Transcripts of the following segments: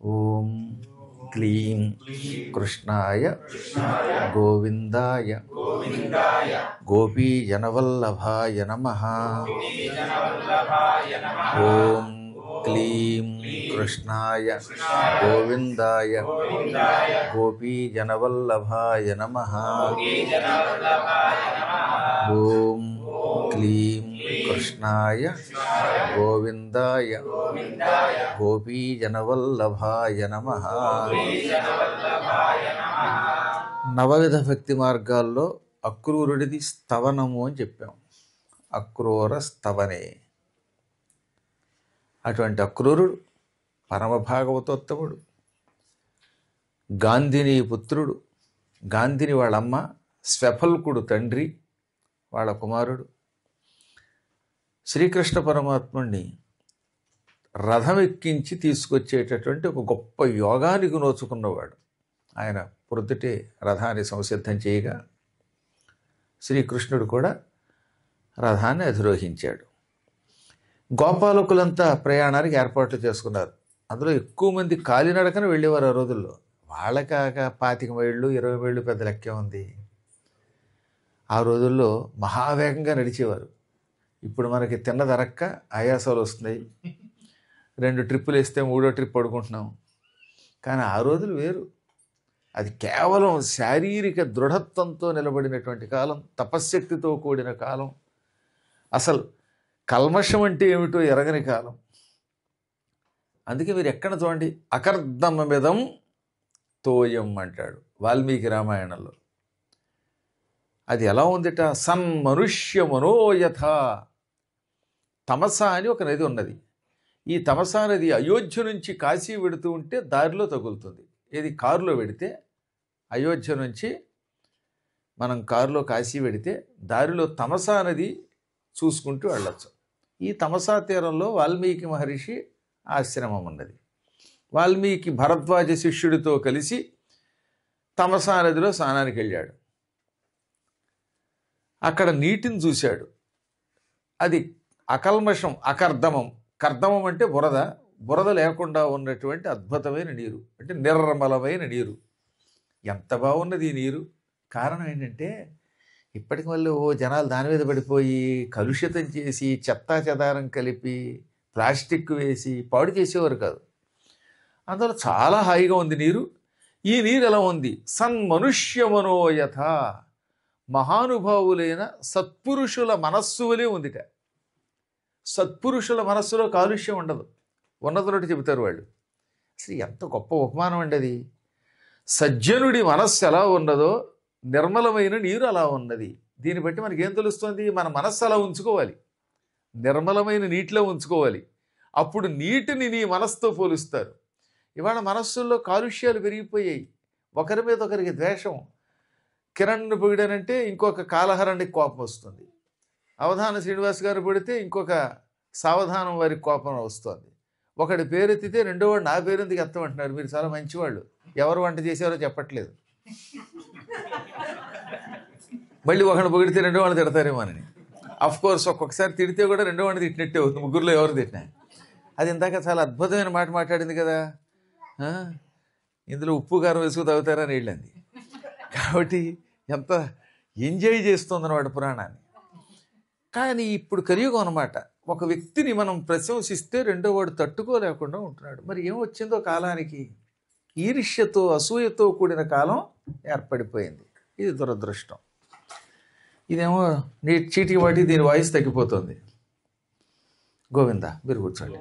ఓం క్లీం కృష్ణాయ గోవిందాయ గోపీజనవల్లభాయ నమః. ఓం క్లీం కృష్ణాయ గోవిందాయ గోపీజనవల్లభాయ నమః. ఓం క్లీం కృష్ణాయ గోవిందాయ గోపీజనవల్లభాయ నమః. నవవిధ భక్తి మార్గాల్లో అక్రూరుడిది స్తవనము అని చెప్పాం. అక్రూర స్తవనే. అటువంటి అక్రూరుడు పరమభాగవతోత్తముడు, గాంధిని పుత్రుడు. గాంధిని వాళ్ళమ్మ, స్వఫల్కుడు తండ్రి, వాళ్ళ కుమారుడు. శ్రీకృష్ణ పరమాత్ముడిని రథం ఎక్కించి తీసుకొచ్చేటటువంటి ఒక గొప్ప యోగానికి నోచుకున్నవాడు. ఆయన ప్రొద్దుటే రథాన్ని సంసిద్ధం చేయగా శ్రీకృష్ణుడు కూడా రథాన్ని అధిరోహించాడు. గోపాలకులంతా ప్రయాణానికి ఏర్పాట్లు చేసుకున్నారు. అందులో ఎక్కువ మంది కాలినడకన వెళ్ళేవారు ఆ రోజుల్లో. వాళ్ళకాక 25 మైళ్ళు 20 మైళ్ళు పెద్ద లెక్కే ఉంది. ఆ రోజుల్లో మహావేగంగా నడిచేవారు. ఇప్పుడు మనకి తిన్నదరక్క ఆయాసాలు వస్తున్నాయి. 2 ట్రిప్పులు వేస్తే 3వ ట్రిప్ పడుకుంటున్నాం. కానీ ఆ రోజులు వేరు. అది కేవలం శారీరక దృఢత్వంతో నిలబడినటువంటి కాలం, తపశ్శక్తితో కూడిన కాలం, అసలు కల్మషం అంటే ఏమిటో ఎరగని కాలం. అందుకే మీరు ఎక్కడ చూడండి, అకర్దమమిదం తోయం అంటాడు వాల్మీకి రామాయణంలో. అది ఎలా ఉందిట? సన్మనుష్య మనోయథ. తమస అని ఒక నది ఉన్నది. ఈ తమసా నది అయోధ్య నుంచి కాశీ వెడుతూ ఉంటే దారిలో తగులుతుంది. ఇది కారులో వెడితే, అయోధ్య నుంచి మనం కారులో కాశీ వెడితే దారిలో తమసా నది చూసుకుంటూ వెళ్ళచ్చు. ఈ తమసా తీరంలో వాల్మీకి మహర్షి ఆశ్రమం ఉన్నది. వాల్మీకి భరద్వాజ శిష్యుడితో కలిసి తమసా నదిలో స్నానానికి వెళ్ళాడు. అక్కడ నీటిని చూశాడు. అది అకల్మషం, అకర్దమం. కర్దమం అంటే బురద. బురద లేకుండా ఉన్నటువంటి అద్భుతమైన నీరు, అంటే నిర్మలమైన నీరు. ఎంత బాగున్నది ఈ నీరు! కారణం ఏంటంటే ఇప్పటికి మళ్ళీ జనాలు దాని మీద పడిపోయి కలుషితం చేసి చెత్తా చెదారం కలిపి ప్లాస్టిక్ వేసి పాడు చేసేవారు కాదు. అందులో చాలా హాయిగా ఉంది నీరు. ఈ నీరు ఎలా ఉంది? సన్మనుష్య మనోయథ. మహానుభావులైన సత్పురుషుల మనస్సు వలె ఉందిట. సత్పురుషుల మనస్సులో కాలుష్యం ఉండదు. ఉన్నదొన్నట్టు చెబుతారు వాళ్ళు. అసలు ఎంత గొప్ప ఉపమానం అండి అది. సజ్జనుడి మనస్సు ఎలా ఉన్నదో నిర్మలమైన నీరు అలా ఉన్నది. దీన్ని బట్టి మనకి ఏం తెలుస్తుంది? మన మనస్సు అలా ఉంచుకోవాలి, నిర్మలమైన నీటిలో ఉంచుకోవాలి. అప్పుడు నీటిని నీ మనస్సుతో పోలుస్తారు. ఇవాళ మనస్సుల్లో కాలుష్యాలు పెరిగిపోయాయి. ఒకరి మీద ఒకరికి ద్వేషం. కిరణ్ను పొగిడానంటే ఇంకొక కాలహరానికి కోపం వస్తుంది. అవధాన శ్రీనివాస్ గారు పొడితే ఇంకొక సావధానం వారికి కోపం వస్తుంది. ఒకటి పేరెత్తితే రెండో వాడు నా పేరెందుకు ఎత్తమంటున్నారు, మీరు చాలా మంచివాళ్ళు, ఎవరు వంట చేశారో చెప్పట్లేదు. మళ్ళీ ఒకడు పొగిడితే రెండో వాడిని తిడతారేమో అని. కోర్స్ ఒక్కొక్కసారి తిడితే కూడా రెండో వాడిని తిట్టినట్టే అవుతుంది, ముగ్గురులో ఎవరు తిట్టినా. అది ఇందాక చాలా అద్భుతమైన మాట మాట్లాడింది కదా, ఇందులో ఉప్పు కారం వేసుకు తాగుతారని వెళ్ళింది. కాబట్టి ఎంత ఎంజాయ్ చేస్తుందన్నమాట పురాణాన్ని. కానీ ఇప్పుడు కలియుగం అనమాట. ఒక వ్యక్తిని మనం ప్రశంసిస్తే రెండో వాడు తట్టుకోలేకుండా ఉంటున్నాడు. మరి ఏం వచ్చిందో కాలానికి? ఈర్ష్యతో అసూయతో కూడిన కాలం ఏర్పడిపోయింది. ఇది దురదృష్టం. ఇదేమో నీ చీటికి వాటి దీని వాయిస్ తగ్గిపోతుంది. గోవింద మీరు కూర్చోండి.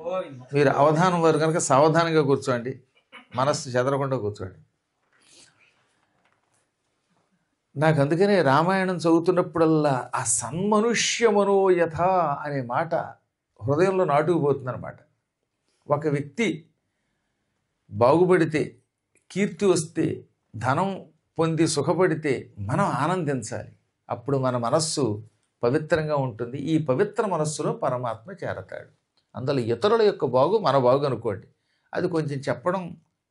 మీరు అవధానం వారు కనుక సావధానంగా కూర్చోండి, మనస్సు చెదరకుండా కూర్చోండి. నాకు అందుకనే రామాయణం చదువుతున్నప్పుడల్లా ఆ సన్మనుష్య మనోయథ అనే మాట హృదయంలో నాటుకుపోతుందన్నమాట. ఒక వ్యక్తి బాగుపడితే, కీర్తి వస్తే, ధనం పొంది సుఖపడితే మనం ఆనందించాలి. అప్పుడు మన మనస్సు పవిత్రంగా ఉంటుంది. ఈ పవిత్ర మనస్సులో పరమాత్మ చేరతాడు. అందులో ఇతరుల యొక్క బాగు మన బాగు అనుకోండి. అది కొంచెం చెప్పడం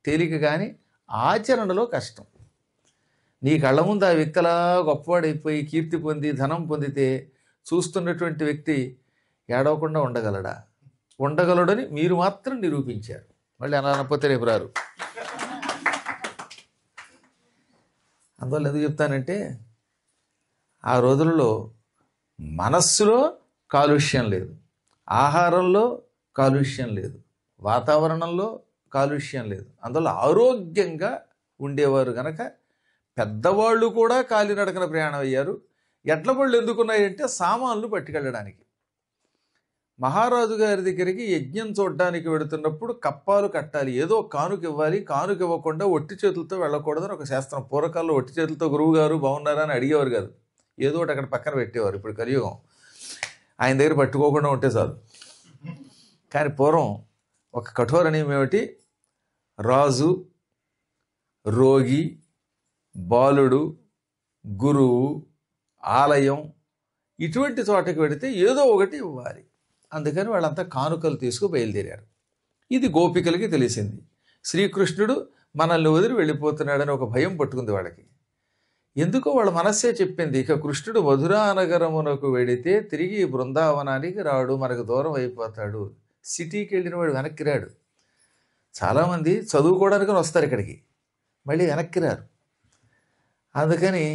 తేలిక, కానీ ఆచరణలో కష్టం. నీ కళ్ళ ముందు ఆ వ్యక్తి అలా గొప్పవాడైపోయి కీర్తి పొంది ధనం పొందితే చూస్తున్నటువంటి వ్యక్తి ఏడవకుండా ఉండగలడా? ఉండగలడని మీరు మాత్రం నిరూపించారు. మళ్ళీ అలా అనకపోతే రేపు రారు. అందువల్ల ఎందుకు చెప్తానంటే ఆ రోజుల్లో మనస్సులో కాలుష్యం లేదు, ఆహారంలో కాలుష్యం లేదు, వాతావరణంలో కాలుష్యం లేదు. అందువల్ల ఆరోగ్యంగా ఉండేవారు గనక పెద్దవాళ్ళు కూడా కాలినడకన ప్రయాణం అయ్యారు. ఎడ్ల బళ్ళు ఎందుకున్నాయంటే సామాన్లు పట్టుకెళ్ళడానికి. మహారాజు గారి దగ్గరికి యజ్ఞం చూడడానికి వెడుతున్నప్పుడు కప్పాలు కట్టాలి, ఏదో కానుక ఇవ్వాలి, కానుక ఇవ్వకుండా ఒట్టి చేతులతో వెళ్ళకూడదని ఒక శాస్త్రం. పూర్వకాలంలో ఒట్టి చేతులతో గురువు గారు బాగున్నారా అని అడిగేవారు కాదు, ఏదో ఒకటి అక్కడ పక్కన పెట్టేవారు. ఇప్పుడు కలియుగం, ఆయన దగ్గర పట్టుకోకుండా ఉంటే చాలు. కానీ పూర్వం ఒక కఠోర నియమం ఏమిటి, రాజు, రోగి, బాలుడు, గురువు, ఆలయం ఇటువంటి చోటకి వెడితే ఏదో ఒకటి ఇవ్వాలి. అందుకని వాళ్ళంతా కానుకలు తీసుకు బయలుదేరారు. ఇది గోపికలకి తెలిసింది. శ్రీకృష్ణుడు మనల్ని వదిలి వెళ్ళిపోతున్నాడని ఒక భయం పట్టుకుంది వాళ్ళకి. ఎందుకో వాళ్ళ మనస్సే చెప్పింది, ఇక కృష్ణుడు మధురా నగరమునకు వెడితే తిరిగి బృందావనానికి రాడు, మనకు దూరం అయిపోతాడు. సిటీకి వెళ్ళిన వాడు వెనక్కి రాడు. చాలామంది చదువుకోవడానికి వస్తారు ఇక్కడికి, మళ్ళీ వెనక్కి రారు. అందుకని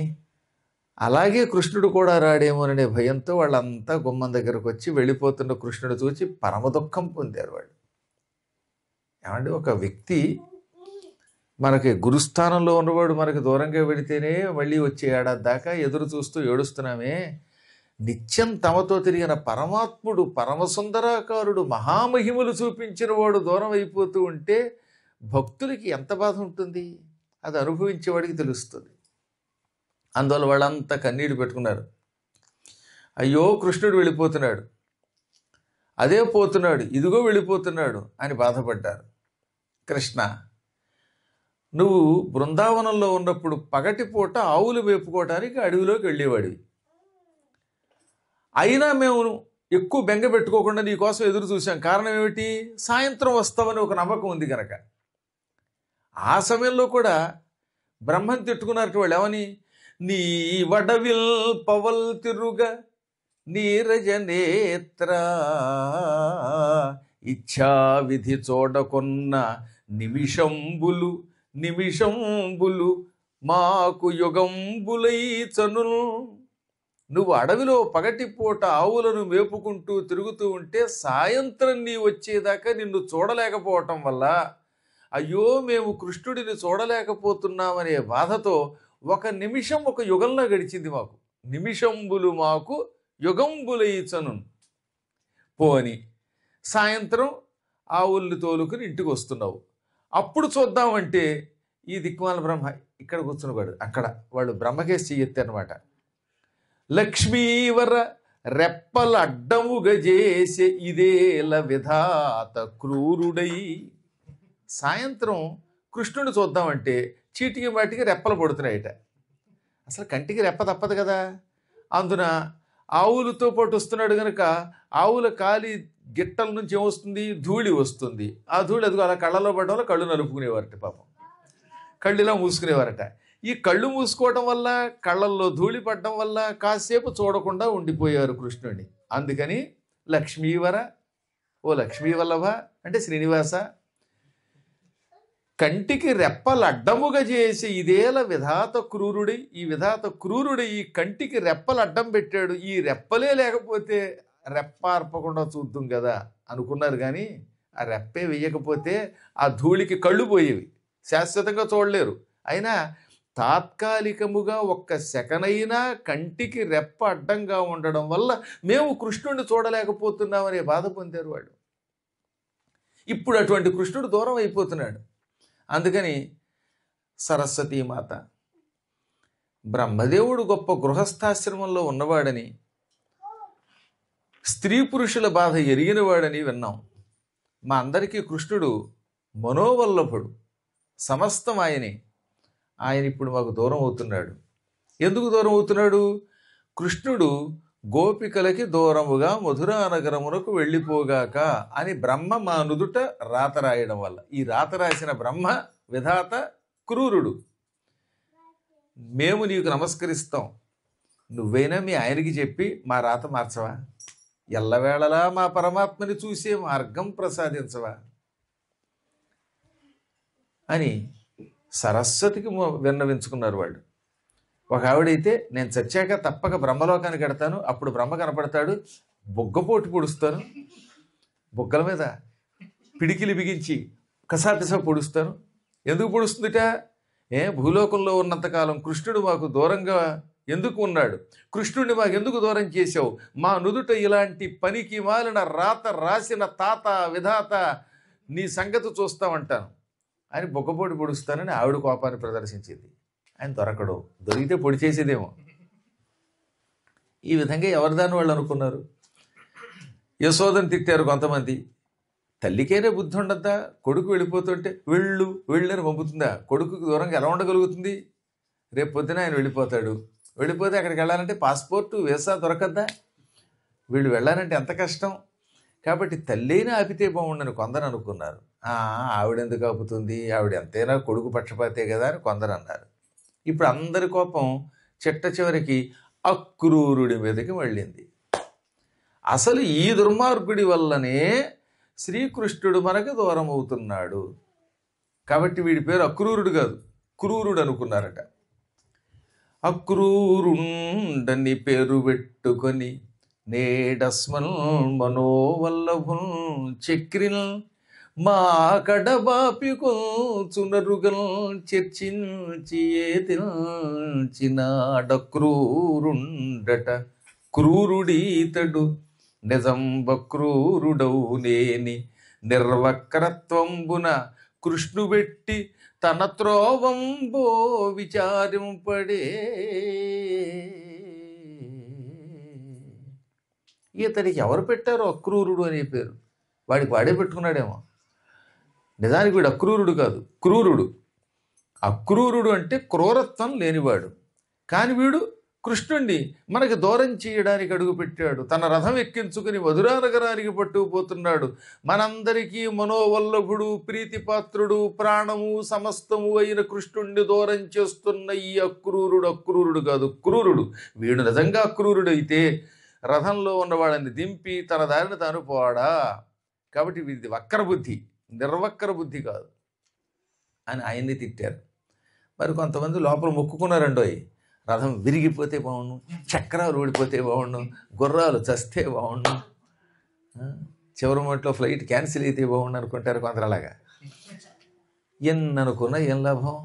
అలాగే కృష్ణుడు కూడా రాడేమోననే భయంతో వాళ్ళంతా గుమ్మం దగ్గరకు వచ్చి వెళ్ళిపోతున్న కృష్ణుడు చూసి పరమ దుఃఖం పొందారు వాళ్ళు. ఏమంటే ఒక వ్యక్తి మనకి గురుస్థానంలో ఉన్నవాడు మనకి దూరంగా వెళితేనే మళ్ళీ వచ్చే ఏడాది దాకా ఎదురు చూస్తూ ఏడుస్తున్నామే, నిత్యం తమతో తిరిగిన పరమాత్ముడు, పరమసుందరాకారుడు, మహామహిములు చూపించిన వాడు దూరం అయిపోతూ ఉంటే భక్తులకి ఎంత బాధ ఉంటుంది, అది అనుభవించేవాడికి తెలుస్తుంది. అందువల్ల వాళ్ళంతా కన్నీళ్ళు పెట్టుకున్నారు. అయ్యో కృష్ణుడు వెళ్ళిపోతున్నాడు, అదే పోతున్నాడు, ఇదిగో వెళ్ళిపోతున్నాడు అని బాధపడ్డారు. కృష్ణ, నువ్వు బృందావనంలో ఉన్నప్పుడు పగటిపూట ఆవులు వేపుకోవటానికి అడవిలోకి వెళ్ళేవాడివి. అయినా మేము ఎక్కువ బెంగ పెట్టుకోకుండా నీ కోసం ఎదురు చూసాం. కారణం ఏమిటి, సాయంత్రం వస్తామని ఒక నమ్మకం ఉంది కనుక. ఆ సమయంలో కూడా బ్రహ్మని తిట్టుకున్నారు వాళ్ళు. ఏమని, నీ వడవిల్ పవల్ తిరుగ నీరజ నేత్ర ఇచ్ఛా విధి చూడకొన్న నిమిషంబులు నిమిషంబులు మాకు యుగంబులైచను. నువ్వు అడవిలో పగటిపూట ఆవులను మేపుకుంటూ తిరుగుతూ ఉంటే సాయంత్రం నీ వచ్చేదాకా నిన్ను చూడలేకపోవటం వల్ల అయ్యో మేము కృష్ణుడిని చూడలేకపోతున్నామనే బాధతో ఒక నిమిషం ఒక యుగంలో గడిచింది మాకు. నిమిషంబులు మాకు యుగంబులైచను. పోని సాయంత్రం ఆవుల్ని తోలుకుని ఇంటికి వస్తున్నావు, అప్పుడు చూద్దామంటే ఈ దిక్మాల బ్రహ్మ ఇక్కడ కూర్చున్నవాడు. అక్కడ వాళ్ళు బ్రహ్మకేసి చెయ్యెత్తారనమాట. లక్ష్మీవర రెప్పల అడ్డముగా చేసే ఇదేల విధాత క్రూరుడై. సాయంత్రం కృష్ణుడిని చూద్దామంటే చీటికి వాటికి రెప్పలు పడుతున్నాయట. అసలు కంటికి రెప్ప తప్పదు కదా. అందున ఆవులతో పాటు వస్తున్నాడు కనుక ఆవుల కాలి గిట్టల నుంచి ఏమొస్తుంది, ధూళి వస్తుంది. ఆ ధూళి అదిగో అలా కళ్ళలో పడడం వల్ల కళ్ళు నలుపుకునేవారట. పాపం కళ్ళు ఇలా మూసుకునేవారట. ఈ కళ్ళు మూసుకోవడం వల్ల, కళ్ళల్లో ధూళి పడడం వల్ల కాసేపు చూడకుండా ఉండిపోయారు కృష్ణుడిని. అందుకని లక్ష్మీవర, ఓ లక్ష్మీవల్లభ అంటే శ్రీనివాస, కంటికి రెప్పలు అడ్డముగా చేసి ఇదేల విధాత క్రూరుడి, ఈ విధాత క్రూరుడి ఈ కంటికి రెప్పలు అడ్డం పెట్టాడు. ఈ రెప్పలే లేకపోతే రెప్ప అర్పకుండా చూద్దాం కదా అనుకున్నారు. కానీ ఆ రెప్పే వేయకపోతే ఆ ధూళికి కళ్ళు పోయేవి, శాశ్వతంగా చూడలేరు. అయినా తాత్కాలికముగా ఒక్క సెకనైనా కంటికి రెప్ప అడ్డంగా ఉండడం వల్ల మేము కృష్ణుడిని చూడలేకపోతున్నామనే బాధ పొందారు వాళ్ళు. ఇప్పుడు అటువంటి కృష్ణుడు దూరం అయిపోతున్నాడు. అందుకని సరస్వతీమాత, బ్రహ్మదేవుడు గొప్ప గృహస్థాశ్రమంలో ఉన్నవాడని, స్త్రీ పురుషుల బాధ ఎరిగినవాడని విన్నాం. మా అందరికీ కృష్ణుడు మనోవల్లభుడు, సమస్తం ఆయనే. ఆయన ఇప్పుడు మాకు దూరం అవుతున్నాడు. ఎందుకు దూరం అవుతున్నాడు? కృష్ణుడు గోపికలకి దూరముగా మధురా నగరమునకు వెళ్ళిపోగాక అని బ్రహ్మ మా నుదుట రాత రాయడం వల్ల. ఈ రాత రాసిన బ్రహ్మ విధాత క్రూరుడు. మేము నీకు నమస్కరిస్తాం, నువ్వైనా మీ ఆయనకి చెప్పి మా రాత మార్చవా? ఎల్లవేళలా మా పరమాత్మని చూసే మార్గం ప్రసాదించవా? అని సరస్వతికి విన్నవించుకున్నారు వాళ్ళు. ఒక ఆవిడైతే నేను చచ్చాక తప్పక బ్రహ్మలోకానికి కడతాను, అప్పుడు బ్రహ్మ కనపడతాడు, బొగ్గపోటు పొడుస్తాను, బొగ్గల మీద పిడికిలి బిగించి కసాపిసా పొడుస్తాను. ఎందుకు పొడుస్తుందిట? భూలోకంలో ఉన్నంతకాలం కృష్ణుడు మాకు దూరంగా ఎందుకు ఉన్నాడు, కృష్ణుడిని మాకు ఎందుకు దూరం చేశావు, మా నుదుట ఇలాంటి పనికి మాలిన రాత రాసిన తాత విధాత నీ సంగతి చూస్తామంటాను అని బొగ్గపోటు పొడుస్తానని ఆవిడ కోపాన్ని ప్రదర్శించింది. ఆయన దొరకడు, దొరికితే పొడి చేసేదేమో. ఈ విధంగా ఎవరిదాన్ని వాళ్ళు అనుకున్నారు. యశోదని తిట్టారు కొంతమంది. తల్లికైనా బుద్ధి ఉండద్దా? కొడుకు వెళ్ళిపోతుంటే వెళ్ళు వెళ్ళని పంపుతుందా? కొడుకుకి దూరంగా ఎలా ఉండగలుగుతుంది? రేపు పొద్దున ఆయన వెళ్ళిపోతాడు, వెళ్ళిపోతే అక్కడికి వెళ్ళాలంటే పాస్పోర్టు వీసా దొరకద్దా? వీళ్ళు వెళ్ళాలంటే ఎంత కష్టం. కాబట్టి తల్లైనా ఆపితే బాగుండని కొందరు అనుకున్నారు. ఆవిడెందుకు ఆపుతుంది, ఆవిడ ఎంతైనా కొడుకు పక్షపాతే కదా అని కొందరు అన్నారు. ఇప్పుడు అందరి కోపం చిట్ట చివరికి అక్రూరుడి మీదకి వెళ్ళింది. అసలు ఈ దుర్మార్గుడి వల్లనే శ్రీకృష్ణుడు మనకు దూరం అవుతున్నాడు. కాబట్టి వీడి పేరు అక్రూరుడు కాదు, క్రూరుడు అనుకున్నారట. అక్రూరుండని పేరు పెట్టుకొని నేడస్మల్ మనోవల్లభుల్ చక్రిల్ మా కడబాపికొచునరుగల్ చర్చించి ఏతిల్చినాడక్రూరుండట. క్రూరుడీతడు నిజం వక్రూరుడవు నేని నిర్వక్రత్వంబున కృష్ణుబెట్టి తన త్రోవంబో విచారింపడే. ఇతడికి ఎవరు పెట్టారో అక్రూరుడు అనే పేరు? వాడికి వాడే పెట్టుకున్నాడేమో. నిజానికి వీడు అక్రూరుడు కాదు, క్రూరుడు. అక్రూరుడు అంటే క్రూరత్వం లేనివాడు. కానీ వీడు కృష్ణుణ్ణి మనకి దూరం చేయడానికి అడుగుపెట్టాడు. తన రథం ఎక్కించుకుని మధురా నగరానికి పట్టుకుపోతున్నాడు. మనందరికీ మనోవల్లభుడు, ప్రీతిపాత్రుడు, ప్రాణము సమస్తము అయిన కృష్ణుణ్ణి దూరం చేస్తున్న ఈ అక్రూరుడు కాదు, క్రూరుడు. వీడు నిజంగా అక్రూరుడు అయితే రథంలో ఉన్నవాళ్ళని దింపి తన దారిని తాను పోడా. కాబట్టి వీడిది వక్ర బుద్ధి, నిర్వక్ర బుద్ధి కాదు అని ఆయన్ని తిట్టారు. మరి కొంతమంది లోపల మొక్కుకున్నారండోయ్, రథం విరిగిపోతే బాగుండు, చక్రాలు ఊడిపోతే బాగుండు, గుర్రాలు చస్తే బాగుండు, చివరి మొట్లో ఫ్లైట్ క్యాన్సిల్ అయితే బాగుండు అనుకుంటారు కొందరు. అలాగా ఎన్ననుకున్నా ఏం లాభం?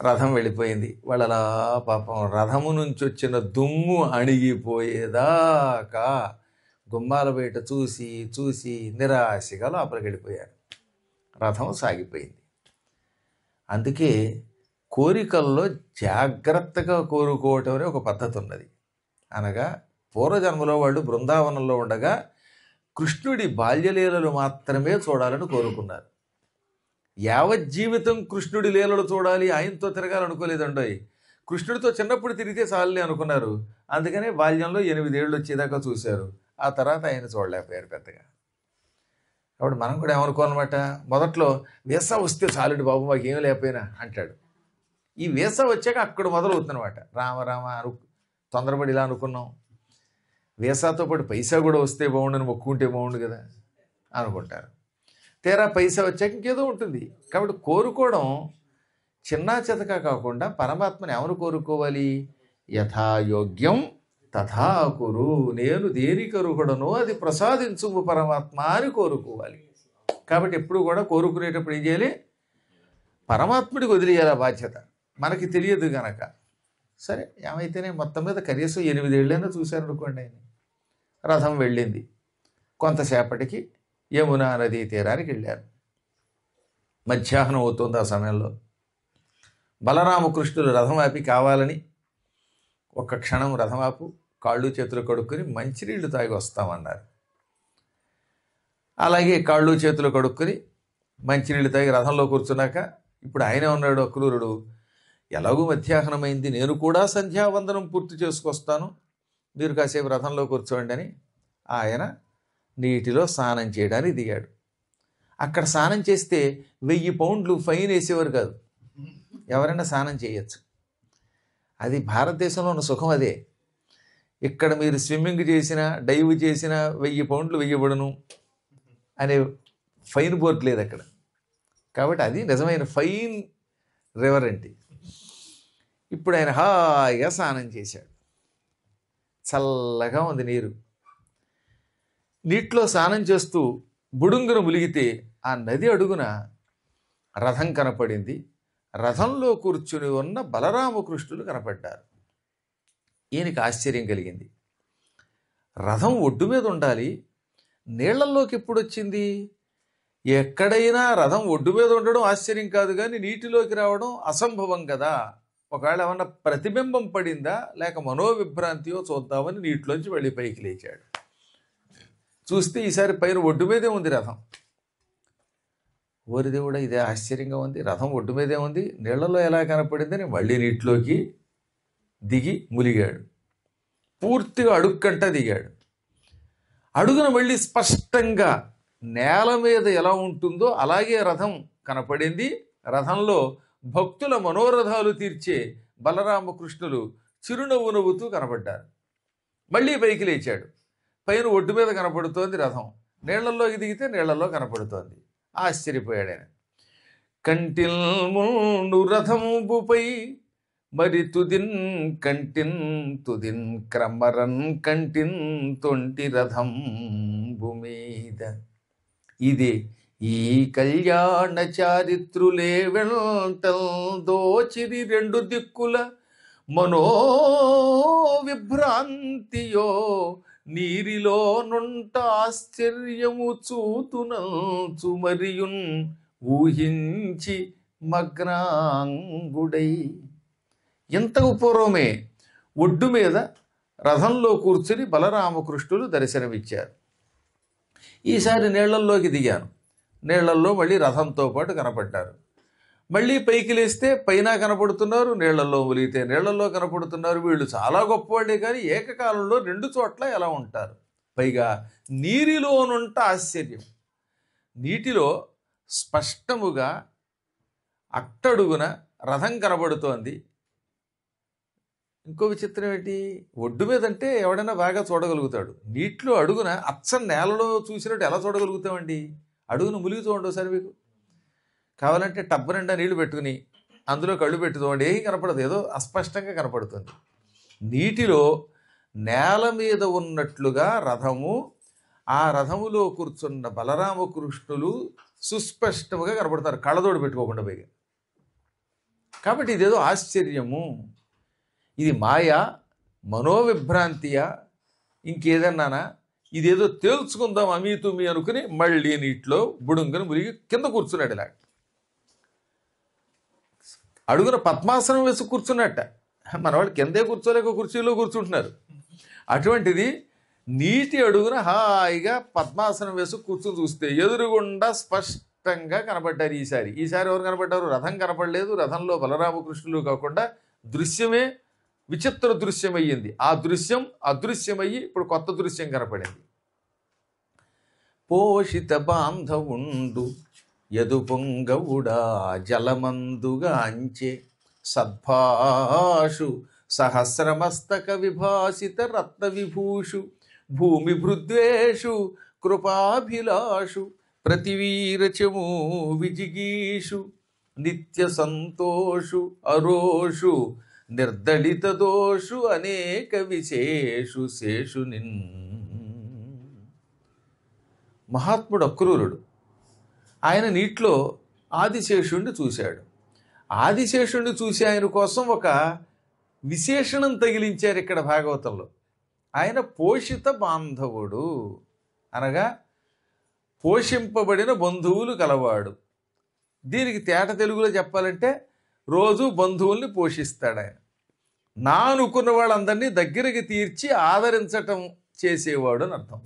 రథం వెళ్ళిపోయింది. వాళ్ళు అలా పాపం రథము నుంచి వచ్చిన దుమ్ము అణిగిపోయేదాకా గుమ్మాల బయట చూసి చూసి నిరాశగా లోపలికి వెళ్ళిపోయారు. రథం సాగిపోయింది. అందుకే కోరికల్లో జాగ్రత్తగా కోరుకోవటం అనే ఒక పద్ధతి ఉన్నది. అనగా పూర్వజన్మలో వాళ్ళు బృందావనంలో ఉండగా కృష్ణుడి బాల్యలీలలు మాత్రమే చూడాలని కోరుకున్నారు. యావజ్జీవితం కృష్ణుడి లీలలు చూడాలి, ఆయనతో తిరగాలనుకోలేదండోయ్. కృష్ణుడితో చిన్నప్పుడు తిరిగితే చాలని అనుకున్నారు. అందుకనే బాల్యంలో 8 ఏళ్ళు వచ్చేదాకా చూశారు. ఆ తర్వాత ఆయన చూడలేకపోయారు పెద్దగా. కాబట్టి మనం కూడా ఏమనుకోవాలన్నమాట, మొదట్లో వీసా వస్తే చాలుండి బాబు మాకు ఏం లేకపోయినా అంటాడు. ఈ వీసా వచ్చాక అక్కడ మొదలవుతుందన్నమాట. రామ తొందరపడి ఇలా అనుకున్నాం, వీసాతో పాటు పైసా కూడా వస్తే బాగుండని మొక్కుంటే బాగుండు కదా అనుకుంటారు. తీరా పైసా వచ్చాక ఇంకేదో ఉంటుంది. కాబట్టి కోరుకోవడం చిన్నా చితక కాకుండా పరమాత్మని ఎవరు కోరుకోవాలి? యథాయోగ్యం తథా కురు, నేను దేనికి అర్హుడనో అది ప్రసాదించుము పరమాత్మ అని కోరుకోవాలి. కాబట్టి ఎప్పుడు కూడా కోరుకునేటప్పుడు ఏం చేయాలి? పరమాత్ముడికి వదిలేయాలి ఆ బాధ్యత. మనకి తెలియదు గనక. సరే ఏమైతేనే మొత్తం మీద కనీసం 8 ఏళ్ళైనా చూశారనుకోండి. ఆయన రథం వెళ్ళింది. కొంతసేపటికి యమునా నదీ తీరానికి వెళ్ళారు. మధ్యాహ్నం అవుతుంది. ఆ సమయంలో బలరామకృష్ణులు రథం ఆపి కావాలని ఒక్క క్షణం రథం ఆపు, కాళ్ళు చేతులు కడుక్కొని మంచినీళ్లు తాగి వస్తామన్నారు. అలాగే కాళ్ళు చేతులు కడుక్కొని మంచినీళ్ళు తాగి రథంలో కూర్చున్నాక ఇప్పుడు ఆయనే ఉన్నాడు అక్రూరుడు. ఎలాగూ మధ్యాహ్నమైంది, నేను కూడా సంధ్యావందనం పూర్తి చేసుకొస్తాను, మీరు కాసేపు రథంలో కూర్చోండి అని ఆయన నీటిలో స్నానం చేయడానికి దిగాడు. అక్కడ స్నానం చేస్తే 1000 పౌండ్లు ఫైన్ వేసేవారు కాదు. ఎవరైనా స్నానం చేయొచ్చు. అది భారతదేశంలో ఉన్న సుఖం అదే. ఇక్కడ మీరు స్విమ్మింగ్ చేసినా డైవ్ చేసినా 1000 పౌండ్లు వెయ్యబడును అనే ఫైన్ బోర్డు లేదు అక్కడ. కాబట్టి అది నిజమైన ఫైన్ రివర్ ఏంటి. ఇప్పుడు ఆయన హాయిగా స్నానం చేశాడు. చల్లగా ఉంది నీరు. నీటిలో స్నానం చేస్తూ బుడుంగున ములిగితే ఆ నది అడుగున రథం కనపడింది. రథంలో కూర్చుని ఉన్న బలరామకృష్ణులు కనపడ్డారు. ఈయనకి ఆశ్చర్యం కలిగింది. రథం ఒడ్డు మీద ఉండాలి, నీళ్లల్లోకి ఎప్పుడు వచ్చింది? ఎక్కడైనా రథం ఒడ్డు మీద ఉండడం ఆశ్చర్యం కాదు, కానీ నీటిలోకి రావడం అసంభవం కదా. ఒకవేళ ఏమన్నా ప్రతిబింబం పడిందా లేక మనోవిభ్రాంతియో చూద్దామని నీటిలోంచి వెళ్ళి పైకి లేచాడు. చూస్తే ఈసారి పైన ఒడ్డు మీదే ఉంది రథం. ఓరి దేవుడా, ఇదే ఆశ్చర్యంగా ఉంది, రథం ఒడ్డు మీదే ఉంది, నీళ్లలో ఎలా కనపడిందని మళ్ళీ నీటిలోకి దిగి ములిగాడు. పూర్తిగా అడుక్కంట దిగాడు. అడుగున మళ్ళీ స్పష్టంగా నేల మీద ఎలా ఉంటుందో అలాగే రథం కనపడింది. రథంలో భక్తుల మనోరథాలు తీర్చే బలరామకృష్ణులు చిరునవ్వు నవ్వుతూ కనపడ్డారు. మళ్ళీ పైకి లేచాడు. పైన ఒడ్డు మీద కనపడుతోంది రథం, నీళ్లలోకి దిగితే నీళ్లలో కనపడుతోంది. ఆశ్చర్యపోయాడు ఆయన. కంటిల్ మూడు రథంబుపై మరి తుదిన్ కంటిన్ తుదిన్ క్రమరన్ కంటిన్ తొంటి రథం భూమీద. ఇదే ఈ కళ్యాణ చారిత్రులే వెంటల్ దోచిరి రెండు దిక్కుల మనో విభ్రాంతియో నీరిలో నుంట ఆశ్చర్యము చూతునంచు మరియున్ ఊహించి మగ్నాంగుడై. ఇంతకు పూర్వమే ఒడ్డు మీద రథంలో కూర్చుని బలరామకృష్ణులు దర్శనమిచ్చారు. ఈసారి నీళ్లల్లోకి దిగాను. నీళ్లల్లో మళ్ళీ రథంతో పాటు కనపడ్డారు. మళ్ళీ పైకి లేస్తే పైన కనపడుతున్నారు, నీళ్లలో ములిగితే నీళ్లలో కనపడుతున్నారు. వీళ్ళు చాలా గొప్పవాళ్ళే, కానీ ఏకకాలంలో రెండు చోట్ల ఎలా ఉంటారు? పైగా నీరిలోనుంట ఆశ్చర్యం. నీటిలో స్పష్టముగా అట్టడుగున రథం కనబడుతోంది. ఇంకో విచిత్రం ఏంటి, ఒడ్డు మీద అంటే ఎవడైనా బాగా చూడగలుగుతాడు. నీటిలో అడుగున అచ్చం నేలలో చూసినట్టు ఎలా చూడగలుగుతామండి? అడుగున ములిగి చూడండి ఒకసారి. మీకు కావాలంటే టబ్బు నిండా నీళ్లు పెట్టుకుని అందులో కళ్ళు పెట్టి చూడండి, ఏం కనపడదు, ఏదో అస్పష్టంగా కనపడుతుంది. నీటిలో నేల మీద ఉన్నట్లుగా రథము, ఆ రథములో కూర్చున్న బలరామకృష్ణులు సుస్పష్టముగా కనపడతారు, కళ్ళతోడు పెట్టుకోకుండా పైగా. కాబట్టి ఇదేదో ఆశ్చర్యము. ఇది మాయా, మనోవిభ్రాంతియా, ఇంకేదన్నానా? ఇదేదో తేల్చుకుందాం అమీతుమి అనుకుని మళ్ళీ నీటిలో బుడుంగని మురిగి కింద కూర్చున్నాడు. ఇలా అడుగున పద్మాసనం వేసి కూర్చున్నట్ట. మన వాళ్ళు కిందే కూర్చోలేక కుర్చీలో కూర్చుంటున్నారు. అటువంటిది నీటి అడుగున హాయిగా పద్మాసనం వేసి కూర్చుని చూస్తే ఎదురుగుండా స్పష్టంగా కనపడ్డారు. ఈసారి ఎవరు కనపడ్డారు? రథం కనపడలేదు. రథంలో బలరామకృష్ణులు కాకుండా దృశ్యమే విచిత్ర దృశ్యమయ్యింది. ఆ దృశ్యం అదృశ్యమయ్యి ఇప్పుడు కొత్త దృశ్యం కనపడింది. పోషిత బాంధవుండు యదు పొంగవుడా జలమందుగా అంచే సద్భాషు సహస్రమస్తక విభాసిత రత్న విభూషు భూమి భృద్వేషు కృపాభిలాషు ప్రతివీరచము విజిగీషు నిత్య సంతోషు అరోషు నిర్దళిత దోషు అనేక విశేషు శేషు నిన్. మహాత్ముడు అక్రూరుడు. ఆయన నీటిలో ఆదిశేషుణ్ణి చూశాడు. ఆదిశేషుణ్ణి చూసి ఆయన కోసం ఒక విశేషణం తగిలించారు ఇక్కడ భాగవతంలో. ఆయన పోషిత బాంధవుడు, అనగా పోషింపబడిన బంధువులు కలవాడు. దీనికి తేట తెలుగులో చెప్పాలంటే రోజు బంధువుల్ని పోషిస్తాడు ఆయన. నా అనుకున్న వాళ్ళందరినీ దగ్గరికి తీర్చి ఆదరించటం చేసేవాడు అని అర్థం.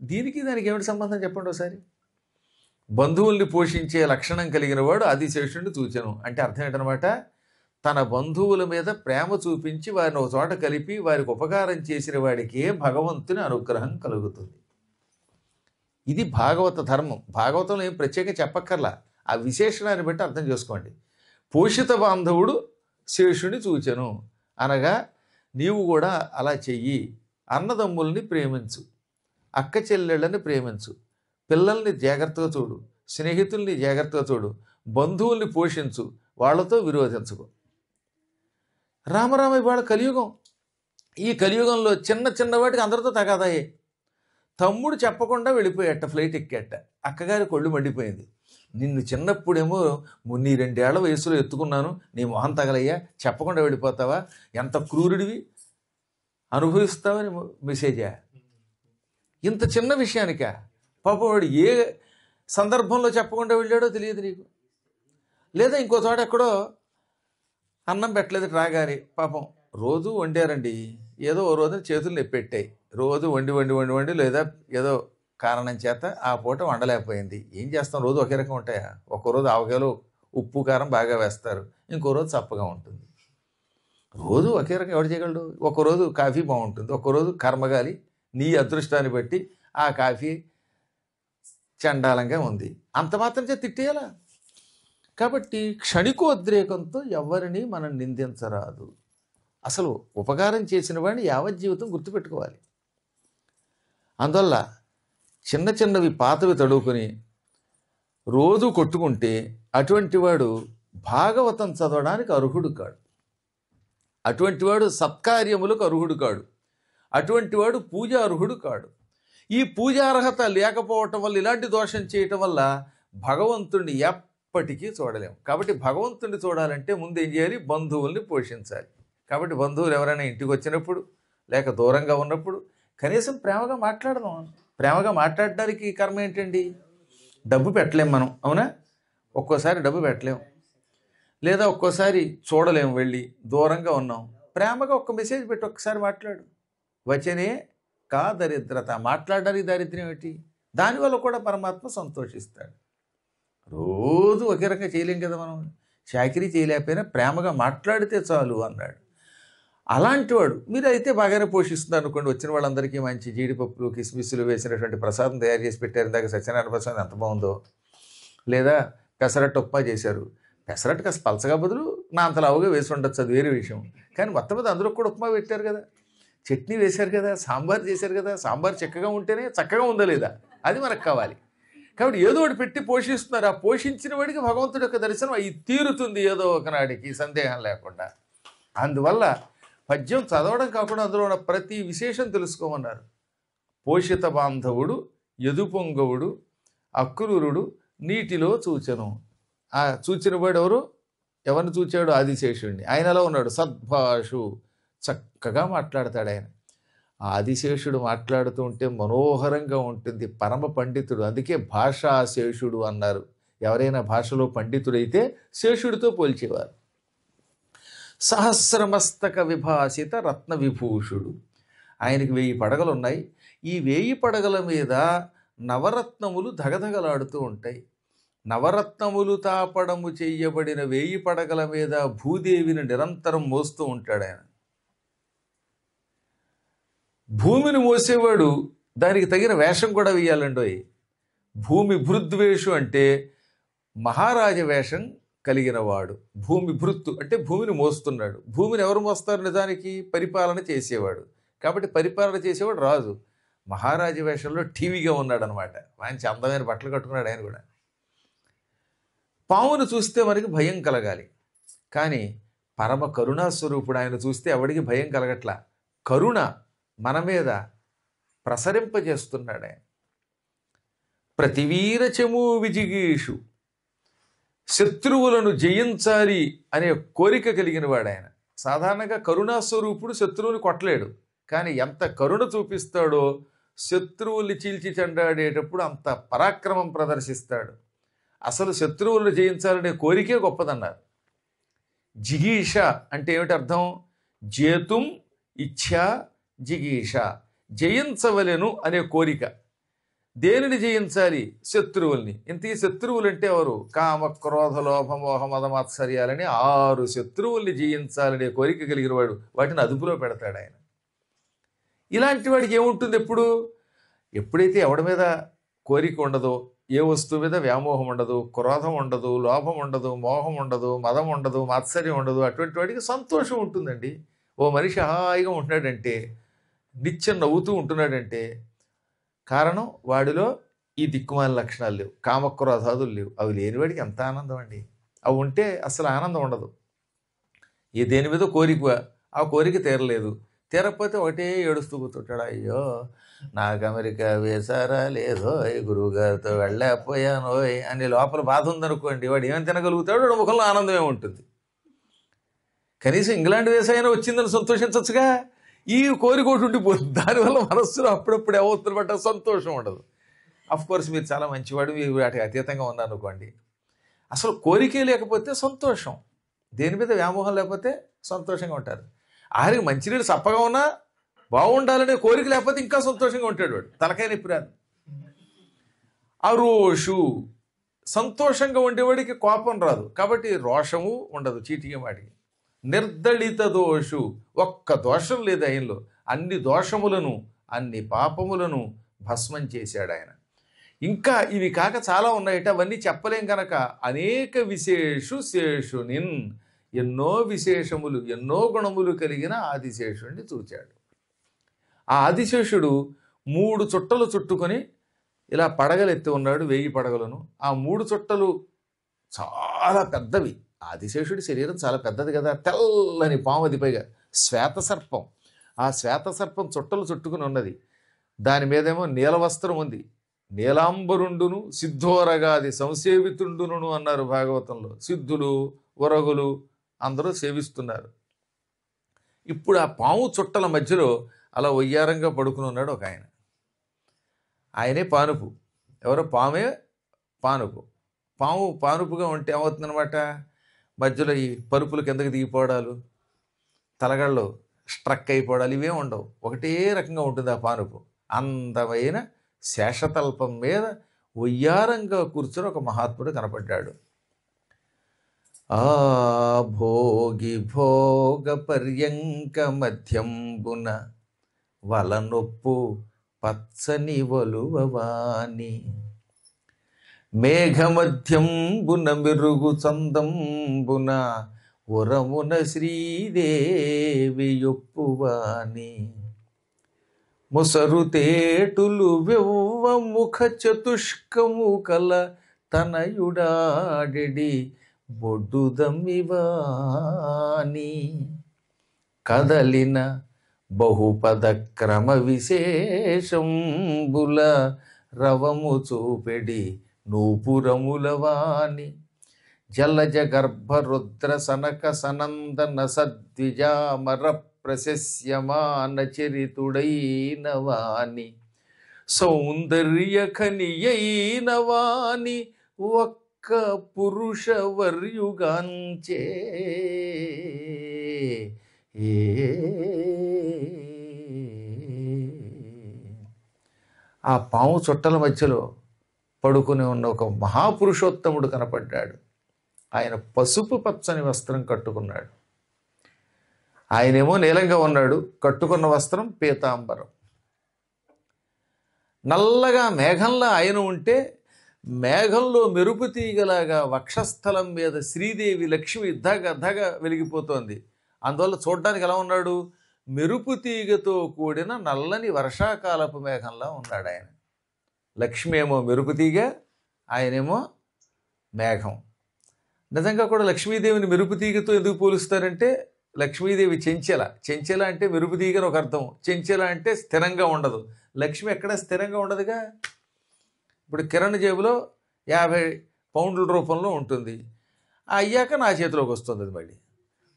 దానికి ఏమిటి సంబంధం చెప్పండి ఒకసారి. బంధువుల్ని పోషించే లక్షణం కలిగిన వాడు ఆదిశేషుడిని చూచెను అంటే అర్థం ఏంటనమాట? తన బంధువుల మీద ప్రేమ చూపించి వారిని ఒక చోట కలిపి వారికి ఉపకారం చేసిన వాడికే భగవంతుని అనుగ్రహం కలుగుతుంది. ఇది భాగవత ధర్మం. భాగవతంలో ఏం ప్రత్యేకంగా చెప్పక్కర్లా, ఆ విశేషణాన్ని బట్టి అర్థం చేసుకోండి. పోషిత బాంధవుడు శేషుని చూచెను అనగా నీవు కూడా అలా చెయ్యి. అన్నదమ్ముల్ని ప్రేమించు, అక్క చెల్లెళ్ళని ప్రేమించు, పిల్లల్ని జాగ్రత్తగా చూడు, స్నేహితుల్ని జాగ్రత్తగా చూడు, బంధువుల్ని పోషించు, వాళ్ళతో విరోధించకు. రామరామ ఇవాళ కలియుగం. ఈ కలియుగంలో చిన్న చిన్న వాటికి అందరితో తగాదాయే. తమ్ముడు చెప్పకుండా వెళ్ళిపోయాట, ఫ్లైట్ ఎక్కాట. అక్కగారి కొళ్ళు మండిపోయింది. నిన్ను చిన్నప్పుడేమో నీ 2 ఏళ్ల వయసులో ఎత్తుకున్నాను, నీ మొహం తగలయ్యా, చెప్పకుండా వెళ్ళిపోతావా, ఎంత క్రూరుడివి, అనుభవిస్తావని మెసేజా. ఇంత చిన్న విషయానికా? పాపం వాడు ఏ సందర్భంలో చెప్పకుండా వెళ్ళాడో తెలియదు నీకు. లేదా ఇంకో చోట ఎక్కడో అన్నం పెట్టలేదు రాగానే, పాపం రోజు వండారండి, ఏదో ఓ రోజున చేతులు నొప్పెట్టాయి, రోజు వండి వండి వండి వండి లేదా ఏదో కారణం చేత ఆ పూట వండలేకపోయింది. ఏం చేస్తాం, రోజు ఒకే రకం ఉంటాయా? ఒక్కరోజు ఆవకాయలో ఉప్పు కారం బాగా వేస్తారు, ఇంకో రోజు చప్పగా ఉంటుంది. రోజు ఒకే రకం ఎవరు చేయగలడు? ఒక్కరోజు కాఫీ బాగుంటుంది, ఒక్కరోజు కర్మగాలి నీ అదృష్టాన్ని బట్టి ఆ కాఫీ చండాలంగా ఉంది, అంత మాత్రం చేత తిట్టేయాలా? కాబట్టి క్షణికోద్రేకంతో ఎవరిని మనం నిందించరాదు. అసలు ఉపకారం చేసిన వాడిని యావత్ జీవితం గుర్తుపెట్టుకోవాలి. అందువల్ల చిన్న చిన్నవి పాతవి తడువుకొని రోజు కొట్టుకుంటే అటువంటి వాడు భాగవతం చదవడానికి అర్హుడు కాడు, అటువంటి వాడు సత్కార్యములకు అర్హుడు కాడు, అటువంటి వాడు పూజ అర్హుడు కాడు. ఈ పూజార్హత లేకపోవటం వల్ల, ఇలాంటి దోషం చేయటం వల్ల భగవంతుడిని ఎప్పటికీ చూడలేము. కాబట్టి భగవంతుడిని చూడాలంటే ముందు ఏం చేయాలి? బంధువుల్ని పోషించాలి. కాబట్టి బంధువులు ఎవరైనా ఇంటికి వచ్చినప్పుడు లేక దూరంగా ఉన్నప్పుడు కనీసం ప్రేమగా మాట్లాడదాం. ప్రేమగా మాట్లాడడానికి కర్మ ఏంటండి? డబ్బు పెట్టలేం మనం, అవునా? ఒక్కోసారి డబ్బు పెట్టలేం, లేదా ఒక్కోసారి చూడలేము, వెళ్ళి దూరంగా ఉన్నాం, ప్రేమగా ఒక్క మెసేజ్ పెట్టి ఒక్కసారి మాట్లాడు. వచనే కా దరిద్రత, మాట్లాడడానికి దారిద్ర్యం ఏంటి? దానివల్ల కూడా పరమాత్మ సంతోషిస్తాడు. రోజు ఒకే రకంగా చేయలేం కదా మనం, చాకరీ చేయలేకపోయినా ప్రేమగా మాట్లాడితే చాలు అన్నాడు. అలాంటి వాడు మీరు అయితే బాగానే పోషిస్తున్నారు అనుకోండి. వచ్చిన వాళ్ళందరికీ మంచి జీడిపప్పులు కిస్మిస్సులు వేసినటువంటి ప్రసాదం తయారు చేసి పెట్టారు, ఇందాక సత్యనారాయణ ప్రసాదం ఎంత బాగుందో. లేదా పెసరట్టు ఉప్మా చేశారు, పెసరట్టు కాస్త పలచగా బదులు నా అంతలావుగా వేసి ఉండొచ్చు, అది వేరే విషయం. కానీ మొత్తం మీద అందులో కూడా ఉప్మా పెట్టారు కదా, చట్నీ వేశారు కదా, సాంబార్ చేశారు కదా. సాంబార్ చక్కగా ఉంటేనే చక్కగా ఉందా లేదా అది మనకు కావాలి. కాబట్టి ఏదో ఒకటి పెట్టి పోషిస్తున్నారు. ఆ పోషించిన వాడికి భగవంతుడి యొక్క దర్శనం అయి తీరుతుంది ఏదో ఒకనాడికి, సందేహం లేకుండా. అందువల్ల పద్యం చదవడం కాకుండా అందులో ఉన్న ప్రతి విశేషం తెలుసుకోమన్నారు. పోషిత బాంధవుడు, యదుపొంగవుడు, అక్రూరుడు నీటిలో చూచెను. ఆ చూచిన వాడు ఎవరు? ఎవరిని చూచాడు? ఆదిశేషుడిని. ఆయన ఎలా ఉన్నాడు? సద్భాషు, చక్కగా మాట్లాడతాడు ఆయన. ఆ ఆదిశేషుడు మాట్లాడుతూ ఉంటే మనోహరంగా ఉంటుంది, పరమ పండితుడు. అందుకే భాషాశేషుడు అన్నారు. ఎవరైనా భాషలో పండితుడైతే శేషుడితో పోల్చేవారు. సహస్రమస్తక విభాసిత రత్న విభూషుడు. ఆయనకి 1000 పడగలు ఉన్నాయి. ఈ 1000 పడగల మీద నవరత్నములు ధగధగలాడుతూ ఉంటాయి. నవరత్నములు తాపడము చెయ్యబడిన 1000 పడగల మీద భూదేవిని నిరంతరం మోస్తూ ఉంటాడు ఆయన. భూమిని మోసేవాడు దానికి తగిన వేషం కూడా వేయాలండోయ్. భూమి భృద్వేషు అంటే మహారాజ వేషం కలిగిన వాడు. భూమి భృత్తు అంటే భూమిని మోస్తున్నాడు. భూమిని ఎవరు మోస్తారు? నిజానికి పరిపాలన చేసేవాడు. కాబట్టి పరిపాలన చేసేవాడు రాజు. మహారాజు వేషంలో టీవీగా ఉన్నాడు అనమాట. మంచి అందమైన బట్టలు కట్టుకున్నాడు ఆయన కూడా. పామును చూస్తే మనకి భయం కలగాలి, కానీ పరమ కరుణాస్వరూపుడు ఆయన చూస్తే ఎవడికి భయం కలగట్లా. కరుణ మన మీద ప్రసరింపజేస్తున్నాడు ఆయన. ప్రతివీరచము విజిగీషు, శత్రువులను జయించాలి అనే కోరిక కలిగిన వాడు ఆయన. సాధారణంగా కరుణాస్వరూపుడు శత్రువుని కొట్టలేడు, కానీ ఎంత కరుణ చూపిస్తాడో శత్రువుల్ని చీల్చి చెండాడేటప్పుడు అంత పరాక్రమం ప్రదర్శిస్తాడు. అసలు శత్రువులను జయించాలనే కోరికే గొప్పదన్నారు. జిగీష అంటే ఏమిటి అర్థం? జేతుం ఇచ్ఛా జిగీష, జయించవలెను అనే కోరిక. దేనిని జయించాలి? శత్రువుల్ని. ఇంతకీ శత్రువులు అంటే ఎవరు? కామ క్రోధ లోభ మోహ మద మాత్సర్యాలని 6 శత్రువుల్ని జయించాలనే కోరిక కలిగిన వాడు వాటిని అదుపులో పెడతాడు ఆయన. ఇలాంటి వాడికి ఏముంటుంది? ఎప్పుడైతే ఎవడి మీద కోరిక ఉండదో, ఏ వస్తువు మీద వ్యామోహం ఉండదు, క్రోధం ఉండదు, లోభం ఉండదు, మోహం ఉండదు, మదం ఉండదు, మాత్సర్యం ఉండదు, అటువంటి వాడికి సంతోషం ఉంటుందండి. ఓ మనిషి హాయిగా ఉంటున్నాడంటే, నిత్యం నవ్వుతూ ఉంటున్నాడంటే కారణం వాడిలో ఈ దిక్కుమాల లక్షణాలు లేవు, కామక్రోధాదులు లేవు. అవి లేనివాడికి ఎంత ఆనందం అండి. అవి ఉంటే అసలు ఆనందం ఉండదు. ఈ దేని మీద కోరిక, ఆ కోరిక తీరలేదు, తీరకపోతే ఒకటే ఏడుస్తూ కూర్చుంటాడు. అయ్యో నాకు అమెరికా వేసారా లేదో, గురువు గారితో వెళ్ళలేకపోయానోయ్ అని లోపల బాధ ఉందనుకోండి, వాడు ఏమని తినగలుగుతాడు? వాడు ముఖంలో ఆనందమే ఉంటుంది. కనీసం ఇంగ్లాండ్ వేసైనా వచ్చిందని సంతోషించచ్చుగా. ఈ కోరిక ఒకటి ఉండిపోతుంది. దానివల్ల మనస్సులో అప్పుడప్పుడు ఏమవుతుంది బట్ట సంతోషం ఉండదు. కోర్స్ మీరు చాలా మంచివాడు, మీరు వాటికి అతీతంగా ఉన్నారనుకోండి, అసలు కోరికే లేకపోతే సంతోషం, దేని మీద వ్యామోహం లేకపోతే సంతోషంగా ఉంటారు. ఆఖరికి మంచినీళ్ళు చప్పగా ఉన్నా బాగుండాలనే కోరిక లేకపోతే ఇంకా సంతోషంగా ఉంటాడు వాడు, తలకాయ నొప్పి రాదు. అరోషు, సంతోషంగా ఉండేవాడికి కోపం రాదు, కాబట్టి రోషము ఉండదు చీటికి వాటికి. నిర్దళిత దోషు, ఒక్క దోషం లేదు ఆయనలో, అన్ని దోషములను అన్ని పాపములను భస్మం చేశాడు ఆయన. ఇంకా ఇవి కాక చాలా ఉన్నాయట, అవన్నీ చెప్పలేం కనుక అనేక శేషునిన్, ఎన్నో విశేషములు ఎన్నో గుణములు కలిగిన ఆదిశేషుడిని చూచాడు. ఆ ఆదిశేషుడు 3 చుట్టలు చుట్టుకొని ఇలా పడగలు ఎత్తి ఉన్నాడు, 1000 పడగలను. ఆ 3 చుట్టలు చాలా పెద్దవి. ఆదిశేషుడి శరీరం చాలా పెద్దది కదా, తెల్లని పాముది, పైగా శ్వేత సర్పం. ఆ శ్వేత సర్పం చుట్టలు చుట్టుకుని ఉన్నది. దాని మీదేమో నీలవస్త్రం ఉంది. నీలాంబరుండును సిద్ధోరగాది సంసేవితుండును అన్నారు భాగవతంలో. సిద్ధులు వరగులు అందరూ సేవిస్తున్నారు. ఇప్పుడు ఆ పాము చుట్టల మధ్యలో అలా వయ్యారంగా పడుకుని ఉన్నాడు ఒక ఆయన. ఆయనే పానుపు. ఎవరో పామే పానుపు. పాము పానుపుగా ఉంటే ఏమవుతుందనమాట, మధ్యలో ఈ పరుపులు కిందకి దిగిపోవడాలు, తలగళ్ళు స్ట్రక్ అయిపోవడాలు ఇవే ఉండవు. ఒకటే రకంగా ఉంటుంది ఆ పానుపు. అందమైన శేషతల్పం మీద వయ్యారంగా కూర్చొని ఒక మహాత్ముడు కనపడ్డాడు. ఆ భోగి భోగ పర్యంక మధ్యంబున వలనొప్పు పచ్చని వలువవాని, మేఘమధ్యంబున మెరుగు చందంబున ఉరమున శ్రీదేవి యొప్పువాని, ముసరు తేటులు వెవ్వ ముఖ చతుష్కము కల తనయుడాడెడి బొడ్డుదమ్మివాని, కదలిన బహుపద క్రమ విశేషంబుల రవము చూపెడి నూపురములవాని, జలజ గర్భ రుద్ర సనక సనందన సద్విజామర ప్రశస్యమాన చరితుడైన వాని, సౌందర్య ఖనియైన వాని, ఒక్క పురుష వర్యుగాంచే ఆ పాము చుట్టల మధ్యలో పడుకుని ఉన్న ఒక మహాపురుషోత్తముడు కనపడ్డాడు. ఆయన పసుపు పచ్చని వస్త్రం కట్టుకున్నాడు. ఆయనేమో నీలంగా ఉన్నాడు, కట్టుకున్న వస్త్రం పీతాంబరం. నల్లగా మేఘంలా ఆయన ఉంటే, మేఘంలో మెరుపు తీగలాగా వక్షస్థలం మీద శ్రీదేవి లక్ష్మి ధగ వెలిగిపోతోంది. అందువల్ల చూడ్డానికి ఎలా ఉన్నాడు, మెరుపు తీగతో కూడిన నల్లని వర్షాకాలపు మేఘంలా ఉన్నాడు ఆయన. లక్ష్మి ఏమో మెరుపు తీగ, ఆయనేమో మేఘం. నిజంగా కూడా లక్ష్మీదేవిని మెరుపు తీగతో ఎందుకు పోలుస్తారంటే, లక్ష్మీదేవి చెంచెల అంటే మెరుపు తీగని ఒక అర్థం. చెంచెల అంటే స్థిరంగా ఉండదు. లక్ష్మి ఎక్కడ స్థిరంగా ఉండదుగా. ఇప్పుడు కిరణ్ జేబులో 50 పౌండ్ల రూపంలో ఉంటుంది, అయ్యాక నా చేతిలోకి వస్తుంది అది. మళ్ళీ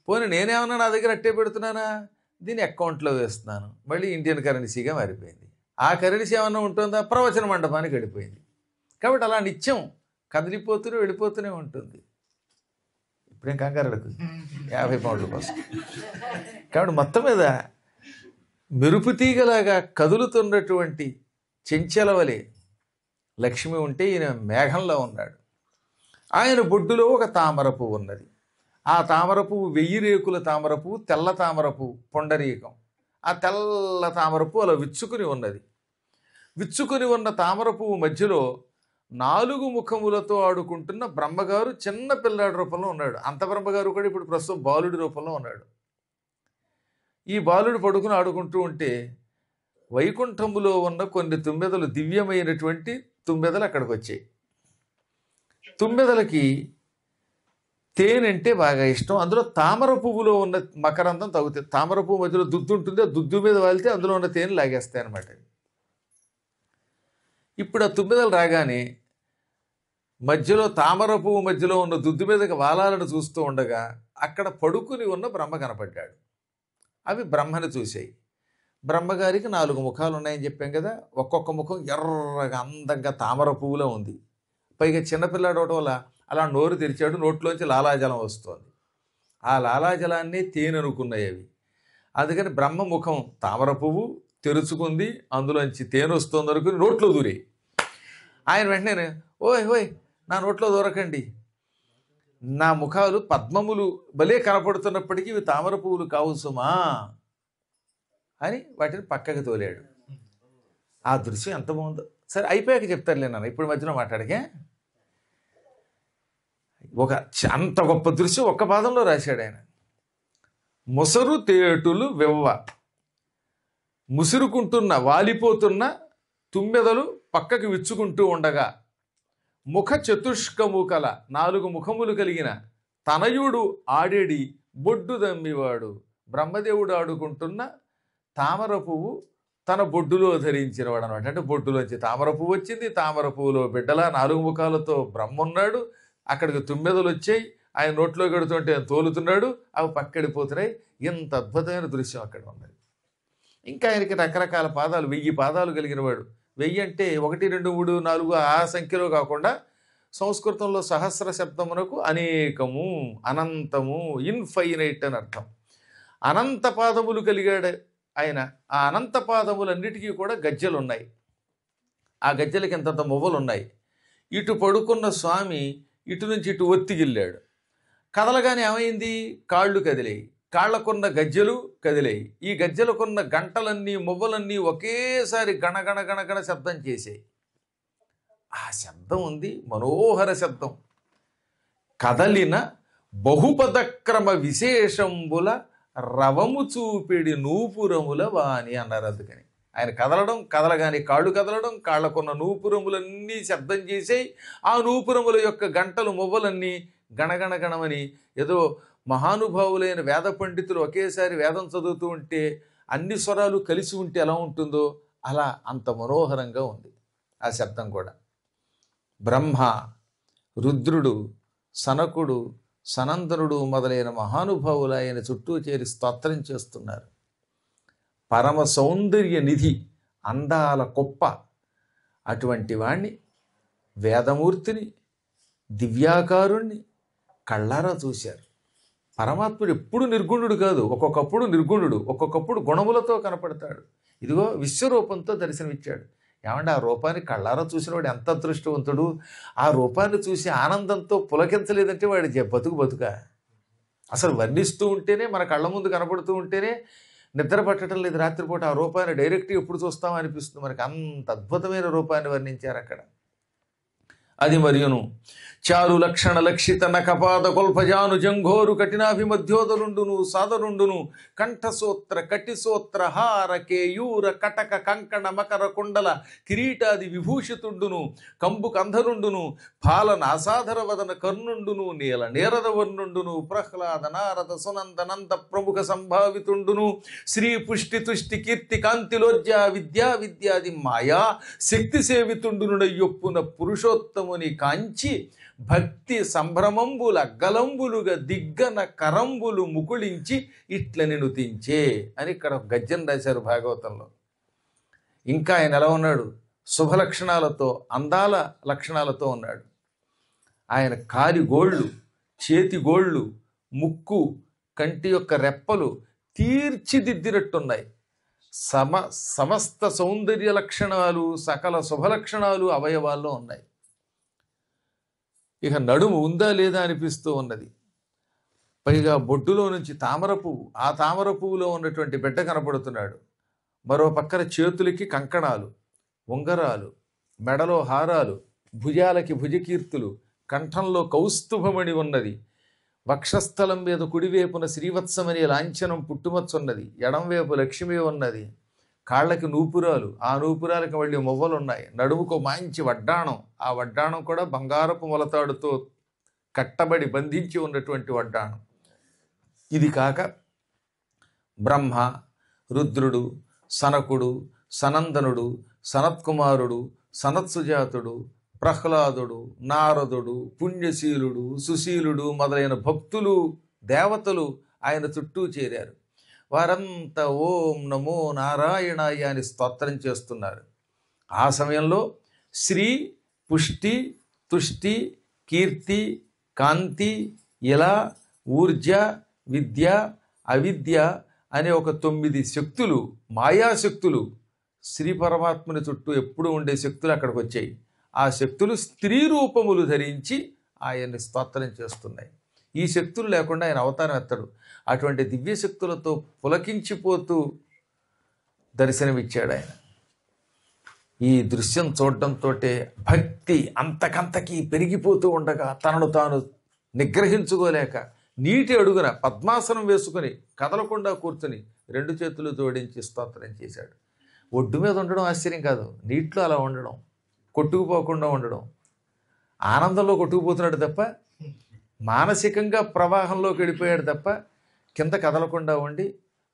పోనీ నేనేమన్నా నా దగ్గర అట్టే పెడుతున్నానా, దీన్ని అకౌంట్లో వేస్తున్నాను, మళ్ళీ ఇండియన్ కరెన్సీగా మారిపోయింది. ఆ కరెన్సీ ఏమన్నా ఉంటుందా, ప్రవచన మండపానికి వెళ్ళిపోయింది. కాబట్టి అలా నిత్యం కదిలిపోతూనే వెళ్ళిపోతూనే ఉంటుంది. ఇప్పుడేం కంగారు అడుగు 50 పౌండ్ల కోసం. కాబట్టి మొత్తం మీద మెరుపు తీగలాగా కదులుతున్నటువంటి చెంచెలవలే లక్ష్మి ఉంటే ఈయన మేఘంలో ఉన్నాడు. ఆయన బొడ్డులో ఒక తామర పువ్వు ఉన్నది. ఆ తామర పువ్వు 1000 రేకుల తామర పువ్వు, తెల్ల తామర పువ్వు, పొండరీకం. ఆ తెల్ల తామర పువ్వు అలా విచ్చుకుని ఉన్నది. విచ్చుకుని ఉన్న తామర పువ్వు మధ్యలో 4 ముఖములతో ఆడుకుంటున్న బ్రహ్మగారు చిన్న పిల్లాడి రూపంలో ఉన్నాడు. అంత బ్రహ్మగారు కూడా ఇప్పుడు ప్రస్తుతం బాలుడి రూపంలో ఉన్నాడు. ఈ బాలుడు పడుకుని ఆడుకుంటూ ఉంటే వైకుంఠములో ఉన్న కొన్ని తుమ్మెదలు దివ్యమైనటువంటి తుమ్మెదలు అక్కడికి వచ్చాయి. తుమ్మెదలకి తేనెంటే బాగా ఇష్టం. అందులో తామర పువ్వులో ఉన్న మకరందం తగ్గుతుంది. తామర పువ్వు మధ్యలో దుద్దు ఉంటుంది, ఆ దుద్దు మీద వాలితే అందులో ఉన్న తేనె లాగేస్తాయి అనమాట. ఇప్పుడు ఆ తుమ్మెదలు రాగానే మధ్యలో తామర పువ్వు మధ్యలో ఉన్న దుద్దు మీదకి వాలాలను చూస్తూ ఉండగా అక్కడ పడుకుని ఉన్న బ్రహ్మ కనపడ్డాడు. అవి బ్రహ్మని చూశాయి. బ్రహ్మగారికి 4 ముఖాలు ఉన్నాయని చెప్పాం కదా. ఒక్కొక్క ముఖం ఎర్రగా అందంగా తామర పువ్వులో ఉంది. పైగా చిన్నపిల్లాడు అవడం వల్ల అలా నోరు తెరిచాడు, నోట్లోంచి లాలాజలం వస్తోంది. ఆ లాలాజలాన్ని తేనె అనుకున్నాయి అవి. అందుకని బ్రహ్మ ముఖం తామర పువ్వు తెరుచుకుంది, అందులోంచి తేనె వస్తుంది అనుకుని నోట్లో దూరి ఆయన వెంటనే ఓయ్ ఓయ్ నా నోట్లో దూరకండి, నా ముఖాలు పద్మములు భలే కనపడుతున్నప్పటికీ ఇవి తామర పువ్వులు కావు సుమా అని వాటిని పక్కకి తోలాడు. ఆ దృశ్యం ఎంత బాగుందో. సరే అయిపోయాక చెప్తారులే నాన్న, ఇప్పుడు మధ్యలో మాట్లాడకే. అంత గొప్ప దృశ్యం ఒక్క పాదంలో రాశాడు ఆయన. ముసరు తేటులు వెవ్వ, ముసురుకుంటున్న వాలిపోతున్న తుమ్మెదలు పక్కకి విచ్చుకుంటూ ఉండగా, ముఖ చతుష్కము కల 4 ముఖములు కలిగిన తనయుడు ఆడేడి బొడ్డు దమ్మివాడు, బ్రహ్మదేవుడు ఆడుకుంటున్న తామర పువ్వు తన బొడ్డులో ధరించినవాడు అనమాట. అంటే బొడ్డులోంచి తామర పువ్వు వచ్చింది, తామర పువ్వులో బిడ్డలా 4 ముఖాలతో బ్రహ్మ ఉన్నాడు. అక్కడికి తుమ్మెదలు వచ్చాయి, ఆయన నోట్లో కడుతుంటే తోలుతున్నాడు, అవి పక్కడిపోతున్నాయి. ఇంత అద్భుతమైన దృశ్యం అక్కడ ఉన్నది. ఇంకా ఆయనకి రకరకాల పాదాలు, 1000 పాదాలు కలిగిన వాడు. 1000 అంటే 1 2 3 4 ఆ సంఖ్యలో కాకుండా సంస్కృతంలో సహస్ర శబ్దమునకు అనేకము, అనంతము, ఇన్ఫైనైట్ అని అర్థం. అనంత పాదములు కలిగాడు ఆయన. ఆ అనంత పాదములన్నిటికీ కూడా గజ్జెలు ఉన్నాయి. ఆ గజ్జెలకి ఎంతంత మువ్వలు ఉన్నాయి. ఇటు పడుకున్న స్వామి ఇటు నుంచి ఇటు ఒత్తిగిల్లాడు. కదలగానే ఏమైంది? కాళ్ళు కదిలేయి, కాళ్లకున్న గజ్జెలు కదిలేయి. ఈ గజ్జెలకున్న గంటలన్నీ మువ్వలన్నీ ఒకేసారి గణగణ గణగణ శబ్దం చేసాయి. ఆ శబ్దం ఉంది, మనోహర శబ్దం. కదలిన బహుపదక్రమ విశేషంబుల రవము చూపిడి నూపురముల వాణి అన్నారు. అందుకని ఆయన కదలగానే కాళ్ళు కదలడం, కాళ్ళకున్న నూపురములన్నీ శబ్దం చేసాయి. ఆ నూపురముల యొక్క గంటలు మువ్వలన్నీ గణగణ గణమని, ఏదో మహానుభావులైన వేద పండితులు ఒకేసారి వేదం చదువుతూ ఉంటే అన్ని స్వరాలు కలిసి ఉంటే ఎలా ఉంటుందో అలా అంత మనోహరంగా ఉంది ఆ శబ్దం కూడా. బ్రహ్మ, రుద్రుడు, సనకుడు, సనందనుడు మొదలైన మహానుభావులు ఆయన చుట్టూ చేరి స్తోత్రం చేస్తున్నారు. పరమ సౌందర్య నిధి, అందాల కుప్ప అటువంటి వాణ్ణి, వేదమూర్తిని, దివ్యాకారుణ్ణి కళ్ళారా చూశారు. పరమాత్ముడు ఎప్పుడు నిర్గుణుడు కాదు, ఒక్కొక్కప్పుడు నిర్గుణుడు, ఒక్కొక్కప్పుడు గుణములతో కనపడతాడు. ఇదిగో విశ్వరూపంతో దర్శనమిచ్చాడు. ఏమంటే ఆ రూపాన్ని కళ్ళారా చూసినవాడు ఎంత అదృష్టవంతుడు. ఆ రూపాన్ని చూసి ఆనందంతో పులకించలేదంటే వాడి బతుక. అసలు వర్ణిస్తూ ఉంటేనే, మన కళ్ళ ముందు కనపడుతూ ఉంటేనే నిద్ర పట్టడం లేదు రాత్రిపూట. ఆ రూపాన్ని డైరెక్ట్గా ఎప్పుడు చూస్తామో అనిపిస్తుంది మనకి. అంత అద్భుతమైన రూపాన్ని వర్ణించారు అక్కడ. అది మరియును చారు లక్షణ లక్షిత నకపాద కొల్పజాను జంఘోరు కఠినాభిమధ్యోదరుండును సాదరుండును కంఠసూత్ర కటిసూత్ర హార కేయూర కటక కంకణ మకర కుండల కిరీటాది విభూషితుండును కంబు కంధరుండును పాల నాసాధర వదన కర్ణుండును నీల నేరద వర్ణుండును ప్రహ్లాద నారద సునందనంద ప్రముఖ సంభావితుండును శ్రీ పుష్టి తుష్టి కీర్తి కాంతిలోజ్య విద్యా విద్యాది మాయా శక్తి సేవితుండునుడయ్యొప్పున పురుషోత్తముని కాంచి భక్తి సంభ్రమంబుల గలంబులుగా దిగ్గన కరంబులు ముకుళించి ఇట్లని నుతించే అని ఇక్కడ గద్యం రాశారు భాగవతంలో. ఇంకా ఆయన ఎలా ఉన్నాడు? శుభలక్షణాలతో, అందాల లక్షణాలతో ఉన్నాడు. ఆయన కాలి గోళ్ళు, చేతి గోళ్ళు, ముక్కు, కంటి యొక్క రెప్పలు తీర్చిదిద్దినట్టున్నాయి. సమస్త సౌందర్య లక్షణాలు, సకల శుభలక్షణాలు అవయవాల్లో ఉన్నాయి. ఇక నడుము ఉందా లేదా అనిపిస్తూ ఉన్నది. పైగా బొడ్డులో నుంచి తామర పువ్వు, ఆ తామర పువ్వులో ఉన్నటువంటి బిడ్డ కనపడుతున్నాడు. మరో పక్కన చేతులకి కంకణాలు, ఉంగరాలు, మెడలో హారాలు, భుజాలకి భుజకీర్తులు, కంఠంలో కౌస్తుభమణి ఉన్నది. వక్షస్థలం మీద కుడివైపున శ్రీవత్సమని లాంఛనం పుట్టుమచ్చున్నది. ఎడంవైపు లక్ష్మి ఉన్నది. కాళ్ళకి నూపురాలు, ఆ నూపురాలకి మళ్ళీ మొవ్వలు ఉన్నాయి, నడుముకు మంచి వడ్డాణం, ఆ వడ్డాణం కూడా బంగారపు మొలతాడుతో కట్టబడి బంధించి ఉన్నటువంటి వడ్డాణం. ఇది కాక బ్రహ్మ, రుద్రుడు, సనకుడు, సనందనుడు, సనత్కుమారుడు, సనత్సుజాతుడు, ప్రహ్లాదుడు, నారదుడు, పుణ్యశీలుడు, సుశీలుడు మొదలైన భక్తులు, దేవతలు ఆయన చుట్టూ చేరారు. వారంతా ఓం నమో నారాయణాయ అని స్తోత్రం చేస్తున్నారు. ఆ సమయంలో శ్రీ, పుష్టి, తుష్టి, కీర్తి, కాంతి, ఇలా, ఊర్జ, విద్య, అవిద్య అనే ఒక 9 శక్తులు, మాయాశక్తులు, శ్రీ పరమాత్మని చుట్టూ ఎప్పుడు ఉండే శక్తులు అక్కడికి వచ్చాయి. ఆ శక్తులు స్త్రీ రూపములు ధరించి ఆయన్ని స్తోత్రం చేస్తున్నాయి. ఈ శక్తులు లేకుండా ఆయన అవతారం ఎత్తడు. అటువంటి దివ్య శక్తులతో పులకించిపోతూ దర్శనమిచ్చాడు ఆయన. ఈ దృశ్యం చూడటంతో భక్తి అంతకంతకీ పెరిగిపోతూ ఉండగా తనను తాను నిగ్రహించుకోలేక నీటి అడుగున పద్మాసనం వేసుకుని కదలకుండా కూర్చుని 2 చేతులు జోడించి స్తోత్రం చేశాడు. ఒడ్డు మీద ఉండడం ఆశ్చర్యం కాదు, నీటిలో అలా ఉండడం, కొట్టుకుపోకుండా ఉండడం, ఆనందంలో కొట్టుకుపోతున్నాడు తప్ప, మానసికంగా ప్రవాహంలోకి వెళ్ళిపోయాడు తప్ప కింద కదలకుండా ఉండి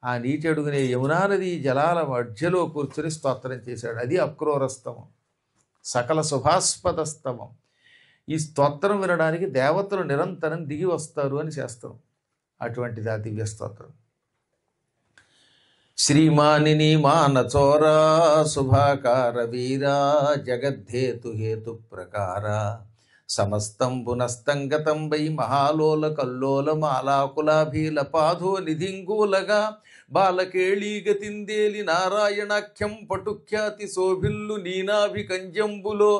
ఆ నీటి అడుగునే యమునా నది జలాల మధ్యలో కూర్చుని స్తోత్రం చేశాడు. అది అక్రూరస్తవం, సకల శుభాస్పదస్తవం. ఈ స్తోత్రం వినడానికి దేవతలు నిరంతరం దిగి వస్తారు అని శాస్త్రం. అటువంటిది ఆ దివ్య స్తోత్రం. శ్రీమానిని మానచోరా శుభాకార వీరా జగద్ధేతు హేతు ప్రకార సమస్తం పునస్తంగతం వై మహాలోల కల్లోల మాలాకులాభీల పాధో నిధింగూలగా బాలకేళీగతిందేలి నారాయణాఖ్యం పటుఖ్యాతి శోభిల్లు నీనాభికంజంబులో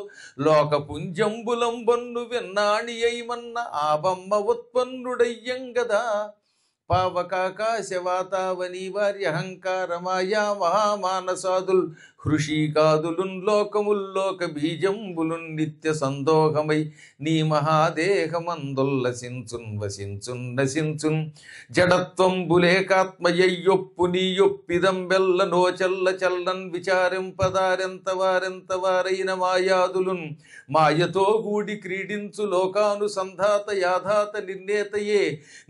లోకపుంజంబులంబన్ను వెన్నాణి అయిమన్న ఆబమ్మ ఉత్పన్నుడయ్యంగదా పావకాకాశవాతావని వారి అహంకారమాయా మహామానసాదుల్ హృషీకాదులున్ లోకముల్లోక బీజంబులున్ నిత్య సందోహమై నీ మహాదేహమందుల్లసించున్ వసించున్ నసించున్ జడత్వంబులేకాత్మయ్యొప్పు నీయొప్పిదంబెల్ల నోచల్ల చల్లన్ విచారింపదారెంత వారెంత వారైన మాయాదులున్ మాయతో గూడి క్రీడించు లోకానుసంధాత యాధాత నిర్ణేతయే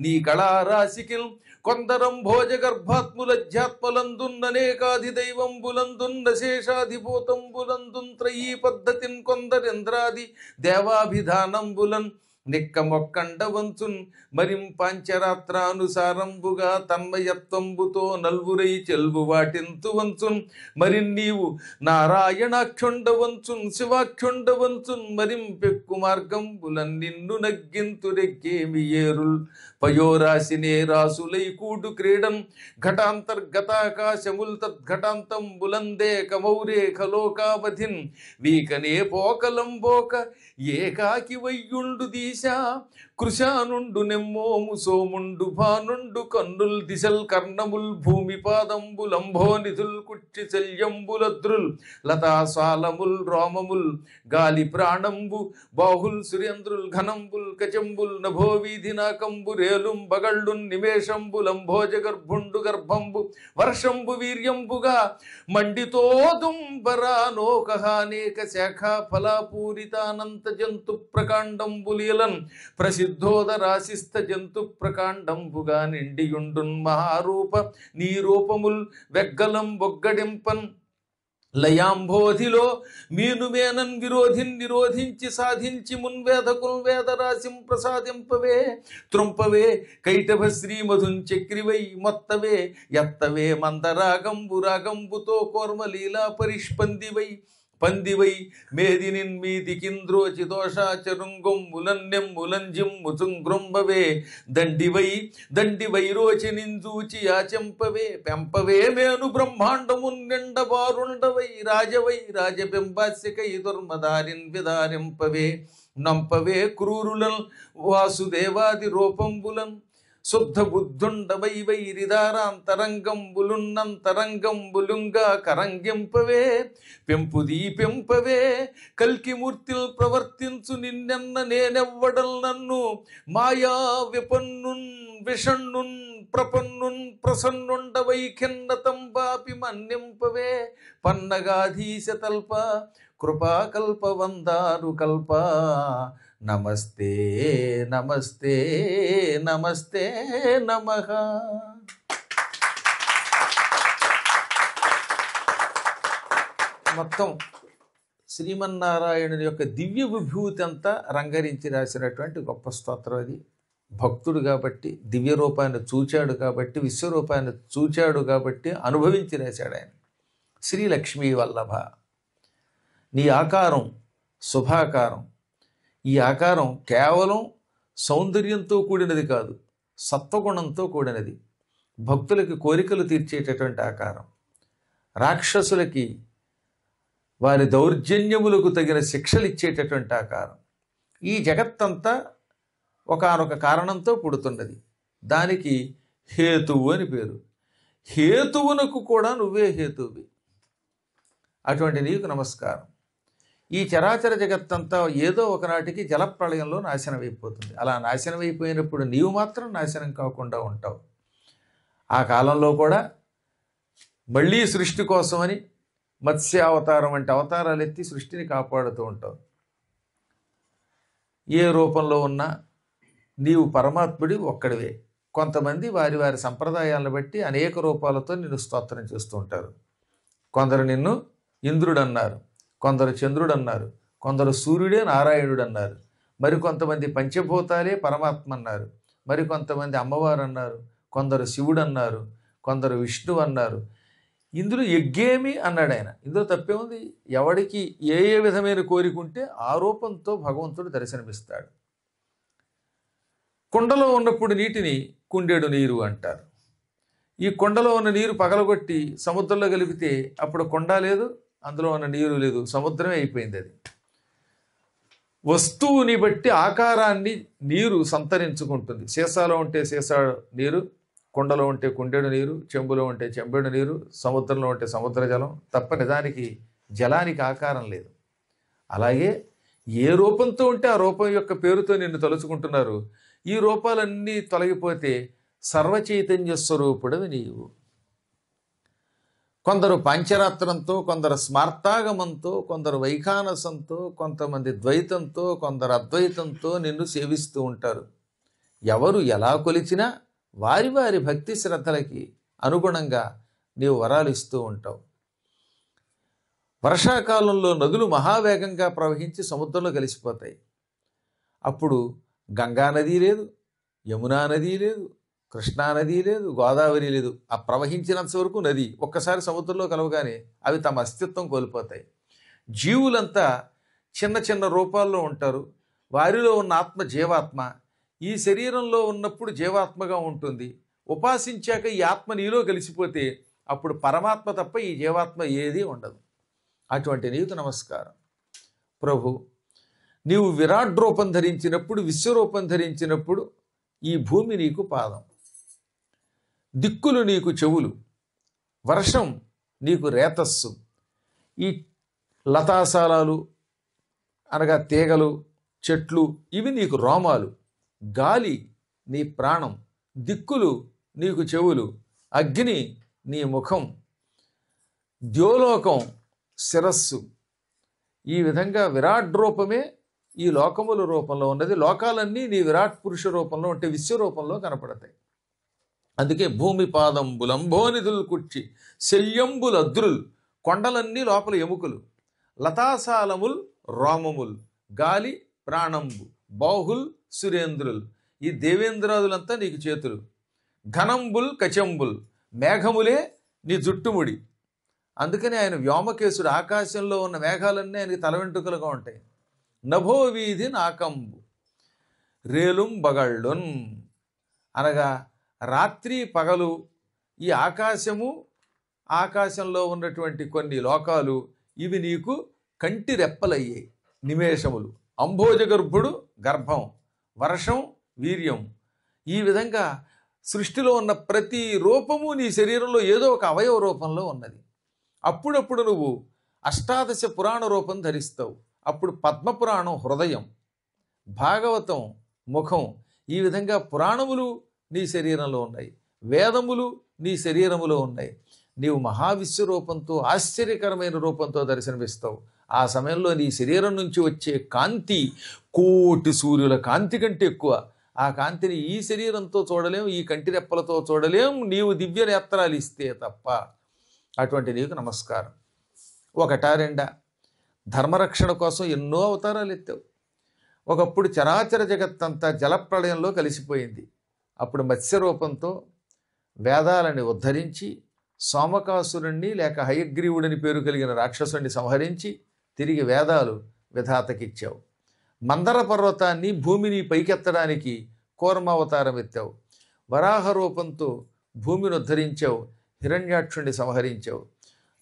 నీ కళారాశికిల్ కొందరం భోజ గర్భాత్ములధ్యాత్మలందున్ననేకాది దైవంబులందున్న శేషాధిభూతంబులందున్ త్రయీ పద్ధతిన్ కొందరింద్రాది దేవాభిధానంబులన్ నిక్కమొక్కండవంచున్ మరిం పాంచరాత్రానుసారంబుగా తన్మయత్వంబుతో నల్వురై చెల్వు వాటింతు వంచున్ మరిన్ నీవు నారాయణాక్షుండవంచున్ శివాక్షుండవంచున్ మరిం పెక్కు మార్గంబులన్ నిన్ను నగ్గింతురెక్కేమి ఏరుల్ పయోరాశినే రాసులై కూడు క్రీడన్ ఘటాంతర్గతాకాశముల్ తద్ఘటాంతంబులందే కమౌరేఖ లోకావధిన్ వీకనే పోకలంబోక ఏకాకి వయ్యుండు దీశా కృశానుండు నెమ్మోము సోముండు భానుండు కన్నుల్ దిశల్ కర్ణముల్ భూమి పాదంబులంభోనిధుల్ కుక్షి శల్యంబులద్రుల్ లతాసాలముల్ రోమముల్ గాలి ప్రాణంబు బాహుల్ సురేంద్రుల్ ఘనంబుల్ కచంబుల్ నభోవీధి నాకంబు రేలుం బగళ్ళున్ నిమేషంబులంభోజ గర్భుండు గర్భంబు వర్షంబు వీర్యంబుగా మండితోదుంబరానోకహానేక శాఖా ఫలాపూరితానంత జంతు ప్రకాండంబులీలన్ ప్రసిద్ధోదరాశిస్థ జంతు ప్రకాండంబుగా నిండియుండున్ మహారూప నీ రూపముల్ వెగ్గలం బొగ్గడింపన్ లయాంబోధిలో మీనుమేనన్ విరోధిన్ నిరోధించి సాధించి మున్వేదకుల్ వేదరాశిం ప్రసాదింపవే త్రుంపవే కైటభ శ్రీమధున్ చక్రివై మొత్తవే ఎత్తవే మందరాగంబు రాగంబుతో కోర్మలీలా పరిష్పందివై పందివై మేదినిన్ మీదికింద్రోచి దోషాచరుంగొమ్ములన్నెం ములంజిం ముచుంగృంబవే దండివై రోచనింజూచి యాచెంపవే పెంపవే మేను బ్రహ్మాండమున్ నిండబారుండవై రాజబింబాస్యకై దుర్మదారిన్ విదారింపవే నంపవే క్రూరులన్ వాసుదేవాది రూపంబులన్ శుద్ధ బుద్ధుండవై వైరిదారాంతరంగంబులున్నంతరంగంబులుంగా కరంగింపవే పెంపుదీ పెంపవే కల్కిమూర్తిల్ ప్రవర్తించు నిన్నెన్న నేనెవ్వడల్ నన్ను మాయా విపన్నున్ విషణ్ణున్ ప్రపన్నున్ ప్రసన్నుండవై ఖిన్నతంబాపి మన్నింపవే పన్నగాధీశ తల్ప కృపాకల్ప వందారు కల్ప నమస్తే నమస్తే నమస్తే నమః. మొత్తం శ్రీమన్నారాయణుని యొక్క దివ్య విభూతి అంతా రంగరించి రాసినటువంటి గొప్ప స్తోత్రం అది. భక్తుడు కాబట్టి, దివ్య రూపాన్ని చూచాడు కాబట్టి, విశ్వరూపాన్ని చూచాడు కాబట్టి అనుభవించి రాశాడు ఆయన. శ్రీ లక్ష్మీ వల్లభ, నీ ఆకారం శుభాకారం. ఈ ఆకారం కేవలం సౌందర్యంతో కూడినది కాదు, సత్వగుణంతో కూడినది. భక్తులకి కోరికలు తీర్చేటటువంటి ఆకారం, రాక్షసులకి వారి దౌర్జన్యములకు తగిన శిక్షలు ఇచ్చేటటువంటి ఆకారం. ఈ జగత్తంతా ఒకానొక కారణంతో పుడుతున్నది. దానికి హేతువు అని పేరు. హేతువునకు కూడా నువ్వే హేతువి. అటువంటి నీకు నమస్కారం. ఈ చరాచర జగత్తంతా ఏదో ఒకనాటికి జలప్రళయంలో నాశనం అయిపోతుంది. అలా నాశనం అయిపోయినప్పుడు నీవు మాత్రం నాశనం కాకుండా ఉంటావు. ఆ కాలంలో కూడా మళ్ళీ సృష్టి కోసమని మత్స్యావతారం వంటి అవతారాలు ఎత్తి సృష్టిని కాపాడుతూ ఉంటావు. ఏ రూపంలో ఉన్నా నీవు పరమాత్ముడి ఒక్కడివే. కొంతమంది వారి వారి సంప్రదాయాలను బట్టి అనేక రూపాలతో నిన్ను స్తోత్రం చేస్తూ ఉంటారు. కొందరు నిన్ను ఇంద్రుడు అన్నారు, కొందరు చంద్రుడు అన్నారు, కొందరు సూర్యుడే నారాయణుడు అన్నారు, మరికొంతమంది పంచభూతాలే పరమాత్మ అన్నారు, మరికొంతమంది అమ్మవారు అన్నారు, కొందరు శివుడు అన్నారు, కొందరు విష్ణువు అన్నారు. ఇందులో యజ్ఞేమి అన్నాడు ఆయన. ఇందులో తప్పే ఉంది. ఎవడికి ఏ ఏ విధమైన కోరిక ఉంటే ఆ రూపంతో భగవంతుడు దర్శనమిస్తాడు. కుండలో ఉన్నప్పుడు నీటిని కుండేడు నీరు అంటారు. ఈ కుండలో ఉన్న నీరు పగలగొట్టి సముద్రంలో కలిపితే అప్పుడు కుండ లేదు, అందులో ఉన్న నీరు లేదు, సముద్రమే అయిపోయింది. అది వస్తువుని బట్టి ఆకారాన్ని నీరు సంతరించుకుంటుంది. సీసాలో ఉంటే సీసా నీరు, కుండలో ఉంటే కుండెడు నీరు, చెంబులో ఉంటే చెంబెడు నీరు, సముద్రంలో ఉంటే సముద్ర జలం తప్ప నిజానికి జలానికి ఆకారం లేదు. అలాగే ఏ రూపంతో ఉంటే ఆ రూపం యొక్క పేరుతో నిన్ను తలుచుకుంటున్నారు. ఈ రూపాలన్నీ తొలగిపోతే సర్వచైతన్య స్వరూపుడవి నీవు. కొందరు పాంచరాత్రంతో, కొందరు స్మార్తాగమంతో, కొందరు వైఖానసంతో, కొంతమంది ద్వైతంతో, కొందరు అద్వైతంతో నిన్ను సేవిస్తూ ఉంటారు. ఎవరు ఎలా కొలిచినా వారి వారి భక్తి శ్రద్ధలకి అనుగుణంగా నీవు వరాలు ఇస్తూ ఉంటావు. వర్షాకాలంలో నదులు మహావేగంగా ప్రవహించి సముద్రంలో కలిసిపోతాయి. అప్పుడు గంగా నది లేదు, యమునా నది లేదు, కృష్ణానది లేదు, గోదావరి లేదు. ఆ ప్రవహించినంత వరకు నది ఒక్కసారి సముద్రంలో కలవగానే అవి తమ అస్తిత్వం కోల్పోతాయి. జీవులంతా చిన్న చిన్న రూపాల్లో ఉంటారు. వారిలో ఉన్న ఆత్మ జీవాత్మ. ఈ శరీరంలో ఉన్నప్పుడు జీవాత్మగా ఉంటుంది. ఉపాసించాక ఈ ఆత్మ నీలో కలిసిపోతే అప్పుడు పరమాత్మ తప్ప ఈ జీవాత్మ ఏదీ ఉండదు. అటువంటి నీకు నమస్కారం. ప్రభు, నీవు విరాట్ రూపం ధరించినప్పుడు, విశ్వరూపం ధరించినప్పుడు ఈ భూమి నీకు పాదం, దిక్కులు నీకు చెవులు, వర్షం నీకు రేతస్సు, ఈ లతాశాలాలు అనగా తీగలు, చెట్లు ఇవి నీకు రోమాలు, గాలి నీ ప్రాణం, దిక్కులు నీకు చెవులు, అగ్ని నీ ముఖం, ద్యోలోకం శిరస్సు. ఈ విధంగా విరాట్ రూపమే ఈ లోకముల రూపంలో ఉన్నది. లోకాలన్నీ నీ విరాట్ పురుష రూపంలో ఉంటే విశ్వరూపంలో కనపడతాయి. అందుకే భూమి పాదంబులంబోనిధులు కుర్చి శల్యంబులద్రుల్, కొండలన్నీ లోపల ఎముకలు, లతాశాలముల్ రోమముల్, గాలి ప్రాణంబు, బాహుల్ సురేంద్రుల్, ఈ దేవేంద్రాదులంతా నీకు చేతులు, ఘనంబుల్ కచంబుల్, మేఘములే నీ జుట్టుముడి. అందుకని ఆయన వ్యోమకేశుడు. ఆకాశంలో ఉన్న మేఘాలన్నీ ఆయనకి తల వెంట్రుకలుగా ఉంటాయి. నభో వీధి నాకంబు రేలుం బగళ్ళున్, అనగా రాత్రి పగలు ఈ ఆకాశము, ఆకాశంలో ఉన్నటువంటి కొన్ని లోకాలు ఇవి నీకు కంటి రెప్పలయ్యాయి, నిమేషములు. అంభోజ గర్భుడు గర్భం, వర్షం వీర్యం. ఈ విధంగా సృష్టిలో ఉన్న ప్రతి రూపము నీ శరీరంలో ఏదో ఒక అవయవ రూపంలో ఉన్నది. అప్పుడప్పుడు నువ్వు అష్టాదశ పురాణ రూపం ధరిస్తావు. అప్పుడు పద్మపురాణం హృదయం, భాగవతం ముఖం, ఈ విధంగా పురాణములు నీ శరీరంలో ఉన్నాయి, వేదములు నీ శరీరములో ఉన్నాయి. నీవు మహావిశ్వ రూపంతో, ఆశ్చర్యకరమైన రూపంతో దర్శనమిస్తావు. ఆ సమయంలో నీ శరీరం నుంచి వచ్చే కాంతి కోటి సూర్యుల కాంతి కంటే ఎక్కువ. ఆ కాంతిని ఈ శరీరంతో చూడలేం, ఈ కంటి రెప్పలతో చూడలేం, నీవు దివ్య నేత్రాలు ఇస్తే తప్ప. అటువంటి నీకు నమస్కారం. ఒకటా రెండా, ధర్మరక్షణ కోసం ఎన్నో అవతారాలు ఎత్తావు. ఒకప్పుడు చరాచర జగత్తంతా జలప్రళయంలో కలిసిపోయింది. అప్పుడు మత్స్య రూపంతో వేదాలని ఉద్ధరించి సోమకాసురుణ్ణి లేక హయగ్రీవుడని పేరు కలిగిన రాక్షసుని సంహరించి తిరిగి వేదాలు విధాతకిచ్చావు. మందర పర్వతాన్ని, భూమిని పైకెత్తడానికి కూర్మావతారం ఎత్తావు. వరాహ రూపంతో భూమిని ఉద్ధరించావు, హిరణ్యాక్షుణ్ణి సంహరించావు.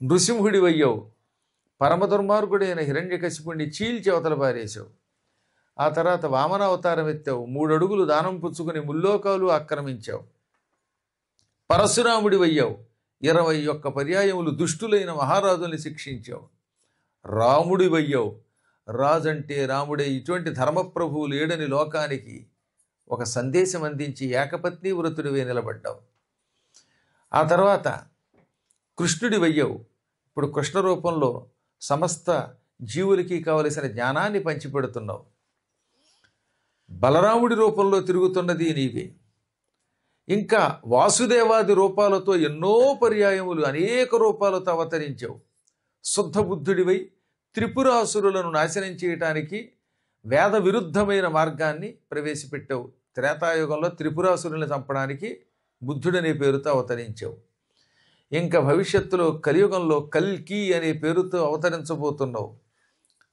నృసింహుడివయ్యావు, పరమదుర్మార్గుడైన హిరణ్యకశిపుణ్ణి చీల్చి అవతల పారేశావు. ఆ తర్వాత వామనావతారం ఎత్తావు, 3 అడుగులు దానం పుచ్చుకుని ముల్లోకాలు ఆక్రమించావు. పరశురాముడివయ్యావు, 21 పర్యాయములు దుష్టులైన మహారాజుల్ని శిక్షించావు. రాముడివయ్యావు, రాజంటే రాముడే, ఇటువంటి ధర్మప్రభువు లేడని లోకానికి ఒక సందేశం అందించి ఏకపత్ని వృతుడివే నిలబడ్డావు. ఆ తర్వాత కృష్ణుడివయ్యావు. ఇప్పుడు కృష్ణ రూపంలో సమస్త జీవులకి కావలసిన జ్ఞానాన్ని పంచిపెడుతున్నావు. బలరాముడి రూపంలో తిరుగుతున్నది నీవే. ఇంకా వాసుదేవాది రూపాలతో ఎన్నో పర్యాయములు, అనేక రూపాలతో అవతరించావు. శుద్ధ బుద్ధుడివై త్రిపురాసురులను నాశనం చేయటానికి వేద విరుద్ధమైన మార్గాన్ని ప్రవేశపెట్టావు. త్రేతాయుగంలో త్రిపురాసురుల్ని చంపడానికి బుద్ధుడనే పేరుతో అవతరించావు. ఇంకా భవిష్యత్తులో కలియుగంలో కల్కి అనే పేరుతో అవతరించబోతున్నావు.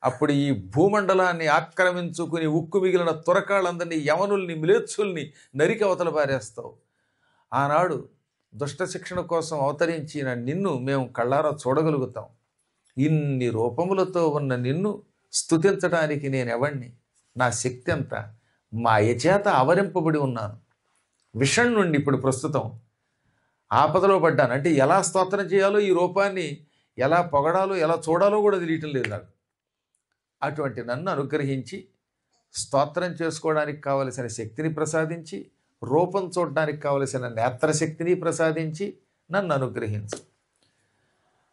అప్పుడు ఈ భూమండలాన్ని ఆక్రమించుకుని ఉక్కు మిగిలిన తురకాళ్ళందరినీ, యవనుల్ని, మిలేచ్చుల్ని నరికి అవతల పారేస్తావు. ఆనాడు దుష్ట శిక్షణ కోసం అవతరించిన నిన్ను మేము కళ్ళారా చూడగలుగుతాం. ఇన్ని రూపములతో ఉన్న నిన్ను స్తుతించడానికి నేనెవణ్ణి? నా శక్తి ఎంత? మాయచేత ఆవరింపబడి ఉన్నాను. విషం నుండి ఇప్పుడు ప్రస్తుతం ఆపదలో పడ్డాను. అంటే ఎలా స్తోత్రం చేయాలో, ఈ రూపాన్ని ఎలా పొగడాలో, ఎలా చూడాలో కూడా తెలియటం లేదు నాకు. అటువంటి నన్ను అనుగ్రహించి స్తోత్రం చేసుకోవడానికి కావలసిన శక్తిని ప్రసాదించి, రూపం చూడడానికి కావలసిన నేత్రశక్తిని ప్రసాదించి నన్ను అనుగ్రహించు.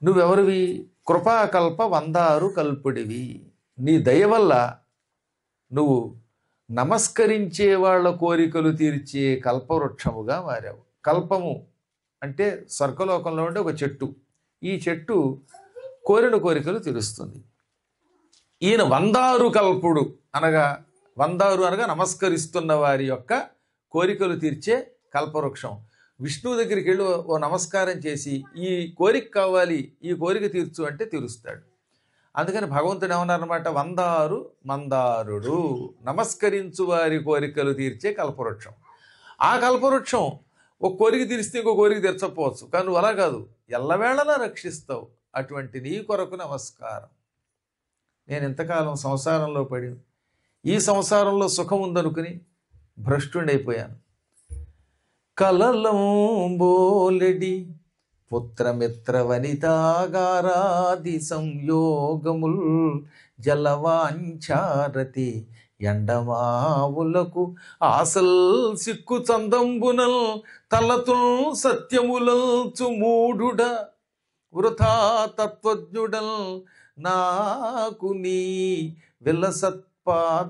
నువ్వెవరివి? కృపాకల్ప వందారు కల్పుడివి. నీ దయ వల్ల నువ్వు నమస్కరించే వాళ్ళ కోరికలు తీర్చే కల్పవృక్షముగా మారావు. కల్పము అంటే స్వర్గలోకంలో ఉండే ఒక చెట్టు. ఈ చెట్టు కోరిన కోరికలు తీరుస్తుంది. ఈయన వందారు కల్పుడు అనగా, వందారు అనగా నమస్కరిస్తున్న వారి యొక్క కోరికలు తీర్చే కల్పవృక్షం. విష్ణువు దగ్గరికి వెళ్ళి ఓ నమస్కారం చేసి ఈ కోరిక కావాలి, ఈ కోరిక తీర్చు అంటే తీరుస్తాడు. అందుకని భగవంతుడు ఏమన్నారన్నమాట, వందారు మందారుడు, నమస్కరించు వారి కోరికలు తీర్చే కల్పవృక్షం. ఆ కల్పవృక్షం ఒక కోరిక తీరిస్తే ఇంకో కోరిక తీర్చకపోవచ్చు, కానీ నువ్వు అలా కాదు, ఎల్లవేళలా రక్షిస్తావు. అటువంటి నీ కొరకు నమస్కారం. నేను ఇంతకాలం సంసారంలో పడి, ఈ సంసారంలో సుఖం ఉందనుకుని భ్రష్టుడైపోయాను. కలలంబోలెడి పుత్రమిత్ర వనితాగారాది సంయోగముల్ జలవాంఛారతి ఎండమావులకు ఆసల్ సిక్కు చందంబునల్ తలతుల్ సత్యములంచు మూఢుడ వృథా తత్వజ్ఞుడల్ నాకు నీ విలసత్పాదయుగంబు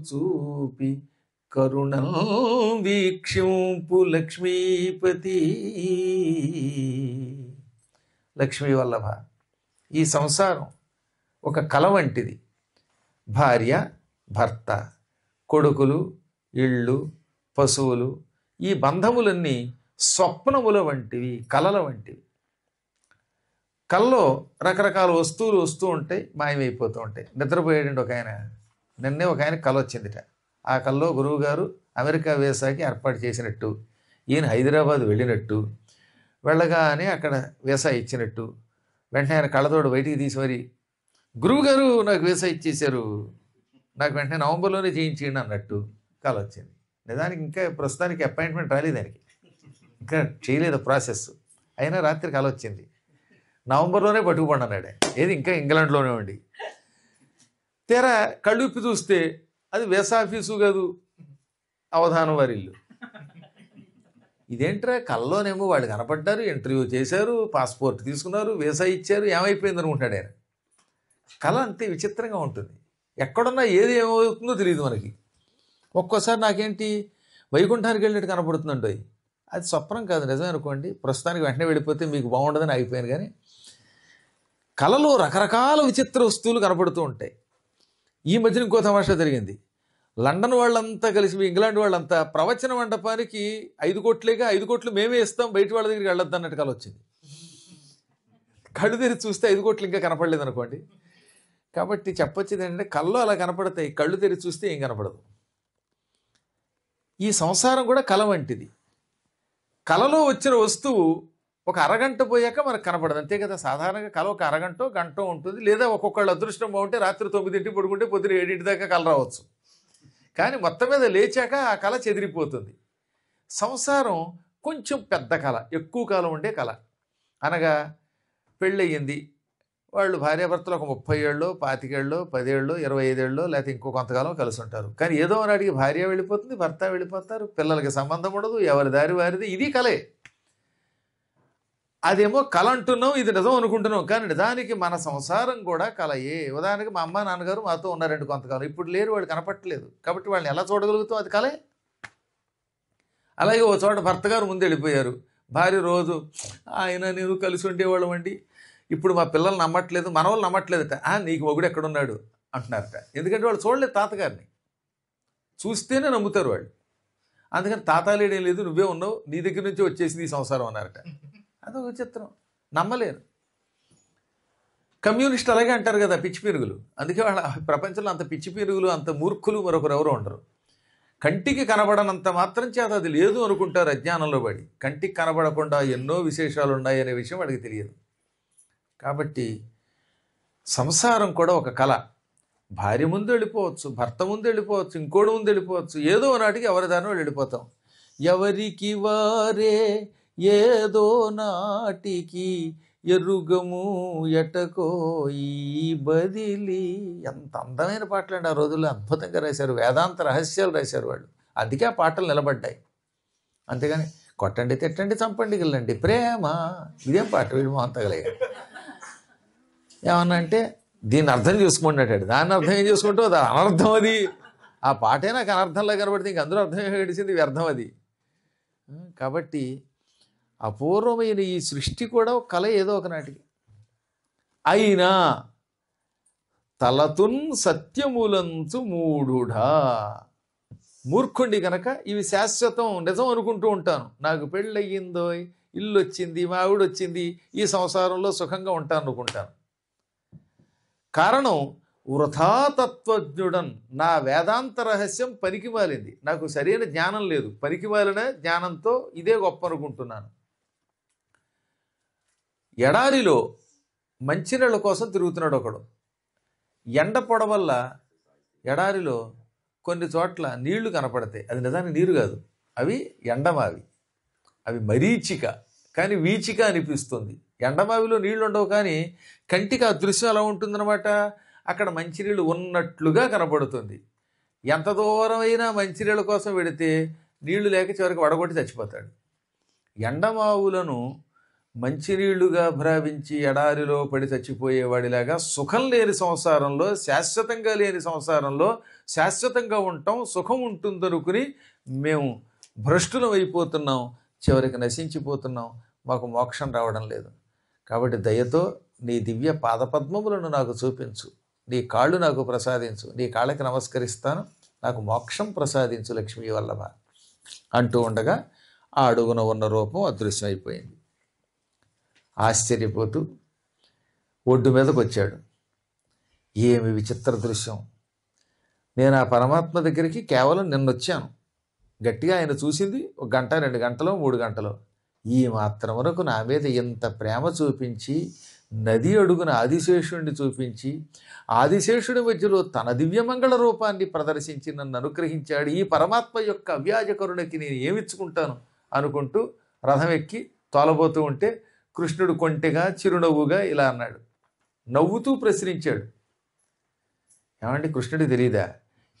చూపి కరుణం వీక్షింపు లక్ష్మీపతి. లక్ష్మీ వల్లభ, ఈ సంసారం ఒక కల వంటిది. భార్య, భర్త, కొడుకులు, ఇళ్ళు, పశువులు, ఈ బంధములన్నీ స్వప్నముల వంటివి, కలల వంటివి. కల్లో రకరకాల వస్తువులు వస్తూ ఉంటాయి, మాయమైపోతూ ఉంటాయి. నిద్రపోయాడండి ఒక ఆయన. నిన్నే ఒక ఆయన కల వచ్చిందిట. ఆ కల్లో గురువుగారు అమెరికా వీసాకి ఏర్పాటు చేసినట్టు, ఈయన హైదరాబాద్ వెళ్ళినట్టు, వెళ్ళగానే అక్కడ వీసా ఇచ్చినట్టు, వెంటనే ఆయన కళ్ళతోడు బయటికి తీసి మరి, గురువుగారు నాకు వీసా ఇచ్చేశారు, నాకు వెంటనే నవంబర్లోనే చేయించేయండి అన్నట్టు కల వచ్చింది. నిజానికి ఇంకా ప్రస్తుతానికి అపాయింట్మెంట్ రాలేదు దానికి, ఇంకా చేయలేదు ప్రాసెస్. అయినా రాత్రి కల వచ్చింది. నవంబర్లోనే పట్టుకుపడినాడు. ఏది ఇంకా ఇంగ్లాండ్లోనే ఉండి తీరా కళ్ళు విప్పి చూస్తే అది వేసా ఆఫీసు కాదు, అవధానం వారి ఇల్లు. ఇదేంట్రా కల్లోనేమో వాళ్ళు కనపడ్డారు, ఇంటర్వ్యూ చేశారు, పాస్పోర్ట్ తీసుకున్నారు, వీసా ఇచ్చారు, ఏమైపోయింది అనుకుంటాడు ఆయన. కళ అంతే విచిత్రంగా ఉంటుంది. ఎక్కడున్నా ఏది ఏమవుతుందో తెలియదు మనకి. ఒక్కోసారి నాకేంటి వైకుంఠానికి వెళ్ళినట్టు కనపడుతుందంటో, అది స్వప్నం కాదు నిజమే అనుకోండి. ప్రస్తుతానికి వెంటనే వెళ్ళిపోతే మీకు బాగుండదని అయిపోయాను. కానీ కళలో రకరకాల విచిత్ర వస్తువులు కనపడుతూ ఉంటాయి. ఈ మధ్యన ఇంకో తమాషా జరిగింది. లండన్ వాళ్ళంతా కలిసి ఇంగ్లాండ్ వాళ్ళంతా ప్రవచన మండపానికి 5 కోట్లేగా, 5 కోట్లు మేమే ఇస్తాం, బయట వాళ్ళ దగ్గరికి వెళ్ళొద్దు అన్నట్టు కల వచ్చింది. కళ్ళు తెరిచి చూస్తే 5 కోట్లు ఇంకా కనపడలేదు అనుకోండి. కాబట్టి చెప్పొచ్చేది ఏంటంటే కళ్ళు అలా కనపడతాయి, కళ్ళు తెరిచి చూస్తే ఏం కనపడదు. ఈ సంసారం కూడా కళ వంటిది. కళలో వచ్చిన వస్తువు ఒక అరగంట పోయాక మనకు కనపడదు, అంతే కదా. సాధారణంగా కళ ఒక అరగంటో గంటో ఉంటుంది. లేదా ఒక్కొక్కళ్ళు అదృష్టం బాగుంటే రాత్రి 9ంటికి పడుకుంటే పొద్దున 7 దాకా కళ రావచ్చు. కానీ మొత్తం మీద లేచాక ఆ కళ చెదిరిపోతుంది. సంసారం కొంచెం పెద్ద కళ, ఎక్కువ కాలం ఉండే కళ. అనగా పెళ్ళయ్యింది, వాళ్ళు భార్యాభర్తలు ఒక 30 ఏళ్ళో 25 ఏళ్ళో 10 ఏళ్ళో 25 ఏళ్ళో లేకపోతే ఇంకో కొంతకాలం కలిసి ఉంటారు. కానీ ఏదో నాటికి భార్య వెళ్ళిపోతుంది, భర్త వెళ్ళిపోతారు, పిల్లలకి సంబంధం ఉండదు, ఎవరి దారి వారిది. ఇది కళే. అదేమో కళ అంటున్నాం, ఇది నిజం అనుకుంటున్నాం. కానీ నిజానికి మన సంసారం కూడా కళయే. ఉదాహరణకి మా అమ్మ నాన్నగారు మాతో ఉన్నారండి కొంతకాలం, ఇప్పుడు లేరు, వాళ్ళు కనపట్టలేదు. కాబట్టి వాళ్ళని ఎలా చూడగలుగుతాం, అది కళే. అలాగే ఓ చోట భర్త గారు ముందు వెళ్ళిపోయారు, భార్య రోజు ఆయన నేను కలిసి ఉండేవాళ్ళం అండి, ఇప్పుడు మా పిల్లలు నమ్మట్లేదు, మన వాళ్ళు నమ్మట్లేదట. నీకు మొగుడు ఎక్కడున్నాడు అంటున్నారట. ఎందుకంటే వాళ్ళు చూడలేదు తాతగారిని, చూస్తేనే నమ్ముతారు వాళ్ళు. అందుకని తాతాలేడేం లేదు, నువ్వే ఉన్నావు, నీ దగ్గర నుంచి వచ్చేసింది ఈ సంసారం అన్నారట. అదొక చిత్రం, నమ్మలేరు. కమ్యూనిస్ట్ అలాగే అంటారు కదా, పిచ్చి పీరుగులు. అందుకే వాళ్ళ ప్రపంచంలో అంత పిచ్చి పీరుగులు, అంత మూర్ఖులు మరొకరు ఎవరు ఉండరు. కంటికి కనబడనంత మాత్రం చేత అది లేదు అనుకుంటారు అజ్ఞానంలో పడి. కంటికి కనబడకుండా ఎన్నో విశేషాలు ఉన్నాయి అనే విషయం వాడికి తెలియదు. కాబట్టి సంసారం కూడా ఒక కళ. భార్య ముందు వెళ్ళిపోవచ్చు, భర్త ముందు వెళ్ళిపోవచ్చు, ఇంకోటి ముందు వెళ్ళిపోవచ్చు. ఏదో నాటికి ఎవరి దారిలో వెళ్ళిపోతాం. ఎవరికి వారే ఏదో నాటికి ఎరుగము ఎటకో ఈ బదిలి. ఎంత అందమైన పాటలు అండి. ఆ రోజుల్లో అద్భుతంగా రాశారు, వేదాంత రహస్యాలు రాశారు వాళ్ళు. అందుకే ఆ పాటలు నిలబడ్డాయి. అంతేగాని కొట్టండి తిట్టండి చంపండి గిల్లండి ప్రేమ, ఇదేం పాట వీడు మొహంతగలయ్యా. ఏమన్నా అంటే దీన్ని అర్థం చేసుకుంటాడు, దాన్ని అర్థం ఏం చేసుకుంటూ అది అనర్థం. అది ఆ పాటే నాకు అనర్థంలా కనబడితే ఇంక అందరూ అర్థం గడిచింది వ్యర్థం అది. కాబట్టి అపూర్వమైన ఈ సృష్టి కూడా ఒక కళ ఏదో ఒకనాటికి. అయినా తలతున్ సత్యములంచు మూఢుడా, మూర్ఖుండి కనుక ఇవి శాశ్వతం నిజం అనుకుంటూ ఉంటాను. నాకు పెళ్ళయ్యిందో, ఇల్లు వచ్చింది, మా ఆవిడ వచ్చింది, ఈ సంసారంలో సుఖంగా ఉంటాను అనుకుంటాను. కారణం వృథాతత్వజ్ఞుడన్, నా వేదాంత రహస్యం పనికిమాలింది, నాకు సరైన జ్ఞానం లేదు, పనికిమాలిన జ్ఞానంతో ఇదే గొప్ప అనుకుంటున్నాను. ఎడారిలో మంచినీళ్ళ కోసం తిరుగుతున్నాడు ఒకడు. ఎండ పొడ వల్ల ఎడారిలో కొన్ని చోట్ల నీళ్లు కనపడతాయి. అది నిజానికి నీరు కాదు, అవి ఎండమావి, అవి మరీచిక, కానీ వీచిక అనిపిస్తుంది. ఎండమావిలో నీళ్లు ఉండవు, కానీ కంటికి ఆ దృశ్యం ఎలా ఉంటుందన్నమాట. అక్కడ మంచినీళ్ళు ఉన్నట్లుగా కనపడుతుంది. ఎంత దూరమైనా మంచినీళ్ళ కోసం వెడితే నీళ్లు లేక చివరికి వడగొట్టి చచ్చిపోతాడు. ఎండమావులను మంచినీళ్లుగా భావించి ఎడారిలో పడి చచ్చిపోయేవాడిలాగా సుఖం లేని సంసారంలో, శాశ్వతంగా లేని సంసారంలో శాశ్వతంగా ఉంటాం, సుఖం ఉంటుందనుకుని మేము భ్రష్టులం అయిపోతున్నాం, చివరికి నశించిపోతున్నాం, మాకు మోక్షం రావడం లేదు. కాబట్టి దయతో నీ దివ్య పాదపద్మములను నాకు చూపించు, నీ కాళ్ళు నాకు ప్రసాదించు, నీ కాళ్ళకి నమస్కరిస్తాను, నాకు మోక్షం ప్రసాదించు లక్ష్మీ వల్లభ అంటూ ఉండగా ఆ అడుగున ఉన్న రూపం అదృశ్యమైపోయింది. ఆశ్చర్యపోతూ ఒడ్డు మీదకి వచ్చాడు. ఏమి విచిత్ర దృశ్యం! నేను ఆ పరమాత్మ దగ్గరికి కేవలం నిన్నొచ్చాను. గట్టిగా ఆయన చూసింది 1 గంట 2 గంటలో 3 గంటలో. ఈ మాత్రం వరకు నా మీద ఎంత ప్రేమ చూపించి నది అడుగున ఆదిశేషుడిని చూపించి ఆదిశేషుడి మధ్యలో తన దివ్యమంగళ రూపాన్ని ప్రదర్శించి నన్ను అనుగ్రహించాడు. ఈ పరమాత్మ యొక్క అవ్యాజ కరుణకి నేను ఏమిచ్చుకుంటాను అనుకుంటూ రథం ఎక్కి తోలబోతూ ఉంటే కృష్ణుడు కొంటెగా చిరునవ్వుగా ఇలా అన్నాడు. నవ్వుతూ ప్రశ్నించాడు, ఏమండి కృష్ణుడికి తెలీదా?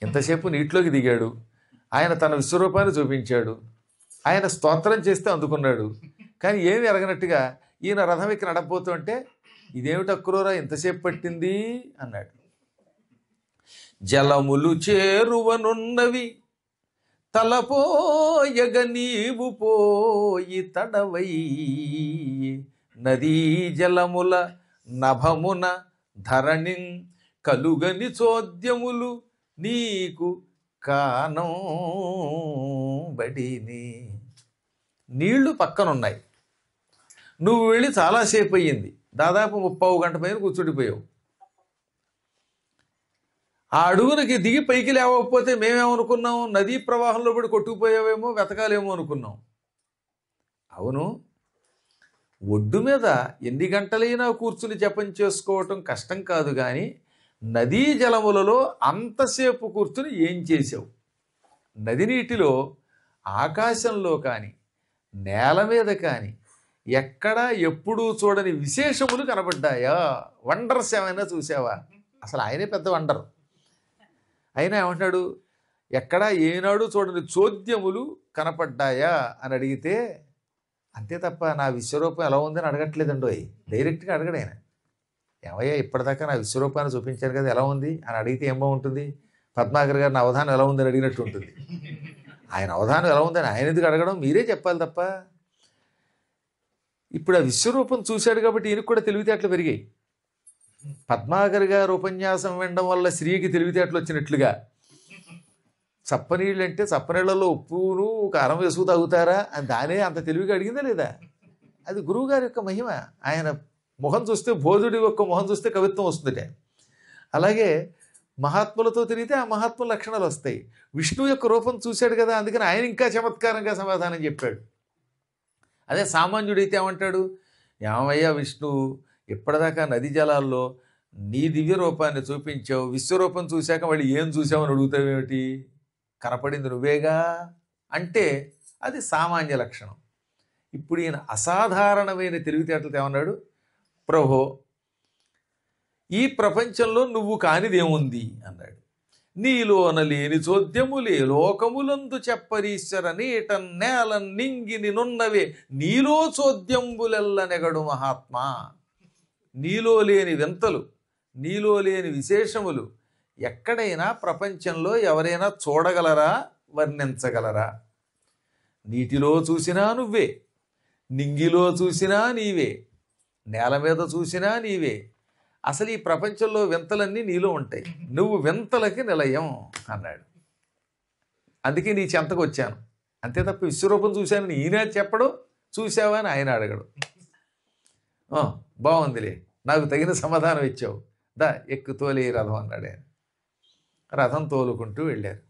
ఎంతసేపు నీటిలోకి దిగాడు, ఆయన తన విశ్వరూపాన్ని చూపించాడు, ఆయన స్తోత్రం చేస్తే అందుకున్నాడు. కానీ ఏమి ఎరగనట్టుగా ఈయన రథం ఎక్కి నడపోతుంటే ఇదేమిటి అక్రూరా ఇంతసేపు పట్టింది అన్నాడు. జలములు చేరువనున్నవి తలపోయగ నీవు పోయి తడవై నదీ జలముల నభమున ధరణి కలుగని చోద్యములు నీకు కానం బడిని. నీళ్లు పక్కనున్నాయి, నువ్వు వెళ్ళి చాలాసేపు అయ్యింది, దాదాపు 30 గంట పైన కూర్చుండిపోయావు. ఆ అడుగునకి దిగి పైకి లేవకపోతే మేమేమనుకున్నాం, నదీ ప్రవాహంలో పడి కొట్టుకుపోయావేమో, వెతకాలేమో అనుకున్నాం. అవును, ఒడ్డు మీద ఎన్ని గంటలైనా కూర్చుని జపం చేసుకోవటం కష్టం కాదు, కానీ నదీ జలములలో అంతసేపు కూర్చుని ఏం చేసావు? నది నీటిలో ఆకాశంలో కానీ నేల మీద కానీ ఎక్కడా ఎప్పుడూ చూడని విశేషములు కనబడ్డాయా? వండర్స్ ఏమైనా చూసావా? అసలు ఆయనే పెద్ద వండర్. అయినా ఏమంటున్నాడు, ఎక్కడా ఏనాడు చూడని చోద్యములు కనపడ్డాయా అని అడిగితే అంతే తప్ప నా విశ్వరూపం ఎలా ఉందని అడగట్లేదండి. డైరెక్ట్గా అడగడు ఆయన. ఏమయ్యా ఇప్పటిదాకా నా విశ్వరూపాన్ని చూపించారు కదా, ఎలా ఉంది అని అడిగితే ఏం బాగుంటుంది? పద్మాకర్ గారు నా అవధానం ఎలా ఉందని అడిగినట్టు ఉంటుంది. ఆయన అవధానం ఎలా ఉందని ఆయన ఎందుకు అడగడం, మీరే చెప్పాలి తప్ప. ఇప్పుడు ఆ విశ్వరూపం చూశాడు కాబట్టి ఈయనకు కూడా తెలివితేటలు పెరిగాయి. పద్మాకర్ గారు ఉపన్యాసం వినడం వల్ల స్త్రీకి తెలివితేటలు వచ్చినట్లుగా చప్పనీళ్ళు అంటే చప్పనీళ్లలో ఉప్పును కారం వేసుకు తాగుతారా అని దానే అంత తెలివిగా అడిగిందా లేదా? అది గురువు గారి యొక్క మహిమ. ఆయన మొహం చూస్తే, బోధుడి యొక్క మొహం చూస్తే కవిత్వం వస్తుందట. అలాగే మహాత్ములతో తిరిగితే ఆ మహాత్ముల లక్షణాలు వస్తాయి. విష్ణువు యొక్క రూపం చూశాడు కదా, అందుకని ఆయన ఇంకా చమత్కారంగా సమాధానం చెప్పాడు. అదే సామాన్యుడైతే ఏమంటాడు, ఏమయ్యా విష్ణువు ఇప్పటిదాకా నది జలాల్లో నీ దివ్య రూపాన్ని చూపించావు, విశ్వరూపం చూశాక మళ్ళీ ఏం చూసావని అడుగుతావేమిటి? కనపడింది నువ్వేగా అంటే అది సామాన్య లక్షణం. ఇప్పుడు ఈయన అసాధారణమైన తెలివితేటలతో ఏమన్నాడు, ప్రభో ఈ ప్రపంచంలో నువ్వు కానిదేముంది అన్నాడు. నీలోన లేని చోద్యములే లోకములందు చెప్పరీశ్వర నీట నేల నింగిని నున్నవే నీలో చోద్యంబులెల్ల నెగడు మహాత్మా. నీలో లేని వింతలు, నీలో లేని విశేషములు ఎక్కడైనా ప్రపంచంలో ఎవరైనా చూడగలరా, వర్ణించగలరా? నీటిలో చూసినా నువ్వే, నింగిలో చూసినా నీవే, నేల మీద చూసినా నీవే. అసలు ఈ ప్రపంచంలో వింతలన్నీ నీలో ఉంటాయి, నువ్వు వింతలకి నిలయం అన్నాడు. అందుకే నీ చెంతకు వచ్చాను, అంతే తప్ప విశ్వరూపం చూశానని ఈయన చెప్పడు, చూసావా అని ఆయన అడగడు. బాగుందిలే, నాకు తగిన సమాధానం ఇచ్చావు, దా ఎక్కు తోలే రథం అన్నాడు ఆయన. రథం తోలుకుంటూ వెళ్ళారు.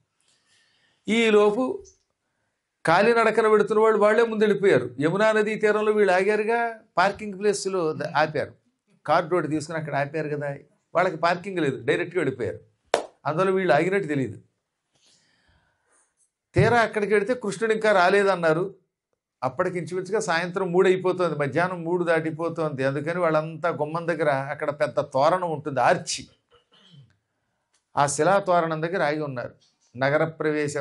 ఈలోపు కాలినడకన పెడుతున్న వాళ్ళు వాళ్ళే ముందు వెళ్ళిపోయారు. యమునా నదీ తీరంలో వీళ్ళు ఆగారుగా, పార్కింగ్ ప్లేస్లో ఆపారు. కార్ రోడ్డు తీసుకుని అక్కడ ఆపారు కదా, వాళ్ళకి పార్కింగ్ లేదు, డైరెక్ట్గా వెళ్ళిపోయారు. అందులో వీళ్ళు ఆగినట్టు తెలియదు. తీరా అక్కడికి వెళితే కృష్ణుడు ఇంకా రాలేదన్నారు. అప్పటికి ఇంచుమించుగా సాయంత్రం 3 అయిపోతుంది, మధ్యాహ్నం 3 దాటిపోతుంది. అందుకని వాళ్ళంతా గుమ్మం దగ్గర అక్కడ పెద్ద తోరణం ఉంటుంది, ఆర్చి, ఆ శిలా తోరణం దగ్గర ఆగి ఉన్నారు. నగర ప్రవేశ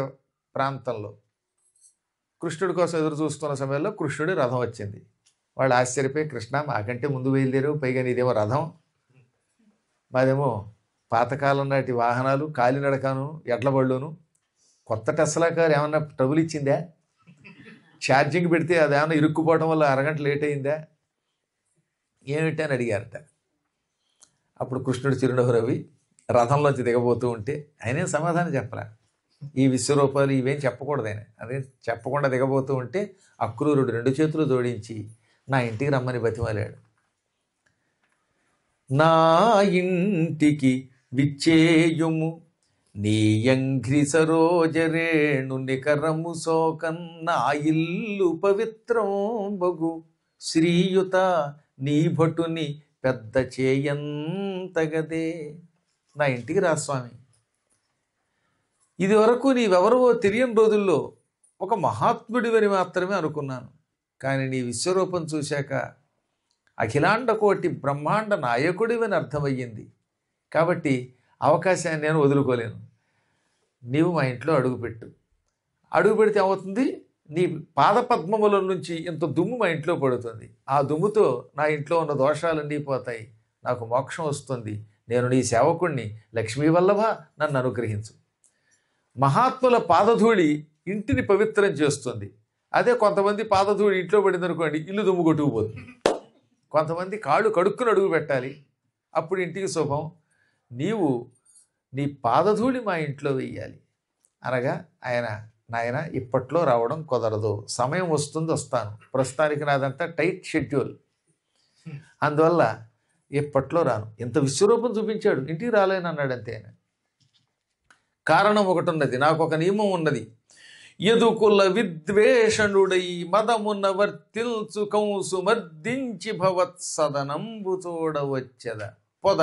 ప్రాంతంలో కృష్ణుడి కోసం ఎదురు చూస్తున్న సమయంలో కృష్ణుడి రథం వచ్చింది. వాళ్ళు ఆశ్చర్యపోయి, కృష్ణ మాకంటే ముందు బయలుదేరు, పైగా నీదేమో రథం, మాదేమో పాతకాలం నాటి వాహనాలు, కాలినడకను, ఎడ్లబళ్ళును. కొత్త టెస్లా కారు ఏమన్నా ట్రబుల్ ఇచ్చిందా? ఛార్జింగ్ పెడితే అదేమన్నా ఇరుక్కుపోవడం వల్ల అరగంట లేట్ అయిందా ఏమిటి అని అడిగారట. అప్పుడు కృష్ణుడు చిరునవ్వు రవి రథంలోంచి దిగబోతూ ఉంటే ఆయనే సమాధానం చెప్పలే. ఈ విశ్వరూపాలు ఇవేం చెప్పకూడదు ఆయన. అదే చెప్పకుండా దిగబోతూ ఉంటే అక్రూరుడు 2 చేతులు జోడించి నా ఇంటికి రమ్మని బతిమాలాడు. నా ఇంటికి విచ్చేయుము నీయంఘ్రి సరోజరేణు నికరము సోకన్న ఇల్లు పవిత్రం బగు శ్రీయుత నీ భటుని పెద్ద చేయంతగదే, నా ఇంటికి రా స్వామి. ఇది వరకు నీవెవరవో తెలియని రోజుల్లో ఒక మహాత్ముడివని మాత్రమే అనుకున్నాను. కానీ నీ విశ్వరూపం చూశాక అఖిలాండ కోటి బ్రహ్మాండ నాయకుడివని అర్థమయ్యింది. కాబట్టి అవకాశాన్ని నేను వదులుకోలేను. నీవు మా ఇంట్లో అడుగుపెట్టు. అడుగు పెడితే ఏమవుతుంది, నీ పాదపద్మముల నుంచి ఇంత దుమ్ము మా ఇంట్లో పడుతుంది. ఆ దుమ్ముతో నా ఇంట్లో ఉన్న దోషాలన్నీ పోతాయి, నాకు మోక్షం వస్తుంది. నేను నీ సేవకుణ్ణి, లక్ష్మీ వల్లభ, నన్ను అనుగ్రహించు. మహాత్ముల పాదధూళి ఇంటిని పవిత్రం చేస్తుంది. అదే కొంతమంది పాదధూళి ఇంట్లో పడింది అనుకోండి, ఇల్లు దుమ్ము కొట్టుకుపోతుంది. కొంతమంది కాళ్ళు కడుక్కుని అడుగు పెట్టాలి, అప్పుడు ఇంటికి శుభం. నీవు నీ పాదధూళి మా ఇంట్లో వెయ్యాలి అనగా ఆయన, నాయన ఇప్పట్లో రావడం కుదరదు, సమయం వస్తుంది వస్తాను, ప్రస్తుతానికి నాదంతా టైట్ షెడ్యూల్, అందువల్ల ఇప్పట్లో రాను. ఇంత విశ్వరూపం చూపించాడు, ఇంటికి రాలేను అన్నాడు అంతే ఆయన. కారణం ఒకటి ఉన్నది, నాకు ఒక నియమం ఉన్నది. యదుకుల విద్వేషణుడై మదమున వర్తిల్చు కంసు మర్దించి భవత్సదనంబు చూడవచ్చద పొద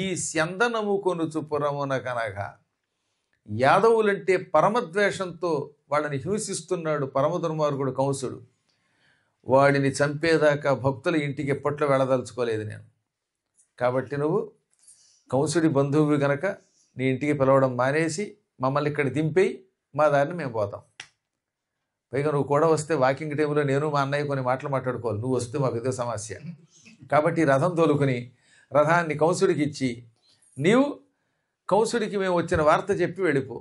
ఈ స్యందనము కొనుచు పురమున కనగా. యాదవులంటే పరమద్వేషంతో వాళ్ళని హింసిస్తున్నాడు పరమ దుర్మార్గుడు కంసుడు. వాడిని చంపేదాకా భక్తుల ఇంటికి ఎప్పట్లో వెళ్ళదలుచుకోలేదు నేను. కాబట్టి నువ్వు కంసుడి బంధువు గనక నీ ఇంటికి పిలవడం మానేసి మమ్మల్ని ఇక్కడ దింపేయి, మా దారిని మేము పోతాం. పైగా నువ్వు కూడా వస్తే వాకింగ్ టైంలో నేను మా అన్నయ్య కొన్ని మాటలు మాట్లాడుకోవాలి, నువ్వు వస్తే మాకు ఇదే సమస్య. కాబట్టి రథం తోలుకుని రథాన్ని కంసుడికి ఇచ్చి నీవు కంసుడికి మేము వచ్చిన వార్త చెప్పి వెళ్ళిపో.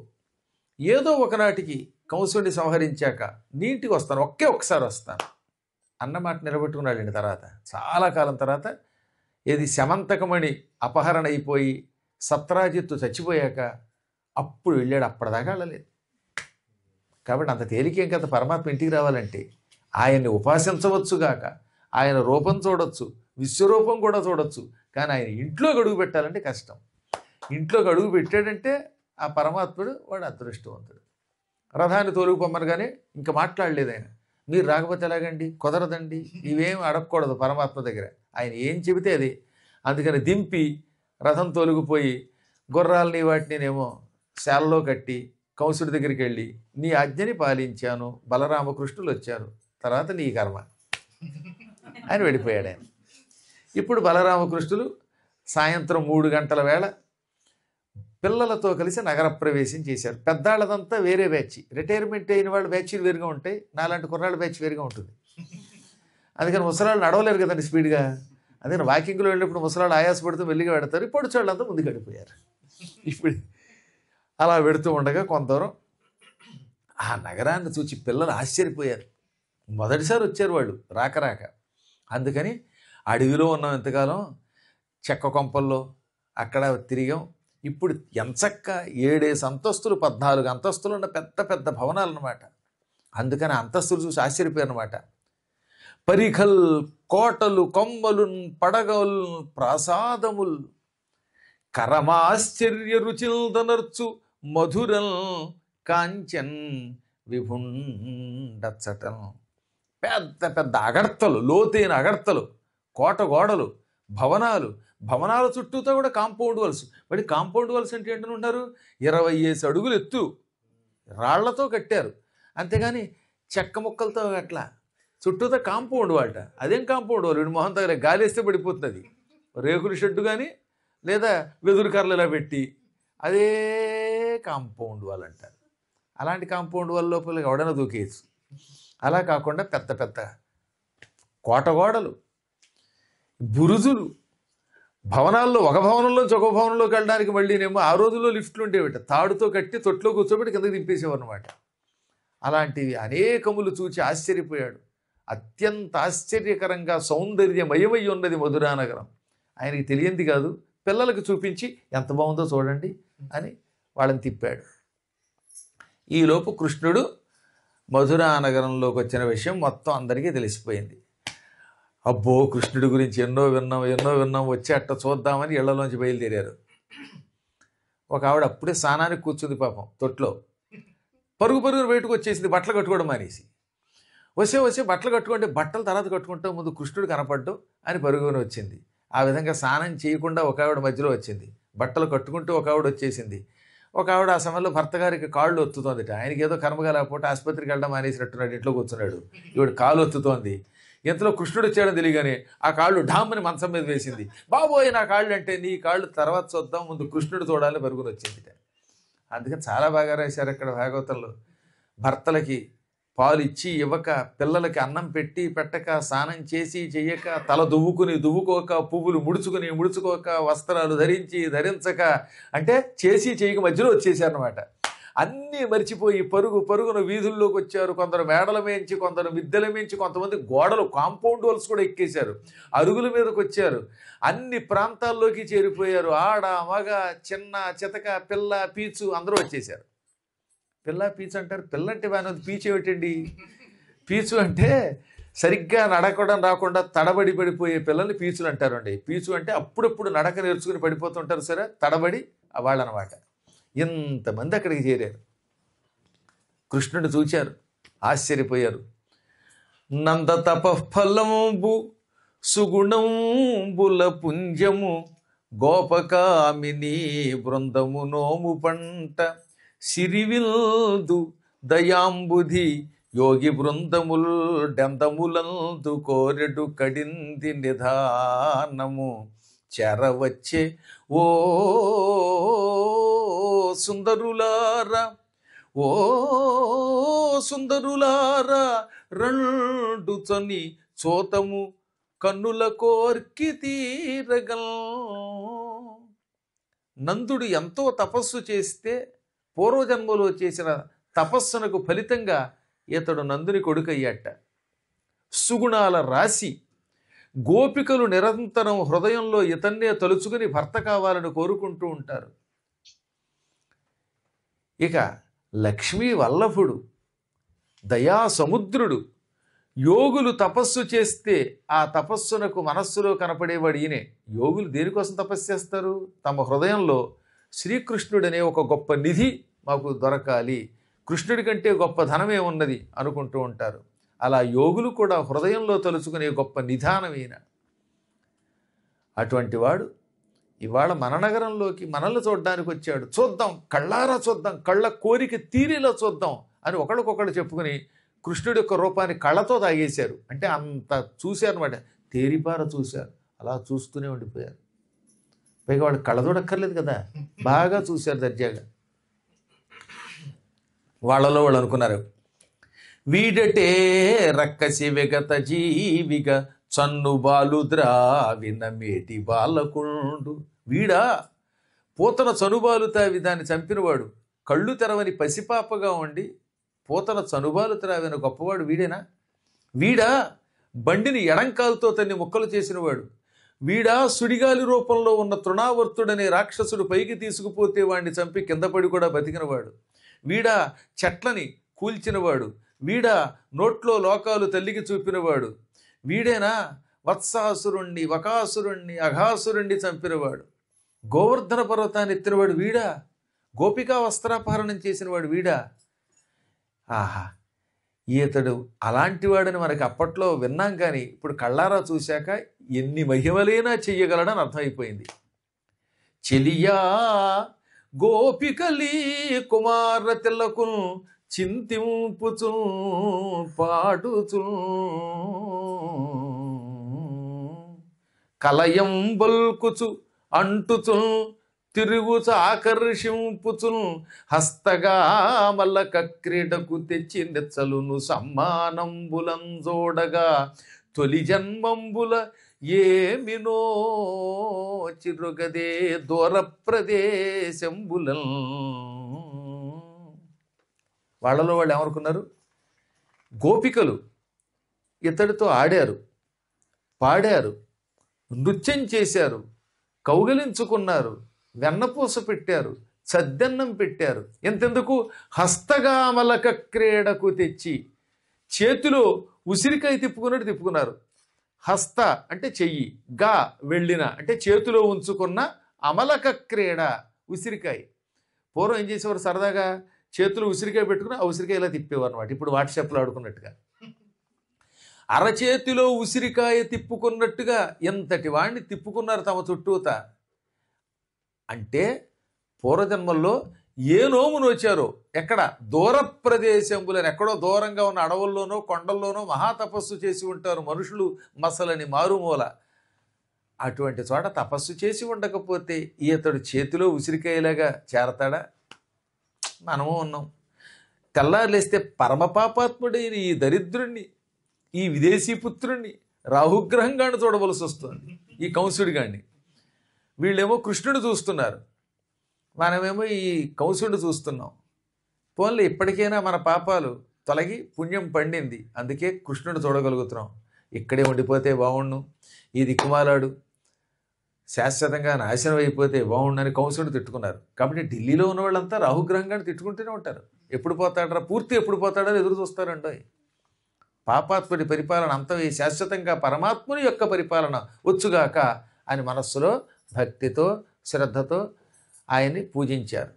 ఏదో ఒకనాటికి కంసుడిని సంహరించాక నీ ఇంటికి వస్తాను, ఒక్కసారి వస్తాను అన్నమాట నిలబెట్టుకున్నాడండి. తర్వాత చాలా కాలం తర్వాత ఏది శమంతకమణి అపహరణ అయిపోయి సత్రాజిత్తు చచ్చిపోయాక అప్పుడు వెళ్ళాడు, అప్పటిదాకా వెళ్ళలేదు. కాబట్టి అంత తేలికేం కదా పరమాత్మ ఇంటికి రావాలంటే. ఆయన్ని ఉపాసించవచ్చుగాక, ఆయన రూపం చూడొచ్చు, విశ్వరూపం కూడా చూడొచ్చు, కానీ ఆయన ఇంట్లోకి అడుగు పెట్టాలంటే కష్టం. ఇంట్లోకి అడుగు పెట్టాడంటే ఆ పరమాత్ముడు వాడు అదృష్టవంతుడు. రథాన్ని తోలుకుపోమ్మనగానే ఇంకా మాట్లాడలేదు ఆయన. మీరు రాకపోతే ఎలాగండి, కుదరదండి, ఇవేం అడగకూడదు పరమాత్మ దగ్గర, ఆయన ఏం చెబితే అది. అందుకని దింపి రథం తోలుకుపోయి గుర్రాలని వాటినేమో శాలలో కట్టి కంసుడి దగ్గరికి వెళ్ళి నీ ఆజ్ఞని పాలించాను, బలరామకృష్ణులు వచ్చారు, తర్వాత నీ కర్మ అని వెళ్ళిపోయాడు ఆయన. ఇప్పుడు బలరామకృష్ణులు సాయంత్రం 3 గంటల వేళ పిల్లలతో కలిసి నగర ప్రవేశం చేశారు. పెద్దాళ్ళదంతా వేరే బ్యాచ్, రిటైర్మెంట్ అయిన వాళ్ళ బ్యాచ్లు వేరుగా ఉంటాయి, నాలాంటి కుర్రాళ్ళ బ్యాచ్ వేరుగా ఉంటుంది. అందుకని ముసలాళ్ళు నడవలేరు కదండి స్పీడ్గా. అందుకని వాకింగ్లో వెళ్ళినప్పుడు ముసలాళ్ళు ఆయాసపడుతూ మెల్లిగా పెడతారు. ఇప్పుడు చోళ్ళంతా ముందుకు వెళ్ళిపోయారు. ఇప్పుడు అలా పెడుతూ ఉండగా కొందరు ఆ నగరాన్ని చూసి పిల్లలు ఆశ్చర్యపోయారు. మొదటిసారి వచ్చారు వాళ్ళు రాక. అందుకని అడవిలో ఉన్నాం ఎంతకాలం, చెక్క కొంపల్లో అక్కడ తిరిగాం. ఇప్పుడు ఎంచక్క 7 అంతస్తులు 14 అంతస్తులు ఉన్న పెద్ద పెద్ద భవనాలు అన్నమాట. అందుకని అంతస్తులు చూసి ఆశ్చర్యపోయారు అనమాట. పరిఖల్ కోటలు కొమ్మలున్ పడగల్ ప్రాసాదముల్ కరమాశ్చర్య రుచిల్దనర్చు మధురల్ కాంచన్ విభుండచ్చటం. పెద్ద పెద్ద అగర్తలు, లోతైన అగర్తలు, కోట గోడలు, భవనాల చుట్టూతో కూడా కాంపౌండ్ వాల్స్. మరి కాంపౌండ్ వాల్స్ అంటే ఏంటంటున్నారు, 25 అడుగులు ఎత్తు రాళ్లతో కట్టారు, అంతేగాని చెక్క ముక్కలతో అట్లా చుట్టూతో కాంపౌండ్ వాట. అదేం కాంపౌండ్ వాళ్ళు, వీడి మొహం తగ్గర గాలి వేస్తే పడిపోతుంది. రేకుల షెడ్డు కానీ లేదా వెదురు కర్రలు ఇలా పెట్టి అదే కాంపౌండ్ వాళ్ళు అంటారు. అలాంటి కాంపౌండ్ వాళ్ళ లోపల ఎవడైనా దూకేయచ్చు. అలా కాకుండా పెద్ద పెద్ద కోటగోడలు, బురుజులు, భవనాల్లో ఒక భవనంలోంచి ఒక భవనంలోకి వెళ్ళడానికి మళ్ళీనేమో ఆ రోజుల్లో లిఫ్ట్లు ఉండేవిట, తాడుతో కట్టి తొట్లో కూర్చోబెట్టి కిందకి దింపేసేవారు అనమాట. అలాంటివి అనేకములు చూచి ఆశ్చర్యపోయాడు. అత్యంత ఆశ్చర్యకరంగా సౌందర్యమయమై ఉన్నది మధురా నగరం. ఆయనకి తెలియంది కాదు, పిల్లలకు చూపించి ఎంత బాగుందో చూడండి అని వాళ్ళని తిప్పాడు. ఈలోపు కృష్ణుడు మధురా నగరంలోకి వచ్చిన విషయం మొత్తం అందరికీ తెలిసిపోయింది. అబ్బో, కృష్ణుడి గురించి ఎన్నో విన్నాం, వచ్చి అట్ట చూద్దామని ఇళ్లలోంచి బయలుదేరారు. ఒక ఆవిడ అప్పుడే స్నానానికి కూర్చుంది పాపం తొట్లో. పరుగున బయటకు వచ్చేసింది, బట్టలు కట్టుకోవడం మానేసి. వచ్చే బట్టలు కట్టుకుంటే బట్టలు తర్వాత కట్టుకుంటే ముందు కృష్ణుడు కనపడ్డం అని పరుగుని వచ్చింది. ఆ విధంగా స్నానం చేయకుండా ఒక ఆవిడ మధ్యలో వచ్చింది, బట్టలు కట్టుకుంటూ ఒక ఆవిడ వచ్చేసింది. ఒక ఆవిడ ఆ సమయంలో భర్త గారికి కాళ్ళు ఒత్తుతోందిట. ఆయనకి ఏదో కర్మగా లేకపోతే ఆసుపత్రికి వెళ్ళడం మానేసినట్టున్నాడు, ఇంట్లో కూర్చున్నాడు. ఈవిడ కాలు ఒత్తుతోంది. ఇంతలో కృష్ణుడు వచ్చాడని తెలియగానే ఆ కాళ్ళు ఢామ్మని మంచం మీద వేసింది. బాబోయ్ నా కాళ్ళు అంటే, నీ కాళ్ళు తర్వాత చూద్దాం, ముందు కృష్ణుడు చూడాలని పరుగుని వచ్చింది. అందుకని చాలా బాగా రాశారు అక్కడ భాగవతంలో. భర్తలకి పాలు ఇచ్చి ఇవ్వక, పిల్లలకి అన్నం పెట్టి పెట్టక, స్నానం చేసి చెయ్యక, తల దువ్వుకోక, పువ్వులు ముడుచుకోక, వస్త్రాలు ధరించక, అంటే చేసి చెయ్యక మధ్యలో వచ్చేసారనమాట. అన్నీ మర్చిపోయి పరుగున వీధుల్లోకి వచ్చారు. కొందరు మేడల మేంచి, కొందరు మిద్దెల మేంచి, కొంతమంది గోడలు కాంపౌండ్ వాల్స్ కూడా ఎక్కేశారు, అరుగుల మీదకి వచ్చారు. అన్ని ప్రాంతాల్లోకి చేరిపోయారు. ఆడ మగ, చిన్న చితక, పిల్ల పీచు అందరూ వచ్చేసారు. పిల్ల పీచు అంటారు, పిల్ల అంటే బాగా పీచు ఏమిటండి? పీచు అంటే సరిగ్గా నడకడం రాకుండా తడబడి పడిపోయే పిల్లల్ని పీచులు అంటారండి. పీచు అంటే అప్పుడప్పుడు నడక నేర్చుకుని పడిపోతుంటారు సరే, తడబడి వాళ్ళనమాట. ఇంతమంది అక్కడికి చేరారు. కృష్ణుడు చూచారు, ఆశ్చర్యపోయారు. నంద తపఫలంబు సుగుణంబుల పుంజము గోపకామిని బృందము నోము పంట సిరివిల్దు దయాంబుధి యోగి బృందముల్ డెందములందు కోరెడు కడింది నిధానము చెరవచ్చే ఓ సుందరులారా, ఓ సుందరులారా, రెండు చని చోతము కన్నుల కోర్కి తీరగల్. నందుడు ఎంతో తపస్సు చేస్తే పూర్వజన్మలో చేసిన తపస్సునకు ఫలితంగా ఇతడు నందుని కొడుకయ్యాట. సుగుణాల రాశి. గోపికలు నిరంతరం హృదయంలో ఇతన్నే తలుచుకుని భర్త కావాలని కోరుకుంటూ ఉంటారు. ఇక లక్ష్మీ వల్లభుడు, దయా సముద్రుడు. యోగులు తపస్సు చేస్తే ఆ తపస్సునకు మనస్సులో కనపడేవాడు ఈయనే. యోగులు దేనికోసం తపస్సు చేస్తారు? తమ హృదయంలో శ్రీకృష్ణుడనే ఒక గొప్ప నిధి మాకు దొరకాలి, కృష్ణుడి కంటే గొప్ప ధనమే ఉన్నది అనుకుంటూ ఉంటారు. అలా యోగులు కూడా హృదయంలో తలుచుకునే గొప్ప నిధానమైన అటువంటి వాడు ఇవాళ మన నగరంలోకి మనల్ని చూడడానికి వచ్చాడు. చూద్దాం, కళ్ళారా చూద్దాం, కళ్ళ కోరిక తీరేలా చూద్దాం అని ఒకళ్ళకొకళ్ళు చెప్పుకుని కృష్ణుడి యొక్క రూపాన్ని కళ్ళతో తాగేశారు. అంటే అంత చూశారనమాట, తేరిపార చూశారు. అలా చూస్తూనే ఉండిపోయారు. పైగా వాళ్ళు కళ్ళదోడక్కర్లేదు కదా, బాగా చూశారు దర్జాగా. వాళ్ళలో వాళ్ళు అనుకున్నారు, వీడటే రక్కసి విగత జీవిగా చన్ను బాలు ద్రావిన మేటి బాలకుండు. వీడా పూతన చనుబాలు తావి దాన్ని చంపినవాడు, కళ్ళు తెరవని పసిపాపగా ఉండి పూతన చనుబాలు త్రావిన గొప్పవాడు వీడేనా? వీడా బండిని ఎడంకాలతో తన్ని ముక్కలు చేసినవాడు. వీడా సుడిగాలి రూపంలో ఉన్న తృణావర్తుడనే రాక్షసుడు పైకి తీసుకుపోతే వాడిని చంపి కింద పడి కూడా బతికినవాడు. వీడా చెట్లని కూల్చినవాడు. వీడా నోట్లో లోకాలు తల్లికి చూపినవాడు. వీడేనా వత్సాసురుణ్ణి, వకాసురుణ్ణి, అఘాసురుణ్ణి చంపినవాడు. గోవర్ధన పర్వతాన్ని ఎత్తినవాడు వీడా. గోపికా వస్త్రాపహరణం చేసినవాడు వీడా. ఆహా, ఈతడు అలాంటి వాడని మనకి అప్పట్లో విన్నాం, కానీ ఇప్పుడు కళ్ళారా చూశాక ఎన్ని మహిమలైనా చెయ్యగలడని అర్థమైపోయింది. చెలియా గోపికలీ కుమార తిలకు చింతింపుచు పాడుచు కలయం బల్కుచు అంటుచు తిరుగుచు ఆకర్షింపుచు హస్తగా మల్లక క్రీడకు తెచ్చి నెచ్చలును సమ్మానంబులంజోడగా తొలి జన్మంబుల ఏమినో చిరుగదే దూర ప్రదేశంబులం. వాళ్ళలో వాళ్ళు ఏమనుకున్నారు? గోపికలు ఇతడితో ఆడారు, పాడారు, నృత్యం చేశారు, కౌగిలించుకున్నారు, వెన్నపూస పెట్టారు, చద్దన్నం పెట్టారు. ఎంతెందుకు హస్తగామలక క్రీడకు తెచ్చి చేతిలో ఉసిరికాయ తిప్పుకున్నట్టు తిప్పుకున్నారు. హస్త అంటే చెయ్యి, గా వెళ్ళిన అంటే చేతిలో ఉంచుకున్న, అమలక క్రీడ ఉసిరికాయ. పూర్వం ఏం చేసేవారు? సరదాగా చేతులు ఉసిరికాయ పెట్టుకుని ఆ ఉసిరికాయ ఇలా తిప్పేవారు అనమాట. ఇప్పుడు వాట్సాప్లో ఆడుకున్నట్టుగా. అరచేతిలో ఉసిరికాయ తిప్పుకున్నట్టుగా ఎంతటి వాణ్ణి తిప్పుకున్నారు తమ చుట్టూత. అంటే పూర్వజన్మల్లో ఏ నోమును వచ్చారో, ఎక్కడ దూర ప్రదేశంబులని, ఎక్కడో దూరంగా ఉన్న అడవుల్లోనో కొండల్లోనో మహాతపస్సు చేసి ఉంటారు మనుషులు మసలని మారుమూల. అటువంటి చోట తపస్సు చేసి ఉండకపోతే ఈతడు చేతిలో ఉసిరికాయలాగా చేరతాడా? మనము ఉన్నాం. తెల్లారులేస్తే పరమపాపాత్ముడైన ఈ దరిద్రుణ్ణి, ఈ విదేశీ పుత్రుణ్ణి రాహుగ్రహంగాను చూడవలసి వస్తుంది, ఈ కంసుడిగాడిని. వీళ్ళేమో కృష్ణుడు చూస్తున్నారు, మనమేమో ఈ కంసుడిని చూస్తున్నాం. పోన్లే, ఇప్పటికైనా మన పాపాలు తొలగి పుణ్యం పండింది, అందుకే కృష్ణుడు చూడగలుగుతున్నాం. ఇక్కడే ఉండిపోతే బాగుండు, ఈ దిక్కుమాలాడు శాశ్వతంగా నాశనం అయిపోతే బాగుండని కంసుడు తిట్టుకున్నారు. కాబట్టి ఢిల్లీలో ఉన్న వాళ్ళంతా రాహుగ్రహంగానే తిట్టుకుంటూనే ఉంటారు. ఎప్పుడు పోతాడరా, పూర్తి ఎప్పుడు పోతాడని ఎదురు చూస్తారండి. పాపాత్ముడి పరిపాలన అంతవే, శాశ్వతంగా పరమాత్ముని యొక్క పరిపాలన వచ్చుగాక అని మనస్సులో భక్తితో శ్రద్ధతో ఆయన్ని పూజించారు.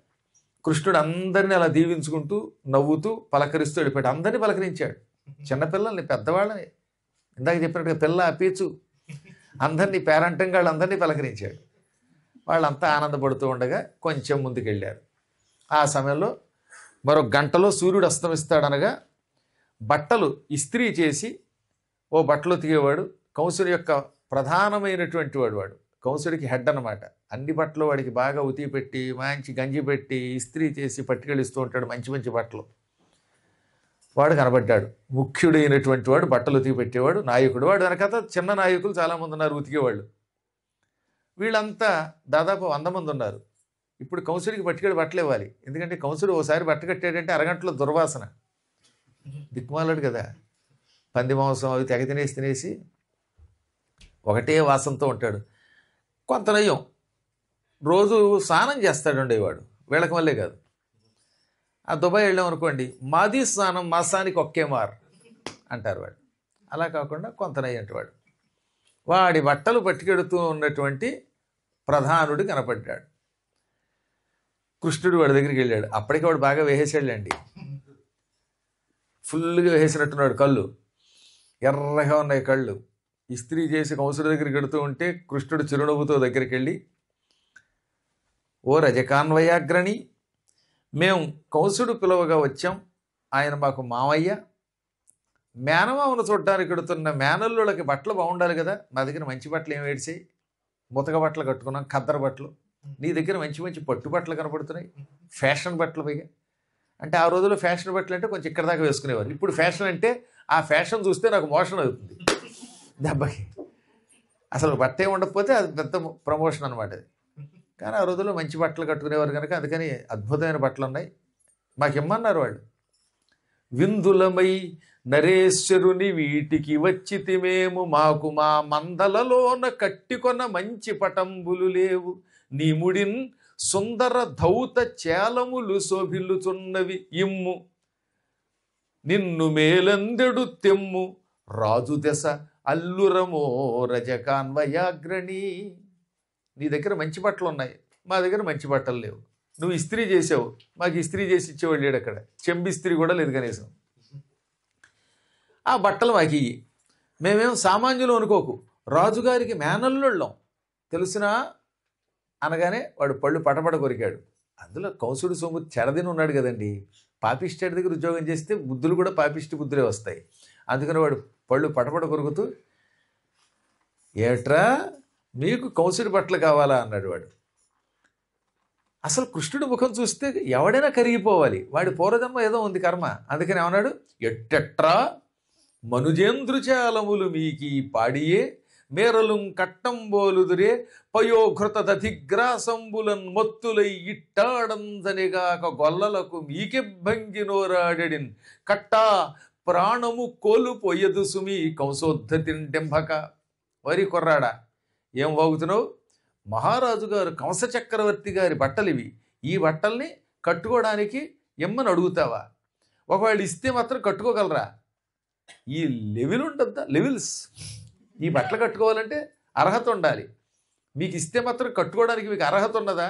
కృష్ణుడు అందరినీ అలా దీవించుకుంటూ నవ్వుతూ పలకరిస్తూ వెళ్ళిపోయాడు. అందరినీ పలకరించాడు, చిన్నపిల్లల్ని పెద్దవాళ్ళని, ఇందాక చెప్పినట్టుగా పిల్ల పీచు అందరినీ, పేరంటంగా వాళ్ళందరినీ పలకరించాడు. వాళ్ళంతా ఆనందపడుతూ ఉండగా కొంచెం ముందుకెళ్ళారు. ఆ సమయంలో మరో గంటలో సూర్యుడు అస్తమిస్తాడనగా బట్టలు ఇస్త్రీ చేసి ఓ బట్టలు తీయేవాడు కంసుడి యొక్క ప్రధానమైనటువంటి వాడు కంసుడికి హెడ్ అన్నమాట. అన్ని బట్టలు వాడికి బాగా ఉతికి పెట్టి మంచి గంజి పెట్టి ఇస్త్రీ చేసి పట్టుకెళ్ళిస్తూ ఉంటాడు, మంచి మంచి బట్టలు. వాడు కనబడ్డాడు, ముఖ్యుడైనటువంటి వాడు, బట్టలు ఉతికి పెట్టేవాడు, నాయకుడు. వాడు వెనకత చిన్న నాయకులు చాలామంది ఉన్నారు ఉతికేవాళ్ళు. వీళ్ళంతా దాదాపు 100 మంది ఉన్నారు. ఇప్పుడు కంసుడికి పట్టుకెళ్ళి బట్టలు ఇవ్వాలి, ఎందుకంటే కంసుడు ఓసారి బట్ట కట్టాడంటే అరగంటలో దుర్వాసన, దిక్కుమాలాడు కదా, పంది మాంసం అవి తెగ తినేసి ఒకటే వాసనతో ఉంటాడు. కొంత నయ్యం, రోజు స్నానం చేస్తాడు ఉండేవాడు, వీళ్ళకి వల్లే కాదు. ఆ దుబాయ్ వెళ్ళాం అనుకోండి, మాది స్నానం మాసానికి ఒక్కే మార్ అంటారు వాడు. అలా కాకుండా కొంత నయ్యంటి వాడు. వాడి బట్టలు పట్టుకెడుతూ ఉన్నటువంటి ప్రధానుడు కనపడ్డాడు. కృష్ణుడు వాడి దగ్గరికి వెళ్ళాడు. అప్పటికి వాడు బాగా వేసేసాడులేండి, ఫుల్గా వేసేసినట్టున్నాడు. కళ్ళు ఎర్రగా ఉన్నాయి కళ్ళు. ఇస్త్రీ చేసి కంసుడి దగ్గరికి వెడుతూ ఉంటే కృష్ణుడు చిరునవ్వుతో దగ్గరికి వెళ్ళి, ఓ రజకాన్వయాగ్రణి, మేము కంసుడు పిలువగా వచ్చాం, ఆయన మాకు మామయ్య. మేనమామను చూడ్డానికి కడుతున్న మేనల్లుళ్ళకి బట్టలు బాగుండాలి కదా, మా దగ్గర మంచి బట్టలు ఏమి ఏడిసాయి, ముతక బట్టలు కట్టుకున్నాం, ఖద్దరు బట్టలు. నీ దగ్గర మంచి మంచి పట్టు బట్టలు కనపడుతున్నాయి, ఫ్యాషన్ బట్టలు. పైగా అంటే ఆ రోజుల్లో ఫ్యాషన్ బట్టలు అంటే కొంచెం ఇక్కడ దాకా వేసుకునేవారు. ఇప్పుడు ఫ్యాషన్ అంటే ఆ ఫ్యాషన్ చూస్తే నాకు మోషన్ అవుతుంది దెబ్బకి. అసలు బట్ట ఏమి ఉండకపోతే అది పెద్ద ప్రమోషన్ అనమాట అది. కానీ ఆ రోజుల్లో మంచి బట్టలు కట్టుకునేవారు కనుక అందుకని అద్భుతమైన బట్టలు ఉన్నాయి, మాకు ఇమ్మన్నారు వాళ్ళు. విందులమై నరేశ్వరుని వీటికి వచ్చితి మేము, మాకు మా మందలలోన కట్టికొన్న మంచి పటంబులు లేవు, నీ ముడిన్ సుందర ధౌత చేలములు శోభిల్లుచున్నవి ఇమ్ము, నిన్ను మేలందెడు తెమ్ము రాజు దశ అల్లురమో రజకాన్వయాగ్రణి. నీ దగ్గర మంచి బట్టలు ఉన్నాయి, మా దగ్గర మంచి బట్టలు లేవు. నువ్వు ఇస్త్రీ చేసావు, మాకు ఇస్త్రీ చేసి ఇచ్చేవాళ్ళు లేడు, అక్కడ చెంబిస్త్రీ కూడా లేదు కనీసం. ఆ బట్టలు మాకు ఇయ్యి, మేమేం సామాన్యులు అనుకోకు, రాజుగారికి మేనల్లుళ్ళం తెలుసునా అనగానే వాడు పళ్ళు పటపట కొరికాడు. అందులో కంసుడు సొమ్ము చెడదిని ఉన్నాడు కదండి, పాపిష్టి దగ్గర ఉద్యోగం చేస్తే బుద్ధులు కూడా పాపిష్టి బుద్ధులే వస్తాయి. అందుకని వాడు పళ్ళు పటపట కొరుకుతూ, ఏట్రా మీకు కంసుడి బట్టలు కావాలా అన్నాడు వాడు. అసలు కృష్ణుడి ముఖం చూస్తే ఎవడైనా కరిగిపోవాలి, వాడి పూర్వజన్మ ఏదో ఉంది కర్మ. అందుకని ఏమన్నాడు, ఎట్టెట్రా మనుజేంద్రుచాలములు మీకి పాడియే మేరలుం కట్టంబోలుదురే పయోఘృత దధిగ్రాసంబులన్ మొత్తులై ఇట్టాడందనిగాక గొల్లలకు మీకెబ్బంగినోరాడెడిన్ కట్టా ప్రాణము కోలుపోయదు సుమి కంసోద్ధతిండెంభక. వరి కొర్రాడా, ఏం వాగుతున్నావు? మహారాజు గారు కంస చక్రవర్తి గారి బట్టలు ఇవి, ఈ బట్టల్ని కట్టుకోవడానికి ఎమ్మని అడుగుతావా? ఒకవేళ ఇస్తే మాత్రం కట్టుకోగలరా? ఈ లెవెల్ ఉండద్దా, లెవెల్స్. ఈ బట్టలు కట్టుకోవాలంటే అర్హత ఉండాలి, మీకు ఇస్తే మాత్రం కట్టుకోవడానికి మీకు అర్హత ఉన్నదా?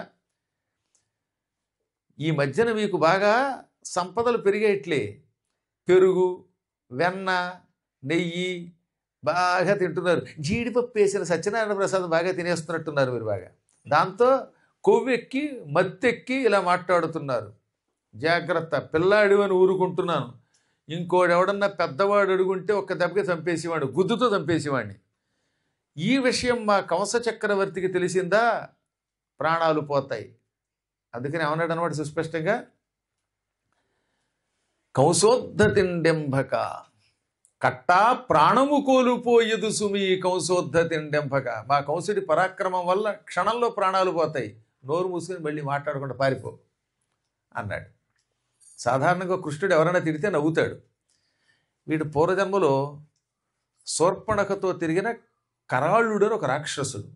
ఈ మధ్యన మీకు బాగా సంపదలు పెరిగేట్లే, పెరుగు, వెన్న, నెయ్యి బాగా తింటున్నారు. జీడిపప్పు వేసిన సత్యనారాయణ ప్రసాదం బాగా తినేస్తున్నట్టున్నారు మీరు బాగా. దాంతో కొవ్వెక్కి మత్తెక్కి ఇలా మాట్లాడుతున్నారు. జాగ్రత్త, పిల్లాడు అని ఊరుకుంటున్నాను. ఇంకోడు ఎవడన్నా పెద్దవాడు అడుగుంటే ఒక్క దెబ్బకి చంపేసేవాడు, గుద్దుతో చంపేసేవాడిని. ఈ విషయం మా కంస చక్రవర్తికి తెలిసిందా ప్రాణాలు పోతాయి. అందుకని ఏమన్నాడు అనమాట సుస్పష్టంగా, కంసోద్ధతిండెంభక కట్టా ప్రాణము కోల్పోయేదు సుమి కంసోద్ధతిండెంభక. మా కంసుడి పరాక్రమం వల్ల క్షణంలో ప్రాణాలు పోతాయి, నోరు మూసుకొని మళ్ళీ మాట్లాడకుండా పారిపో అన్నాడు. సాధారణంగా కృష్ణుడు ఎవరైనా తిడితే నవ్వుతాడు. వీడు పూర్వజన్మలో శూర్పణఖతో తిరిగిన కరాళుడు అని ఒక రాక్షసుడు.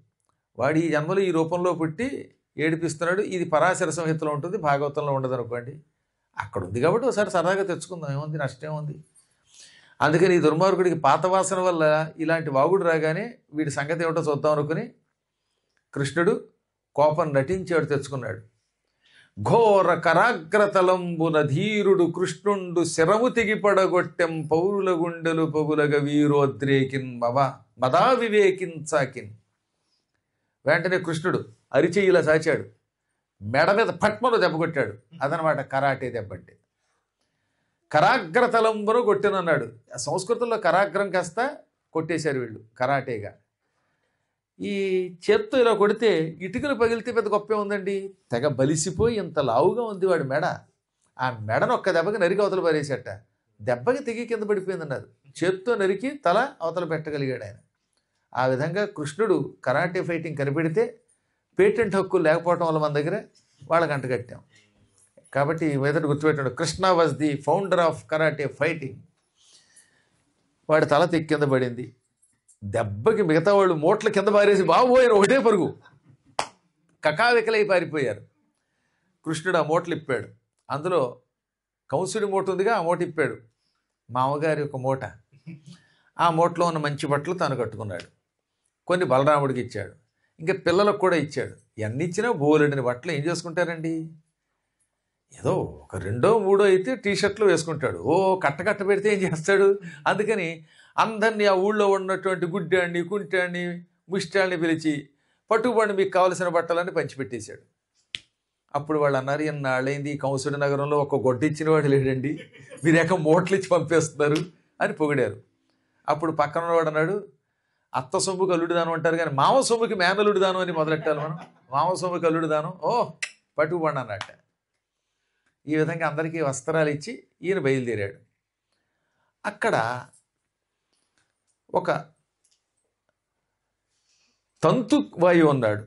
వాడు ఈ జన్మలో ఈ రూపంలో పుట్టి ఏడిపిస్తున్నాడు. ఇది పరాశర సంహితలో ఉంటుంది, భాగవతంలో ఉండదు అనుకోండి. అక్కడ ఉంది కాబట్టి ఒకసారి సరదాగా తెచ్చుకుందాం, ఏముంది, నష్టం ఉంది. అందుకని ఈ దుర్మార్గుడికి పాత వాసన వల్ల ఇలాంటి వాగుడు రాగానే వీడి సంగతి ఏమిటో చూద్దాం అనుకుని కృష్ణుడు కోపం నటించాడు, తెచ్చుకున్నాడు. ఘోర కరాగ్రతలంబున ధీరుడు కృష్ణుండు శరము తెగిపడగొట్టెం పౌరుల గుండెలు పగులగ వీరోద్రేకిన్ మదా వివేకించాకిన్. వెంటనే కృష్ణుడు అరిచెయ్యిలా సాచాడు, మెడ మీద పట్మను దెబ్బ కొట్టాడు. అదనమాట కరాటే దెబ్బంటే. కరాగ్రతలంబును కొట్టినన్నాడు. సంస్కృతంలో కరాగ్రం కాస్త కొట్టేశారు వీళ్ళు కరాటేగా. ఈ చేత్తో ఇలా కొడితే ఇటుకలు పగిలితే పెద్ద గొప్పే ఉందండి. తెగ బలిసిపోయి ఇంత లావుగా ఉంది వాడి మెడ. ఆ మెడను ఒక్క దెబ్బకి నరికి అవతల పారేసేట. దెబ్బకి తెగి కింద పడిపోయిందన్నారు. చేత్తో నరికి తల అవతల పెట్టగలిగాడు ఆయన. ఆ విధంగా కృష్ణుడు కరాటే ఫైటింగ్ కనిపెడితే పేటెంట్ హక్కులు లేకపోవటం వల్ల మన దగ్గర వాళ్ళకి అంటగట్టాం. కాబట్టి మెదడు గుర్తుపెట్టాడు, Krishna was the founder of karate fighting. వాడి తల తెక్కి కింద పడింది. దెబ్బకి మిగతా వాళ్ళు మూట్ల కింద పారేసి బాబోయని ఒకటే పరుగు కకావికలై పారిపోయారు. కృష్ణుడు ఆ మూటలు ఇప్పాడు. అందులో కంసుడి మూట ఉందిగా, ఆ మూట ఇప్పాడు. మామగారి ఒక మూట. ఆ మూటలో ఉన్న మంచి బట్టలు తాను కట్టుకున్నాడు. కొన్ని బలరాముడికి ఇచ్చాడు. ఇంకా పిల్లలకు కూడా ఇచ్చాడు. ఎన్ని ఇచ్చినా బోలెడిని బట్టలు ఏం చేసుకుంటారండి? ఏదో ఒక 2, 3 అయితే టీషర్ట్లు వేసుకుంటాడు. కట్ట పెడితే ఏం చేస్తాడు? అందుకని అందరినీ ఆ ఊళ్ళో ఉన్నటువంటి గుడ్డాన్ని, కుంటాన్ని, ముష్టాన్ని పిలిచి పట్టుబడి మీకు కావలసిన బట్టలన్నీ పంచిపెట్టేశాడు. అప్పుడు వాళ్ళు అన్నారు, ఎన్నాళ్ళైంది ఈ కంసుడి నగరంలో ఒక గొడ్డ ఇచ్చిన వాడు లేడండి, మీరేక మూటలు ఇచ్చి పంపేస్తున్నారు అని పొగిడారు. అప్పుడు పక్కన వాడు అన్నాడు, అత్త సొమ్ముకి అల్లుడు దానం అంటారు కానీ మామ సొమ్ముకి మేనల్లుడు దానం అని మొదలెట్టాలి మనం. మామ సొమ్ముకి అల్లుడు దానం, పట్టుకుపండి అన్నట్ట. ఈ విధంగా అందరికీ వస్త్రాలు ఇచ్చి ఈయన బయలుదేరాడు. అక్కడ ఒక తంతు వాయువు ఉన్నాడు,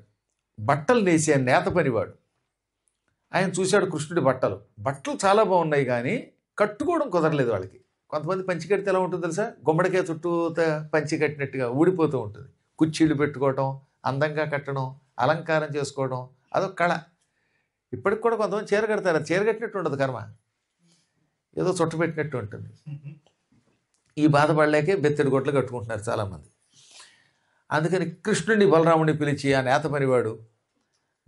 బట్టలు నేసే నేత పనివాడు. ఆయన చూశాడు కృష్ణుడి బట్టలు చాలా బాగున్నాయి కానీ కట్టుకోవడం కుదరలేదు వాళ్ళకి. కొంతమంది పంచి కడితే ఎలా ఉంటుంది తెలుసా? గుమ్మడికాయ చుట్టూ పంచి కట్టినట్టుగా ఊడిపోతూ ఉంటుంది. కుర్చీలు పెట్టుకోవడం, అందంగా కట్టడం, అలంకారం చేసుకోవడం అదొక కళ. ఇప్పటికి కూడా కొంతమంది చీర కడతారు, చీర కట్టినట్టు ఉండదు, కర్మ ఏదో చుట్ట పెట్టినట్టు ఉంటుంది. ఈ బాధపడలేకే బెత్తడి గొడ్లు కట్టుకుంటున్నారు చాలామంది. అందుకని కృష్ణుడిని బలరాముడిని పిలిచి, ఆ నేత పనివాడు,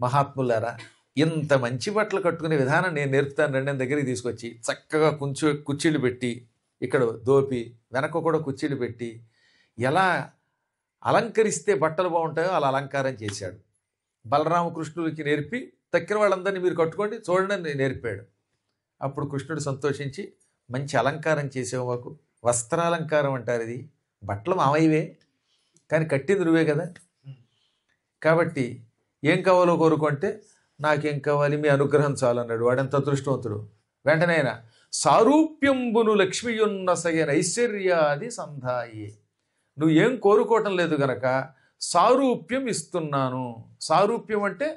మహాత్ములారా ఇంత మంచి బట్టలు కట్టుకునే విధానం నేను నేర్పుతాను రండి అని దగ్గరికి తీసుకొచ్చి చక్కగా కుర్చీలు పెట్టి, ఇక్కడ దోపి వెనక కూడా కుర్చీలు పెట్టి ఎలా అలంకరిస్తే బట్టలు బాగుంటాయో అలా అలంకారం చేశాడు. బలరామకృష్ణుడికి నేర్పి తక్కిన వాళ్ళందరినీ మీరు కట్టుకోండి చూడండి అని నేర్పాడు. అప్పుడు కృష్ణుడు సంతోషించి, మంచి అలంకారం చేసావు మాకు, వస్త్రాలంకారం అంటారు ఇది, బట్టలు మావయ్యవే కానీ కట్టింది నువ్వే కదా, కాబట్టి ఏం కావాలో కోరుకుంటే నాకేం కావాలి, మీ అనుగ్రహం చాలు అన్నాడు. వాడెంత అదృష్టవంతుడు. వెంటనే ఆయన సారూప్యంబును లక్ష్మియున్న సయన ఐశ్వర్యాది సంధాయి, నువ్వు ఏం కోరుకోవటం లేదు గనక సారూప్యం ఇస్తున్నాను. సారూప్యం అంటే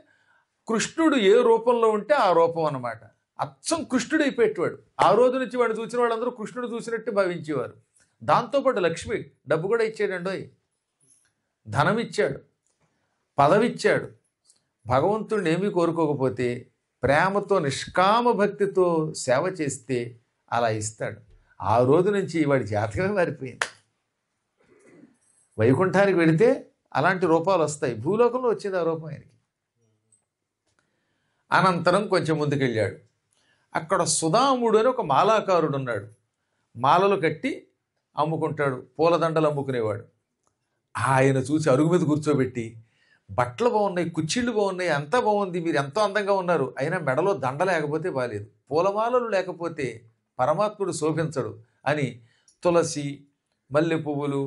కృష్ణుడు ఏ రూపంలో ఉంటే ఆ రూపం అన్నమాట. అచ్చం కృష్ణుడు అయిపోయేవాడు. ఆ రోజు నుంచి వాడు చూసిన వాళ్ళందరూ కృష్ణుడు చూసినట్టు భావించేవారు. దాంతోపాటు లక్ష్మి డబ్బు కూడా ఇచ్చాడండి, ధనం ఇచ్చాడు, పదవిచ్చాడు. భగవంతుడిని ఏమీ కోరుకోకపోతే ప్రేమతో నిష్కామ భక్తితో సేవ చేస్తే అలా ఇస్తాడు. ఆ రోజు నుంచి వాడి జాతకమే మారిపోయింది. వైకుంఠానికి వెళితే అలాంటి రూపాలు వస్తాయి. భూలోకంలో వచ్చింది ఆ రూపం ఆయనకి. అనంతరం కొంచెం ముందుకెళ్ళాడు. అక్కడ సుధాముడు అని ఒక మాలాకారుడు ఉన్నాడు. మాలలు కట్టి అమ్ముకుంటాడు, పూలదండలు అమ్ముకునేవాడు. ఆయన చూసి అరుగు మీద కూర్చోబెట్టి, బట్టలు బాగున్నాయి, కుచ్చిళ్ళు బాగున్నాయి, అంతా బాగుంది, మీరు ఎంతో అందంగా ఉన్నారు, అయినా మెడలో దండ లేకపోతే బాలేదు, పూలమాలలు లేకపోతే పరమాత్ముడు శోభించడు అని తులసి, మల్లె పువ్వులు,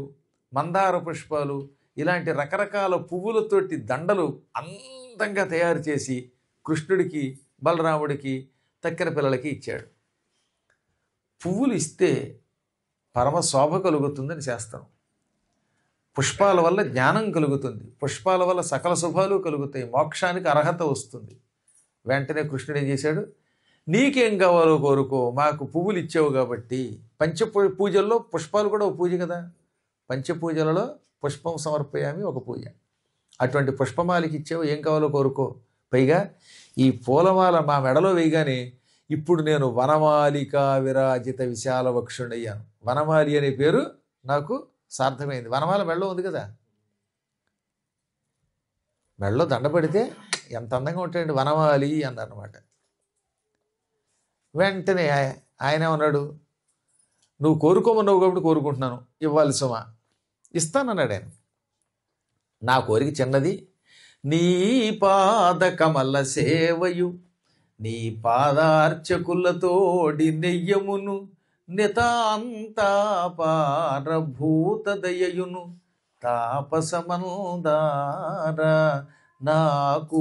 మందార పుష్పాలు ఇలాంటి రకరకాల పువ్వులతోటి దండలు అందంగా తయారు చేసి కృష్ణుడికి, బలరాముడికి, తక్కిన పిల్లలకి ఇచ్చాడు. పువ్వులు ఇస్తే పరమ శోభ కలుగుతుందని శాస్త్రం. పుష్పాల వల్ల జ్ఞానం కలుగుతుంది, పుష్పాల వల్ల సకల శుభాలు కలుగుతాయి, మోక్షానికి అర్హత వస్తుంది. వెంటనే కృష్ణుడు ఏం చేశాడు, నీకేం కావాలో కోరుకో, మాకు పువ్వులు ఇచ్చావు కాబట్టి. పూజల్లో పుష్పాలు కూడా ఒక పూజ కదా, పంచపూజలలో పుష్పం సమర్పయామి ఒక పూజ. అటువంటి పుష్పమాలకి ఇచ్చావు, ఏం కావాలో కోరుకో. పైగా ఈ పూలమాల మా మెడలో వేయగానే ఇప్పుడు నేను వనమాలిక విరాజిత విశాల వక్షుడయ్యాను. వనమాలి అనే పేరు నాకు సార్థమైంది. వనమాల మెడలో ఉంది కదా, మెడలో దండ పడితే ఎంత అందంగా ఉంటాయండి, వనమాలి అన్నమాట. వెంటనే ఆయన ఉన్నాడు, నువ్వు కోరుకోమన్నావు కాబట్టి కోరుకుంటున్నాను, ఇవ్వాలి సుమా, ఇస్తానన్నాడు ఆయన. నా కోరిక చిన్నది, నీ పాద కమల సేవయు, నీ పాదార్చకులతోడి నెయ్యమును, నితాంతాపారభూత దయయును, తాపసమందార నాకు